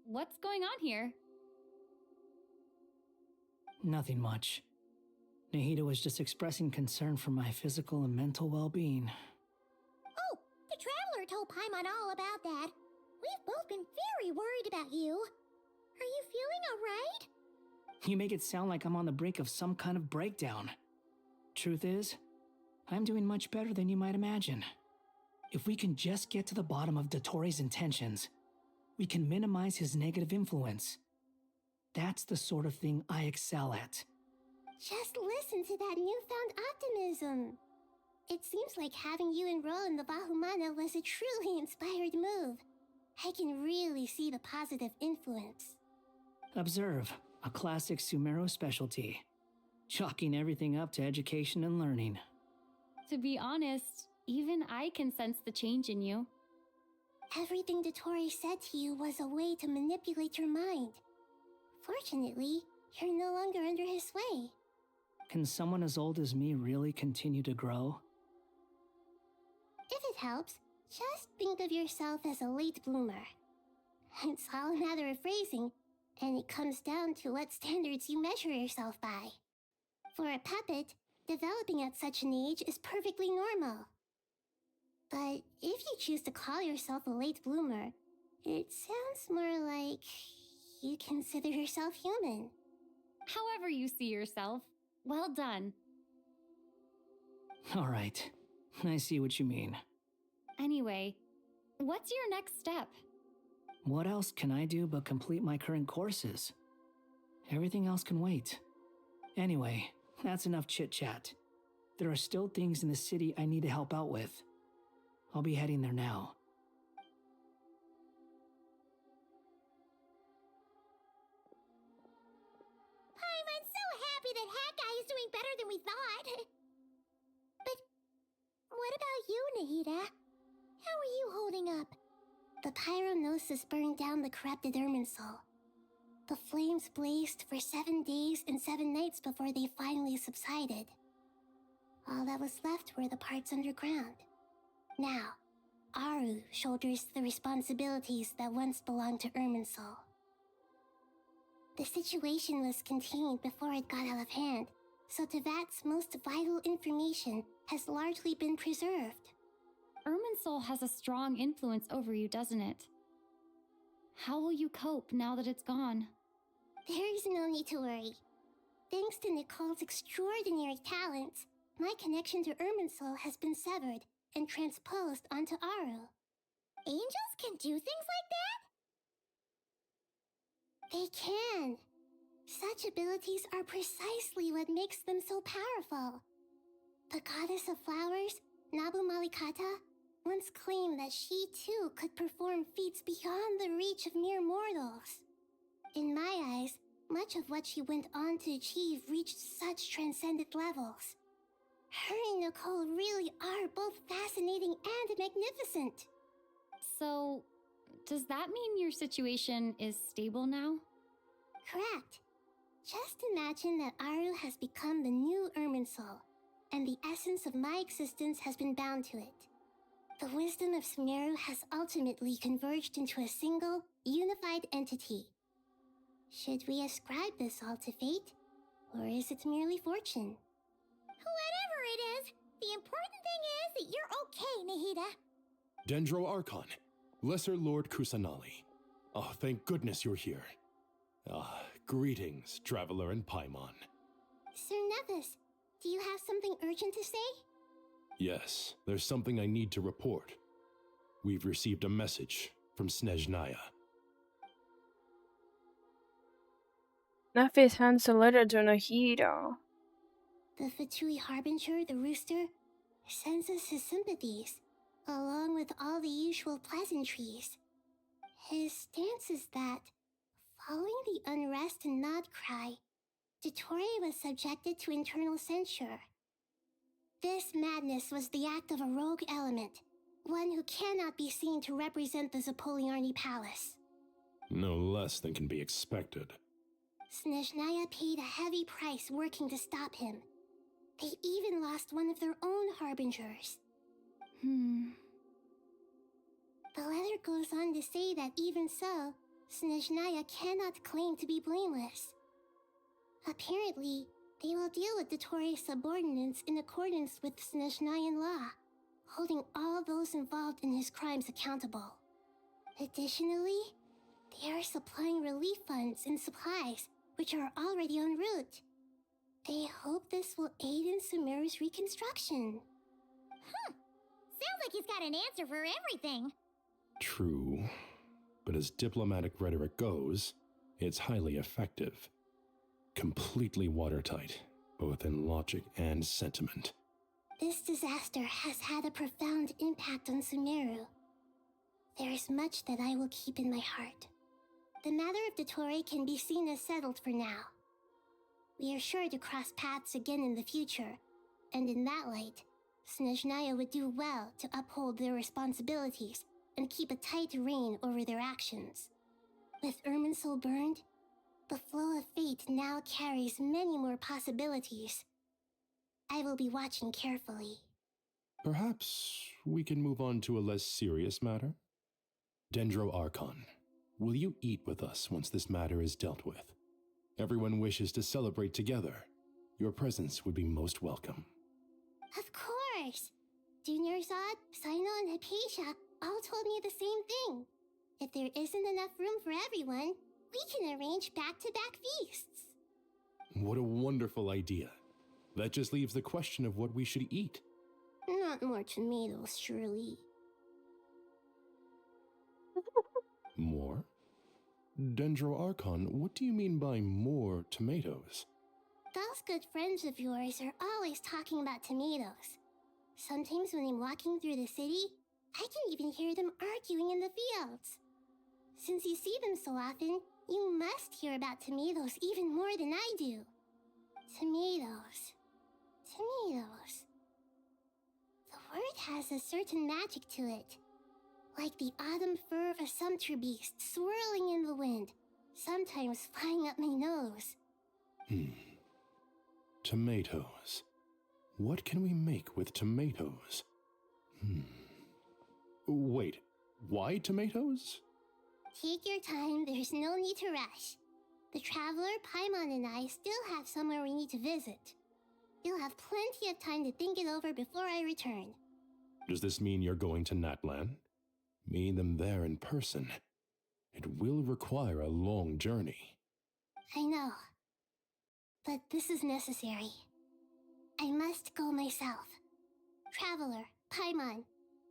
what's going on here? Nothing much. Nahida was just expressing concern for my physical and mental well-being. Oh, the Traveler told Paimon all about that. We've both been very worried about you. Are you feeling alright? You make it sound like I'm on the brink of some kind of breakdown. Truth is, I'm doing much better than you might imagine. If we can just get to the bottom of Dottore's intentions, we can minimize his negative influence. That's the sort of thing I excel at. Just listen to that newfound optimism. It seems like having you enroll in the Vahumana was a truly inspired move. I can really see the positive influence. Observe, a classic Sumeru specialty. Chalking everything up to education and learning. To be honest, even I can sense the change in you. Everything Dottore said to you was a way to manipulate your mind. Fortunately, you're no longer under his sway. Can someone as old as me really continue to grow? If it helps, just think of yourself as a late bloomer. It's all a matter of phrasing, and it comes down to what standards you measure yourself by. For a puppet, developing at such an age is perfectly normal. But if you choose to call yourself a late bloomer, it sounds more like you consider yourself human. However you see yourself, well done. All right, I see what you mean. Anyway, what's your next step? What else can I do but complete my current courses? Everything else can wait. Anyway, that's enough chit-chat. There are still things in the city I need to help out with. I'll be heading there now. I'm so happy that Hat Guy is doing better than we thought. But what about you, Nahida? How are you holding up? The pyronosis burned down the corrupted Irminsul. The flames blazed for 7 days and 7 nights before they finally subsided. All that was left were the parts underground. Now, Aru shoulders the responsibilities that once belonged to Irminsul. The situation was contained before it got out of hand, so Tevat's most vital information has largely been preserved. Irminsul has a strong influence over you, doesn't it? How will you cope now that it's gone? There is no need to worry. Thanks to Nicole's extraordinary talents, my connection to Irminsul has been severed and transposed onto Aru. Angels can do things like that? They can. Such abilities are precisely what makes them so powerful. The goddess of flowers, Nabu Malikata, once claimed that she too could perform feats beyond the reach of mere mortals. In my eyes, much of what she went on to achieve reached such transcendent levels. Her and Nicole really are both fascinating and magnificent. So, does that mean your situation is stable now? Correct. Just imagine that Aru has become the new Irminsul, and the essence of my existence has been bound to it. The wisdom of Sumeru has ultimately converged into a single, unified entity. Should we ascribe this all to fate, or is it merely fortune? Whatever it is, the important thing is that you're okay, Nahida. Dendro Archon, Lesser Lord Kusanali. Oh, thank goodness you're here. Greetings, Traveler and Paimon. Sir Nevis, do you have something urgent to say? Yes, there's something I need to report. We've received a message from Snezhnaya. Nephis hands a letter to Nahida. The Fatui Harbinger, the rooster, sends us his sympathies, along with all the usual pleasantries. His stance is that, following the unrest in Nod-Krai, Dottore was subjected to internal censure. This madness was the act of a rogue element, one who cannot be seen to represent the Zapoliarni Palace. No less than can be expected. Snezhnaya paid a heavy price working to stop him. They even lost one of their own harbingers. The letter goes on to say that even so, Snezhnaya cannot claim to be blameless. Apparently, they will deal with Dottore's subordinates in accordance with Snezhnayan law, holding all those involved in his crimes accountable. Additionally, they are supplying relief funds and supplies, which are already en route. They hope this will aid in Sumeru's reconstruction. Sounds like he's got an answer for everything. True. But as diplomatic rhetoric goes, it's highly effective. Completely watertight, both in logic and sentiment. This disaster has had a profound impact on Sumeru. There is much that I will keep in my heart. The matter of Dottore can be seen as settled for now. We are sure to cross paths again in the future, and in that light, Snezhnaya would do well to uphold their responsibilities and keep a tight rein over their actions. With Irminsul burned, the flow of fate now carries many more possibilities. I will be watching carefully. Perhaps we can move on to a less serious matter? Dendro Archon, will you eat with us once this matter is dealt with? Everyone wishes to celebrate together. Your presence would be most welcome. Of course! Junior Zod, Sino, and Hypatia all told me the same thing. If there isn't enough room for everyone, we can arrange back-to-back feasts. What a wonderful idea. That just leaves the question of what we should eat. Not more tomatoes, surely. More? Dendro Archon, what do you mean by more tomatoes? Those good friends of yours are always talking about tomatoes. Sometimes when I'm walking through the city, I can even hear them arguing in the fields. Since you see them so often, you must hear about tomatoes even more than I do. Tomatoes. Tomatoes. The word has a certain magic to it. Like the autumn fur of a sumpter beast swirling in the wind, sometimes flying up my nose. Tomatoes. What can we make with tomatoes? Wait, why tomatoes? Take your time, there's no need to rush. The Traveler, Paimon, and I still have somewhere we need to visit. You'll have plenty of time to think it over before I return. Does this mean you're going to Natlan? Meeting them there in person. It will require a long journey. I know. But this is necessary. I must go myself. Traveler, Paimon,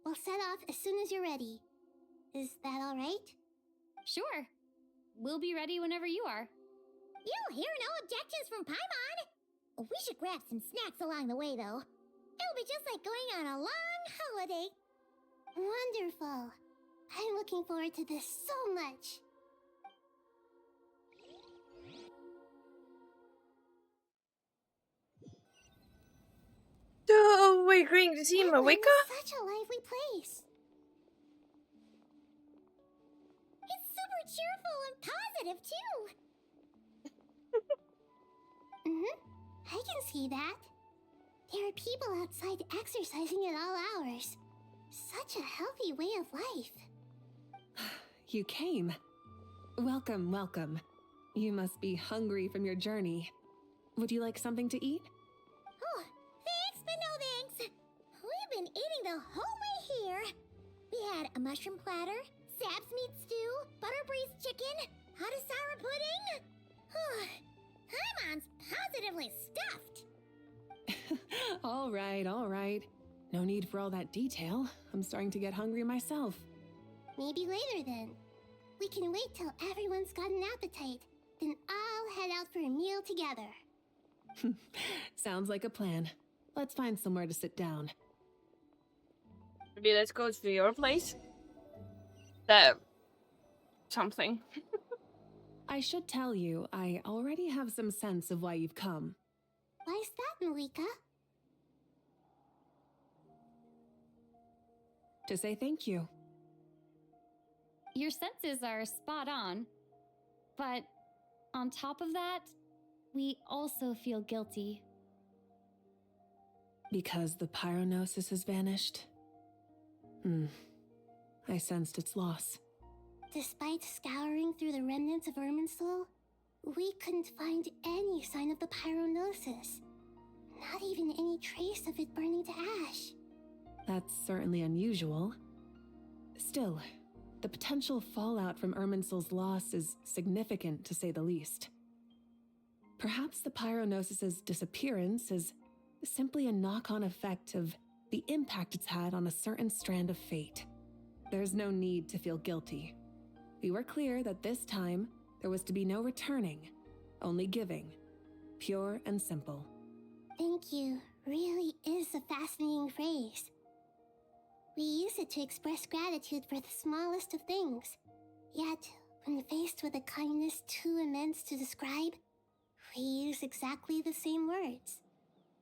we'll set off as soon as you're ready. Is that all right? Sure. We'll be ready whenever you are. You'll hear no objections from Paimon. We should grab some snacks along the way, though. It'll be just like going on a long holiday. Wonderful. I'm looking forward to this so much. So we're going to see Natlan Mawika? is such a lively place. It's super cheerful and positive, too. I can see that. There are people outside exercising at all hours. Such a healthy way of life. You came. Welcome, welcome. You must be hungry from your journey. Would you like something to eat? Oh, thanks, but no thanks. We've been eating the whole way here. We had a mushroom platter, Sab's meat stew, butter braised chicken, hot sour pudding. Paimon's positively stuffed. All right, all right. No need for all that detail. I'm starting to get hungry myself. Maybe later then. We can wait till everyone's got an appetite. Then I'll head out for a meal together. Sounds like a plan. Let's find somewhere to sit down. Maybe let's go to your place. Something. I should tell you, I already have some sense of why you've come. Why's that, Malika? To say thank you. Your senses are spot on. But on top of that, we also feel guilty. Because the pyronosis has vanished? I sensed its loss. Despite scouring through the remnants of Irminsul, we couldn't find any sign of the pyronosis. Not even any trace of it burning to ash. That's certainly unusual. Still, the potential fallout from Irminsul's loss is significant, to say the least. Perhaps the pyronosis's disappearance is simply a knock-on effect of the impact it's had on a certain strand of fate. There's no need to feel guilty. We were clear that this time, there was to be no returning, only giving. Pure and simple. Thank you really is a fascinating phrase. We use it to express gratitude for the smallest of things. Yet, when faced with a kindness too immense to describe, we use exactly the same words.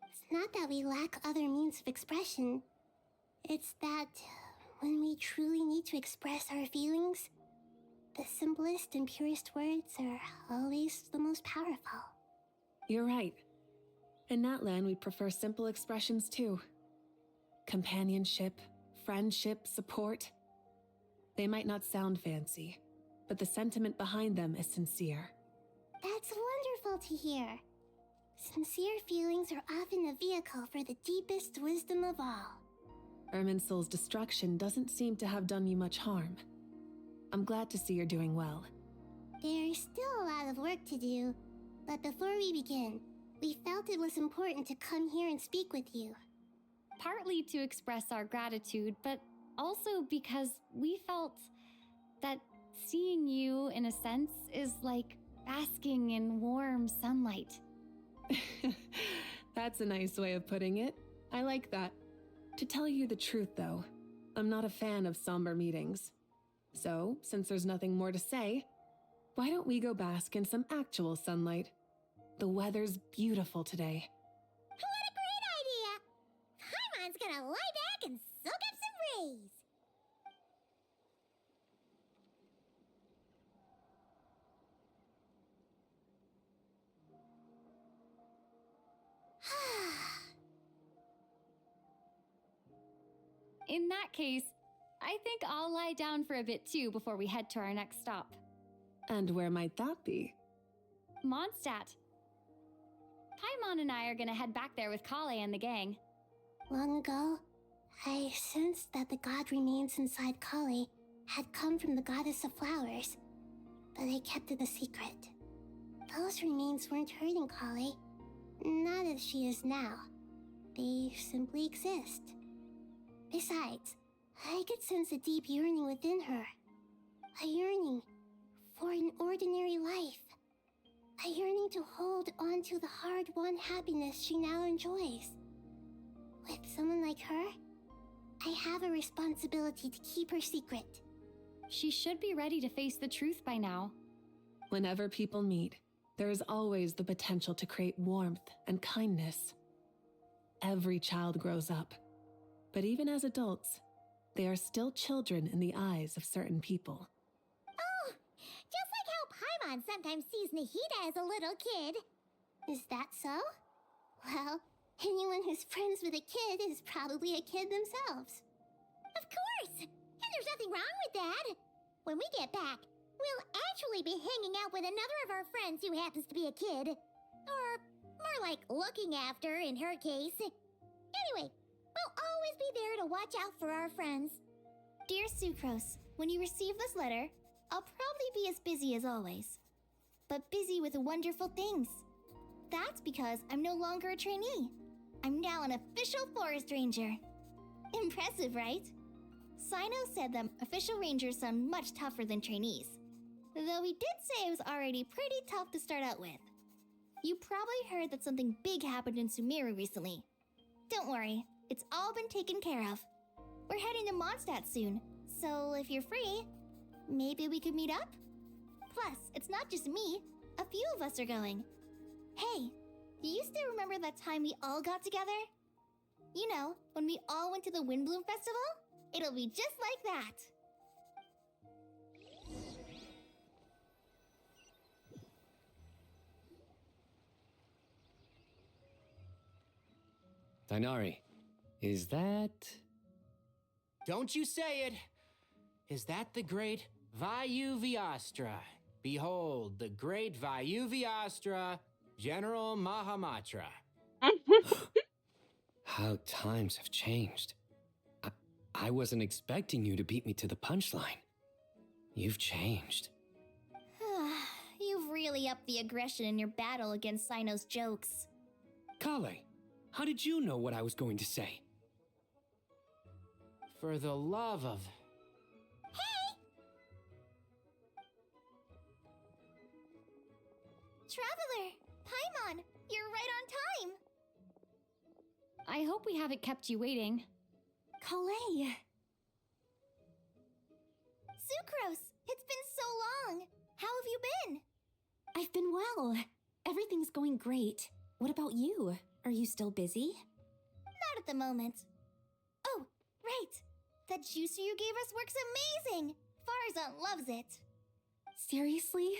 It's not that we lack other means of expression. It's that when we truly need to express our feelings, the simplest and purest words are always the most powerful. You're right. In Natlan, we prefer simple expressions too. Companionship, friendship, support. They might not sound fancy, but the sentiment behind them is sincere. That's wonderful to hear. Sincere feelings are often a vehicle for the deepest wisdom of all. Irminsul's destruction doesn't seem to have done you much harm. I'm glad to see you're doing well. There's still a lot of work to do, but before we begin, we felt it was important to come here and speak with you. Partly to express our gratitude, but also because we felt that seeing you, in a sense, is like basking in warm sunlight. That's a nice way of putting it. I like that. To tell you the truth, though, I'm not a fan of somber meetings. So, since there's nothing more to say, why don't we go bask in some actual sunlight? The weather's beautiful today. What a great idea! Paimon's gonna lie back and soak up some rays. In that case, I think I'll lie down for a bit too before we head to our next stop. And where might that be? Mondstadt. Paimon and I are gonna head back there with Kale and the gang. Long ago, I sensed that the god remains inside Kale had come from the goddess of flowers, but I kept it a secret. Those remains weren't hurting Kale, not as she is now. They simply exist. Besides, I could sense a deep yearning within her. A yearning for an ordinary life. A yearning to hold on to the hard-won happiness she now enjoys. With someone like her, I have a responsibility to keep her secret. She should be ready to face the truth by now. Whenever people meet, there is always the potential to create warmth and kindness. Every child grows up, but even as adults, they are still children in the eyes of certain people. Oh, just like how Paimon sometimes sees Nahida as a little kid. Is that so? Well, anyone who's friends with a kid is probably a kid themselves. Of course! And there's nothing wrong with that. When we get back, we'll actually be hanging out with another of our friends who happens to be a kid. Or more like looking after, in her case. Anyway, we'll always be there to watch out for our friends. Dear Sucrose, when you receive this letter, I'll probably be as busy as always. But busy with wonderful things. That's because I'm no longer a trainee. I'm now an official forest ranger. Impressive, right? Sino said that official rangers sound much tougher than trainees. Though he did say it was already pretty tough to start out with. You probably heard that something big happened in Sumeru recently. Don't worry, it's all been taken care of. We're heading to Mondstadt soon, so if you're free, maybe we could meet up? Plus, it's not just me, a few of us are going. Hey, do you still remember that time we all got together? You know, when we all went to the Windbloom Festival? It'll be just like that. Dainari, is that... Don't you say it! Is that the great Vayuviastra. Behold, the great Vayuviastra, General Mahamatra. How times have changed. I wasn't expecting you to beat me to the punchline. You've changed. You've really upped the aggression in your battle against Sino's jokes. Kale, how did you know what I was going to say? For the love of... Traveler! Paimon! You're right on time! I hope we haven't kept you waiting. Kalei! Sucrose! It's been so long! How have you been? I've been well. Everything's going great. What about you? Are you still busy? Not at the moment. Oh, right! That juicer you gave us works amazing! Farzan loves it! Seriously?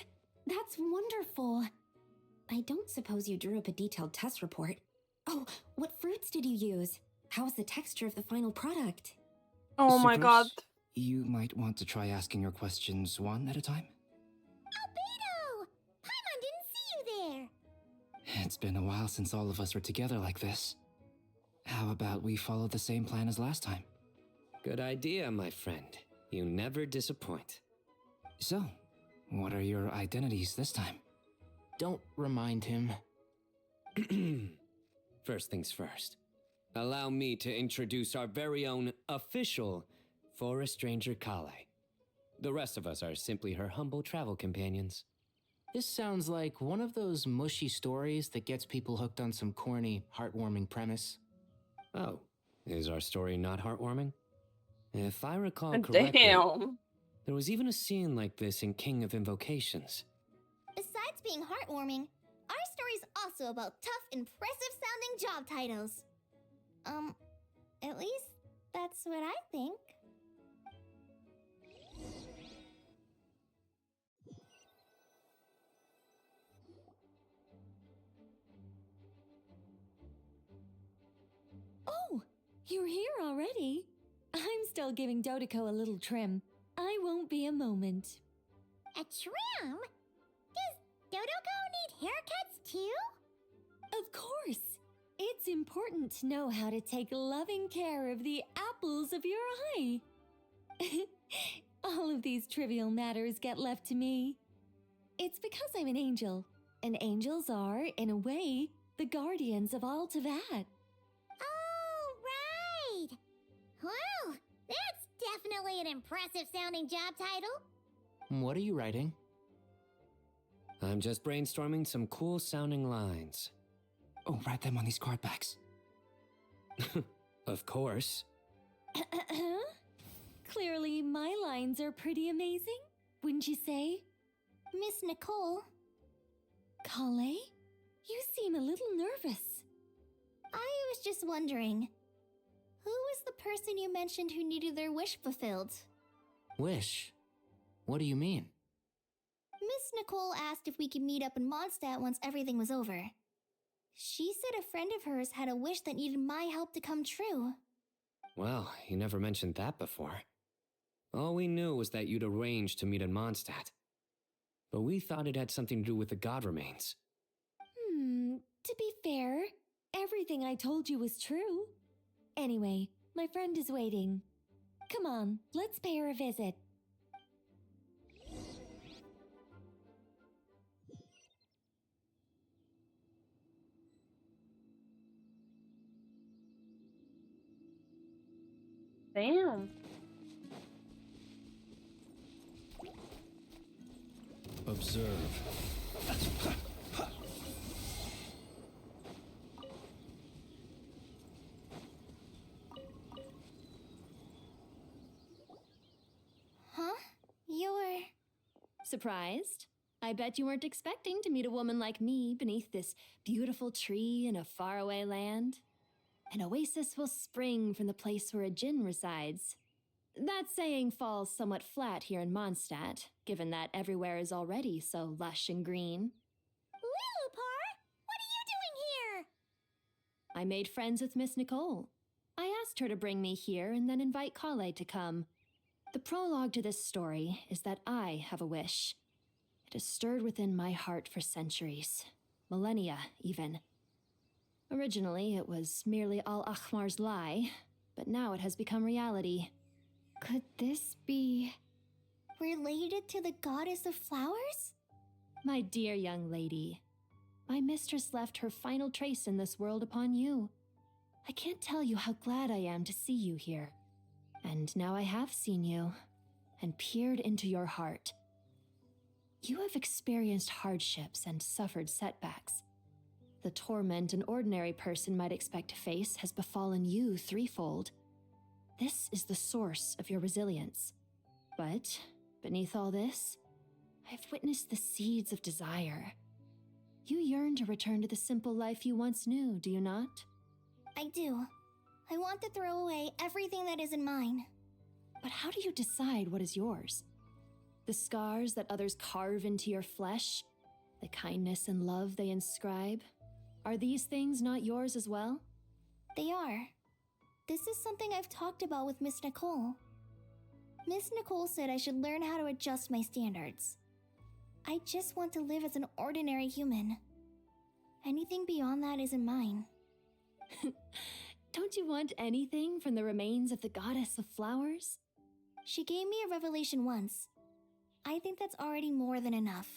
That's wonderful. I don't suppose you drew up a detailed test report. Oh, what fruits did you use? How's the texture of the final product? Oh my god. You might want to try asking your questions one at a time. Albedo! Paimon didn't see you there! It's been a while since all of us were together like this. How about we follow the same plan as last time? Good idea, my friend. You never disappoint. So, what are your identities this time? Don't remind him. First things first. Allow me to introduce our very own official Forest Ranger Kale. The rest of us are simply her humble travel companions. This sounds like one of those mushy stories that gets people hooked on some corny, heartwarming premise. Oh, is our story not heartwarming? If I recall correctly, Damn. there was even a scene like this in King of Invocations. Besides being heartwarming, our story's also about tough, impressive-sounding job titles. At least that's what I think. Oh, you're here already? I'm still giving Dottore a little trim. I won't be a moment. A trim? Does Dottore need haircuts too? Of course. It's important to know how to take loving care of the apples of your eye. All of these trivial matters get left to me. It's because I'm an angel, and angels are, in a way, the guardians of all Teyvat. Oh, right! Well, that's definitely an impressive-sounding job title. What are you writing? I'm just brainstorming some cool-sounding lines. Oh, write them on these card backs. Of course. Clearly, my lines are pretty amazing, wouldn't you say? Miss Nicole. Kale? You seem a little nervous. I was just wondering, who was the person you mentioned who needed their wish fulfilled? Wish? What do you mean? Miss Nicole asked if we could meet up in Mondstadt once everything was over. She said a friend of hers had a wish that needed my help to come true. Well, you never mentioned that before. All we knew was that you'd arranged to meet in Mondstadt. But we thought it had something to do with the god remains. To be fair, everything I told you was true. Anyway, my friend is waiting. Come on, let's pay her a visit. Damn. Observe. Huh? You're... Surprised? I bet you weren't expecting to meet a woman like me beneath this beautiful tree in a faraway land. An oasis will spring from the place where a djinn resides. That saying falls somewhat flat here in Mondstadt, given that everywhere is already so lush and green. Lilupar! What are you doing here? I made friends with Miss Nicole. I asked her to bring me here and then invite Kale to come. The prologue to this story is that I have a wish. It has stirred within my heart for centuries, millennia even. Originally, it was merely Al-Ahmar's lie, but now it has become reality. Could this be related to the goddess of flowers? My dear young lady, my mistress left her final trace in this world upon you. I can't tell you how glad I am to see you here. And now I have seen you, and peered into your heart. You have experienced hardships and suffered setbacks. The torment an ordinary person might expect to face has befallen you threefold. This is the source of your resilience. But, beneath all this, I've witnessed the seeds of desire. You yearn to return to the simple life you once knew, do you not? I do. I want to throw away everything that isn't mine. But how do you decide what is yours? The scars that others carve into your flesh? The kindness and love they inscribe? Are these things not yours as well? They are. This is something I've talked about with Miss Nicole. Miss Nicole said I should learn how to adjust my standards. I just want to live as an ordinary human. Anything beyond that isn't mine. Don't you want anything from the remains of the goddess of flowers? She gave me a revelation once. I think that's already more than enough.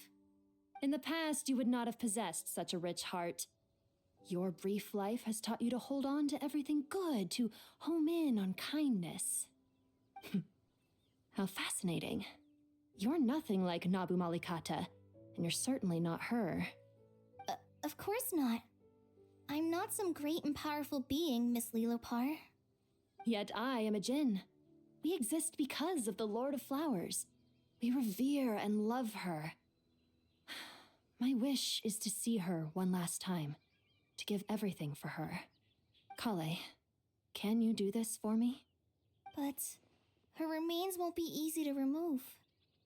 In the past, you would not have possessed such a rich heart. Your brief life has taught you to hold on to everything good, to home in on kindness. How fascinating. You're nothing like Nabu Malikata, and you're certainly not her. Of course not. I'm not some great and powerful being, Miss Lilopar. Yet I am a Jinn. We exist because of the Lord of Flowers. We revere and love her. My wish is to see her one last time, to give everything for her. Kale, can you do this for me? But her remains won't be easy to remove.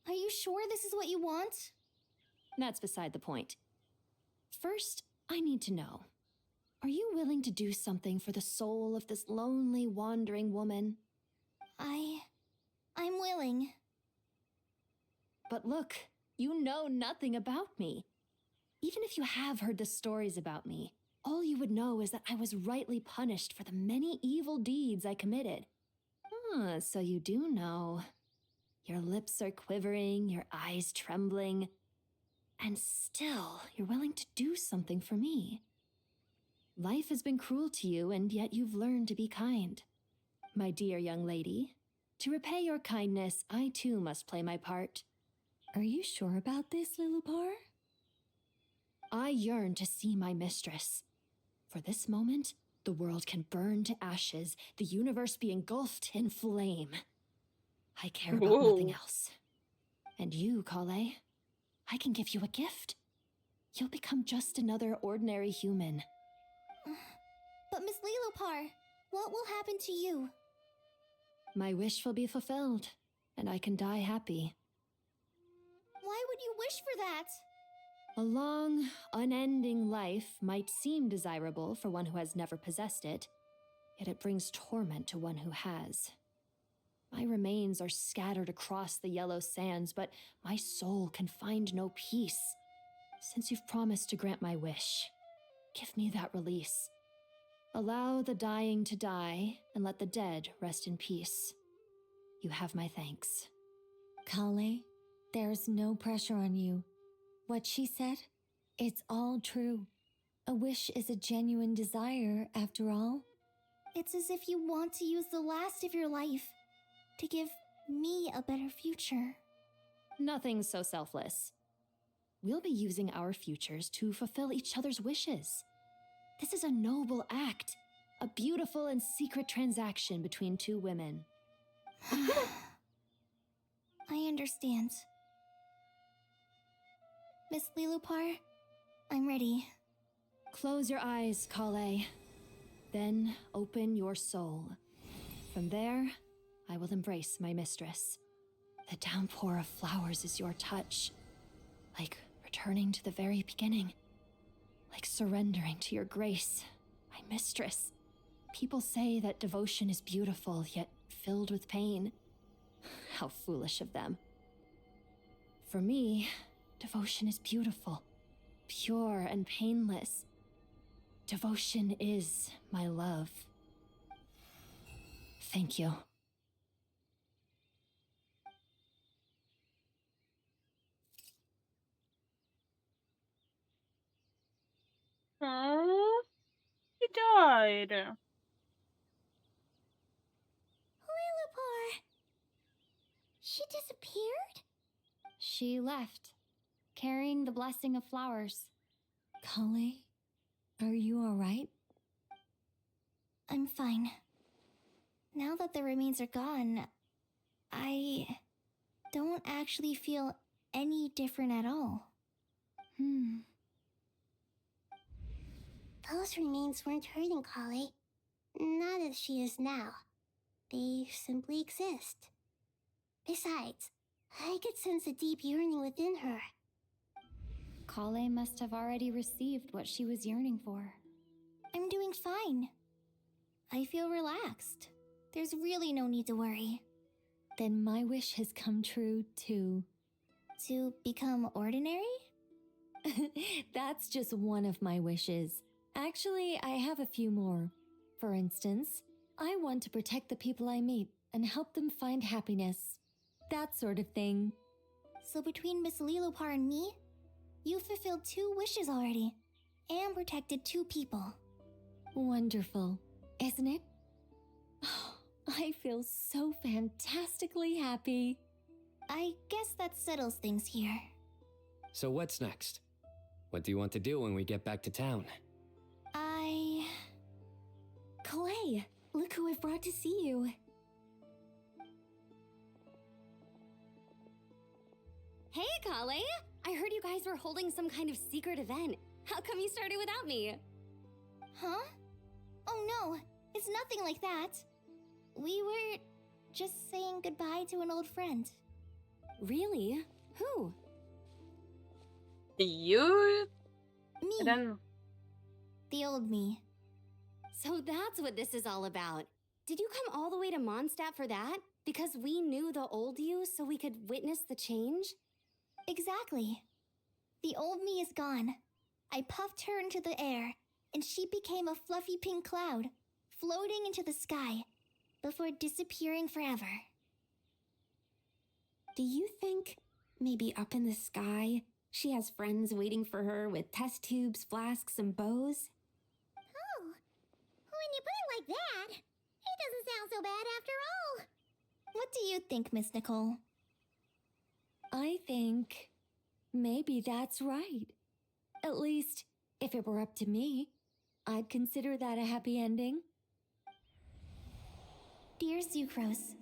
Are you sure this is what you want? That's beside the point. First, I need to know. Are you willing to do something for the soul of this lonely, wandering woman? I'm willing. But look, you know nothing about me. Even if you have heard the stories about me, all you would know is that I was rightly punished for the many evil deeds I committed. Ah, so you do know. Your lips are quivering, your eyes trembling, and still you're willing to do something for me. Life has been cruel to you, and yet you've learned to be kind. My dear young lady, to repay your kindness, I too must play my part. Are you sure about this, Lilopar? I yearn to see my mistress. For this moment, the world can burn to ashes, the universe be engulfed in flame. I care about nothing else. And you, Kale, I can give you a gift. You'll become just another ordinary human. But Miss Lilopar, what will happen to you? My wish will be fulfilled, and I can die happy. Why would you wish for that? A long, unending life might seem desirable for one who has never possessed it, yet it brings torment to one who has. My remains are scattered across the yellow sands, but my soul can find no peace. Since you've promised to grant my wish, give me that release. Allow the dying to die, and let the dead rest in peace. You have my thanks. Kale, there's no pressure on you. What she said, it's all true. A wish is a genuine desire, after all. It's as if you want to use the last of your life to give me a better future. Nothing so selfless. We'll be using our futures to fulfill each other's wishes. This is a noble act, a beautiful and secret transaction between two women. I understand. Miss Lilopar, I'm ready. Close your eyes, Kale. Then open your soul. From there, I will embrace my mistress. The downpour of flowers is your touch, like returning to the very beginning. Like surrendering to your grace, my mistress. People say that devotion is beautiful, yet filled with pain. How foolish of them. For me, devotion is beautiful, pure and painless. Devotion is my love. Thank you. Oh, he died. Lillipore! She disappeared? She left, carrying the blessing of flowers. Kale, are you alright? I'm fine. Now that the remains are gone, I don't actually feel any different at all. Those remains weren't hurting Kale. Not as she is now. They simply exist. Besides, I could sense a deep yearning within her. Kale must have already received what she was yearning for. I'm doing fine. I feel relaxed. There's really no need to worry. Then my wish has come true too. To become ordinary? That's just one of my wishes. Actually, I have a few more. For instance, I want to protect the people I meet and help them find happiness. That sort of thing. So between Miss Lillipore and me, you've fulfilled 2 wishes already, and protected 2 people. Wonderful, isn't it? I feel so fantastically happy. I guess that settles things here. So what's next? What do you want to do when we get back to town? Clay, look who I've brought to see you. Hey, Kale! I heard you guys were holding some kind of secret event. How come you started without me? Huh? Oh no, it's nothing like that. We were just saying goodbye to an old friend. Really? Who? You? Me. I don't know. The old me. So that's what this is all about. Did you come all the way to Mondstadt for that? Because we knew the old you so we could witness the change? Exactly. The old me is gone. I puffed her into the air, and she became a fluffy pink cloud, floating into the sky, before disappearing forever. Do you think maybe up in the sky she has friends waiting for her with test tubes, flasks, and bows? Oh, when you put it like that, it doesn't sound so bad after all. What do you think, Miss Nicole? I think maybe that's right. At least, if it were up to me, I'd consider that a happy ending. Dear Sucrose,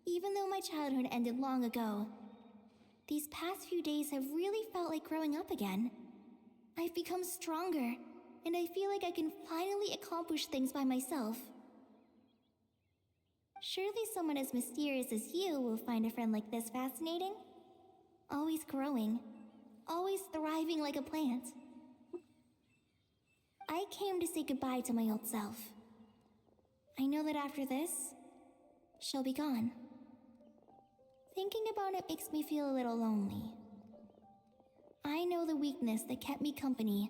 even though my childhood ended long ago, these past few days have really felt like growing up again. I've become stronger, and I feel like I can finally accomplish things by myself. Surely someone as mysterious as you will find a friend like this fascinating? Always growing, always thriving like a plant. I came to say goodbye to my old self. I know that after this, she'll be gone. Thinking about it makes me feel a little lonely. I know the weakness that kept me company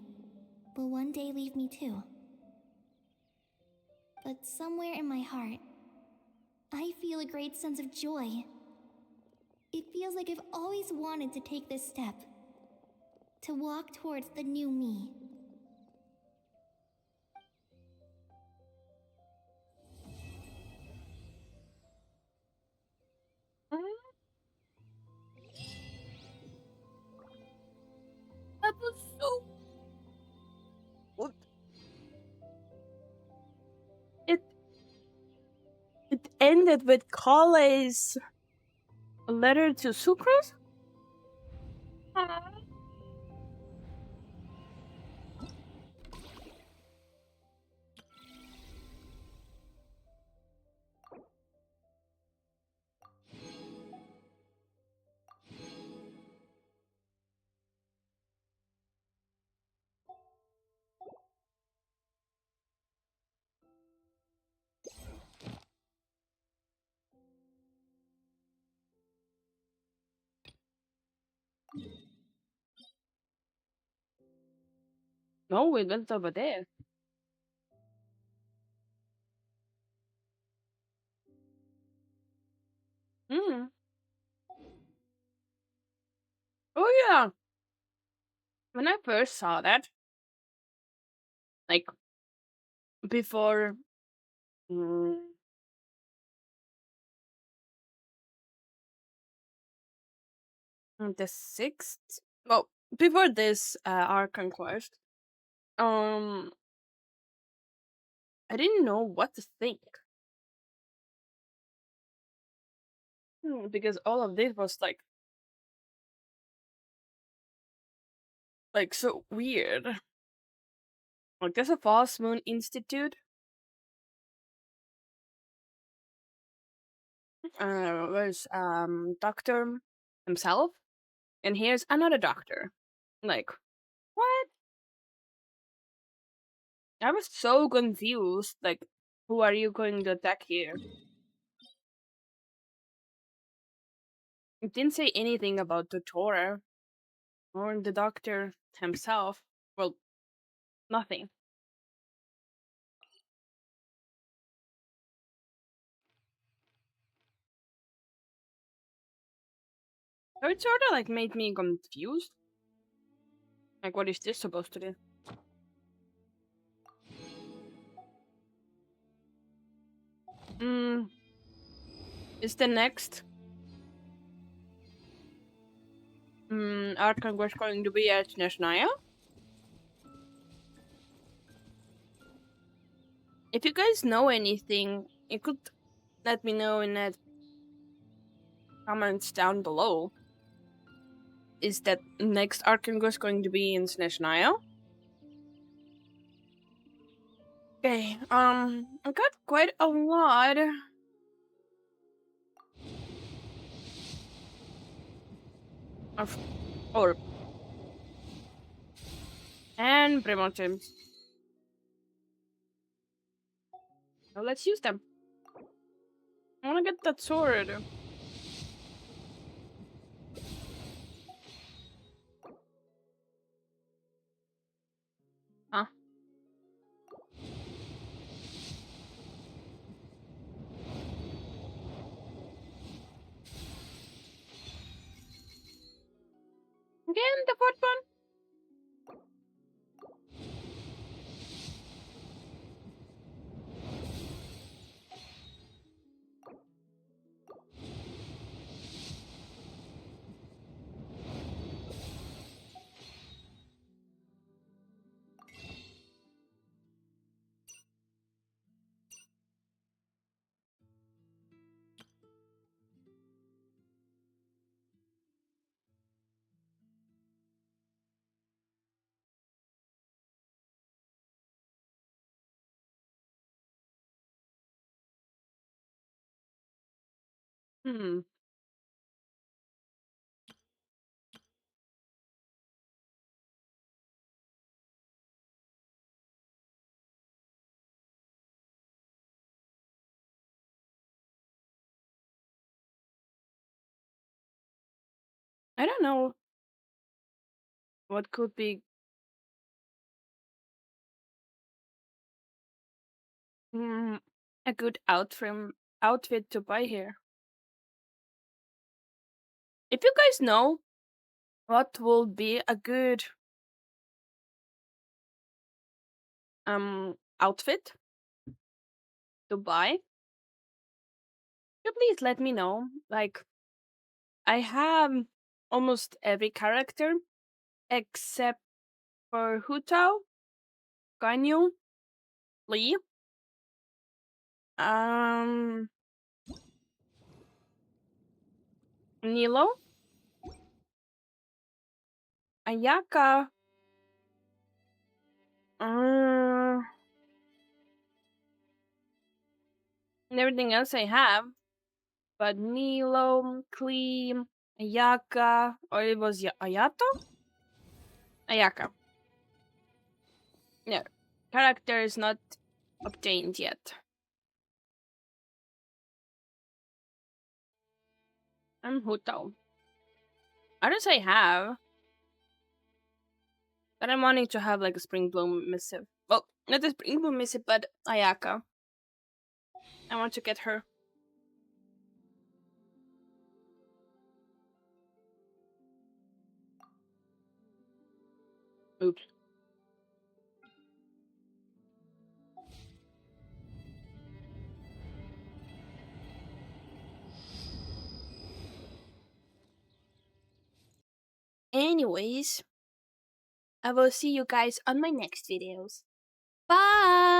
will one day leave me too. But somewhere in my heart, I feel a great sense of joy. It feels like I've always wanted to take this step, to walk towards the new me. That was so... What? It ended with Kale's letter to Sucrose? No, we went over there. Hmm. Oh yeah. When I first saw that, like before mm, the sixth, well, before this Archon Quest, um, I didn't know what to think. Because all of this was like so weird. Like there's a False Moon Institute. There's Doctor himself, and here's another doctor. Like what? I was so confused. Like, who are you going to attack here? It didn't say anything about Dottore or the doctor himself. Well, nothing. So it sort of like made me confused. Like, what is this supposed to do? Is the next Archon Quest going to be at Neshnaya? If you guys know anything, you could let me know in the comments down below. Is that next Archon Quest going to be in Snezhnaya? Okay, I got quite a lot. Of or and Primotims. Now let's use them. I wanna get that sword. Huh? Again, the fourth one. Hmm. I don't know what could be a good outfit to buy here. If you guys know what will be a good outfit to buy, so please let me know. Like I have almost every character except for Hutao, Ganyu, Lee, um, Nilo, Ayaka, and everything else I have. But Nilo, Klee, Ayaka, or it was Ayato? Ayaka. No, character is not obtained yet. I'm Hutao. Others I have. But I'm wanting to have like a Spring Bloom missive. Well, not a Spring Bloom missive, but Ayaka. I want to get her. Oops. Anyways, I will see you guys on my next videos. Bye!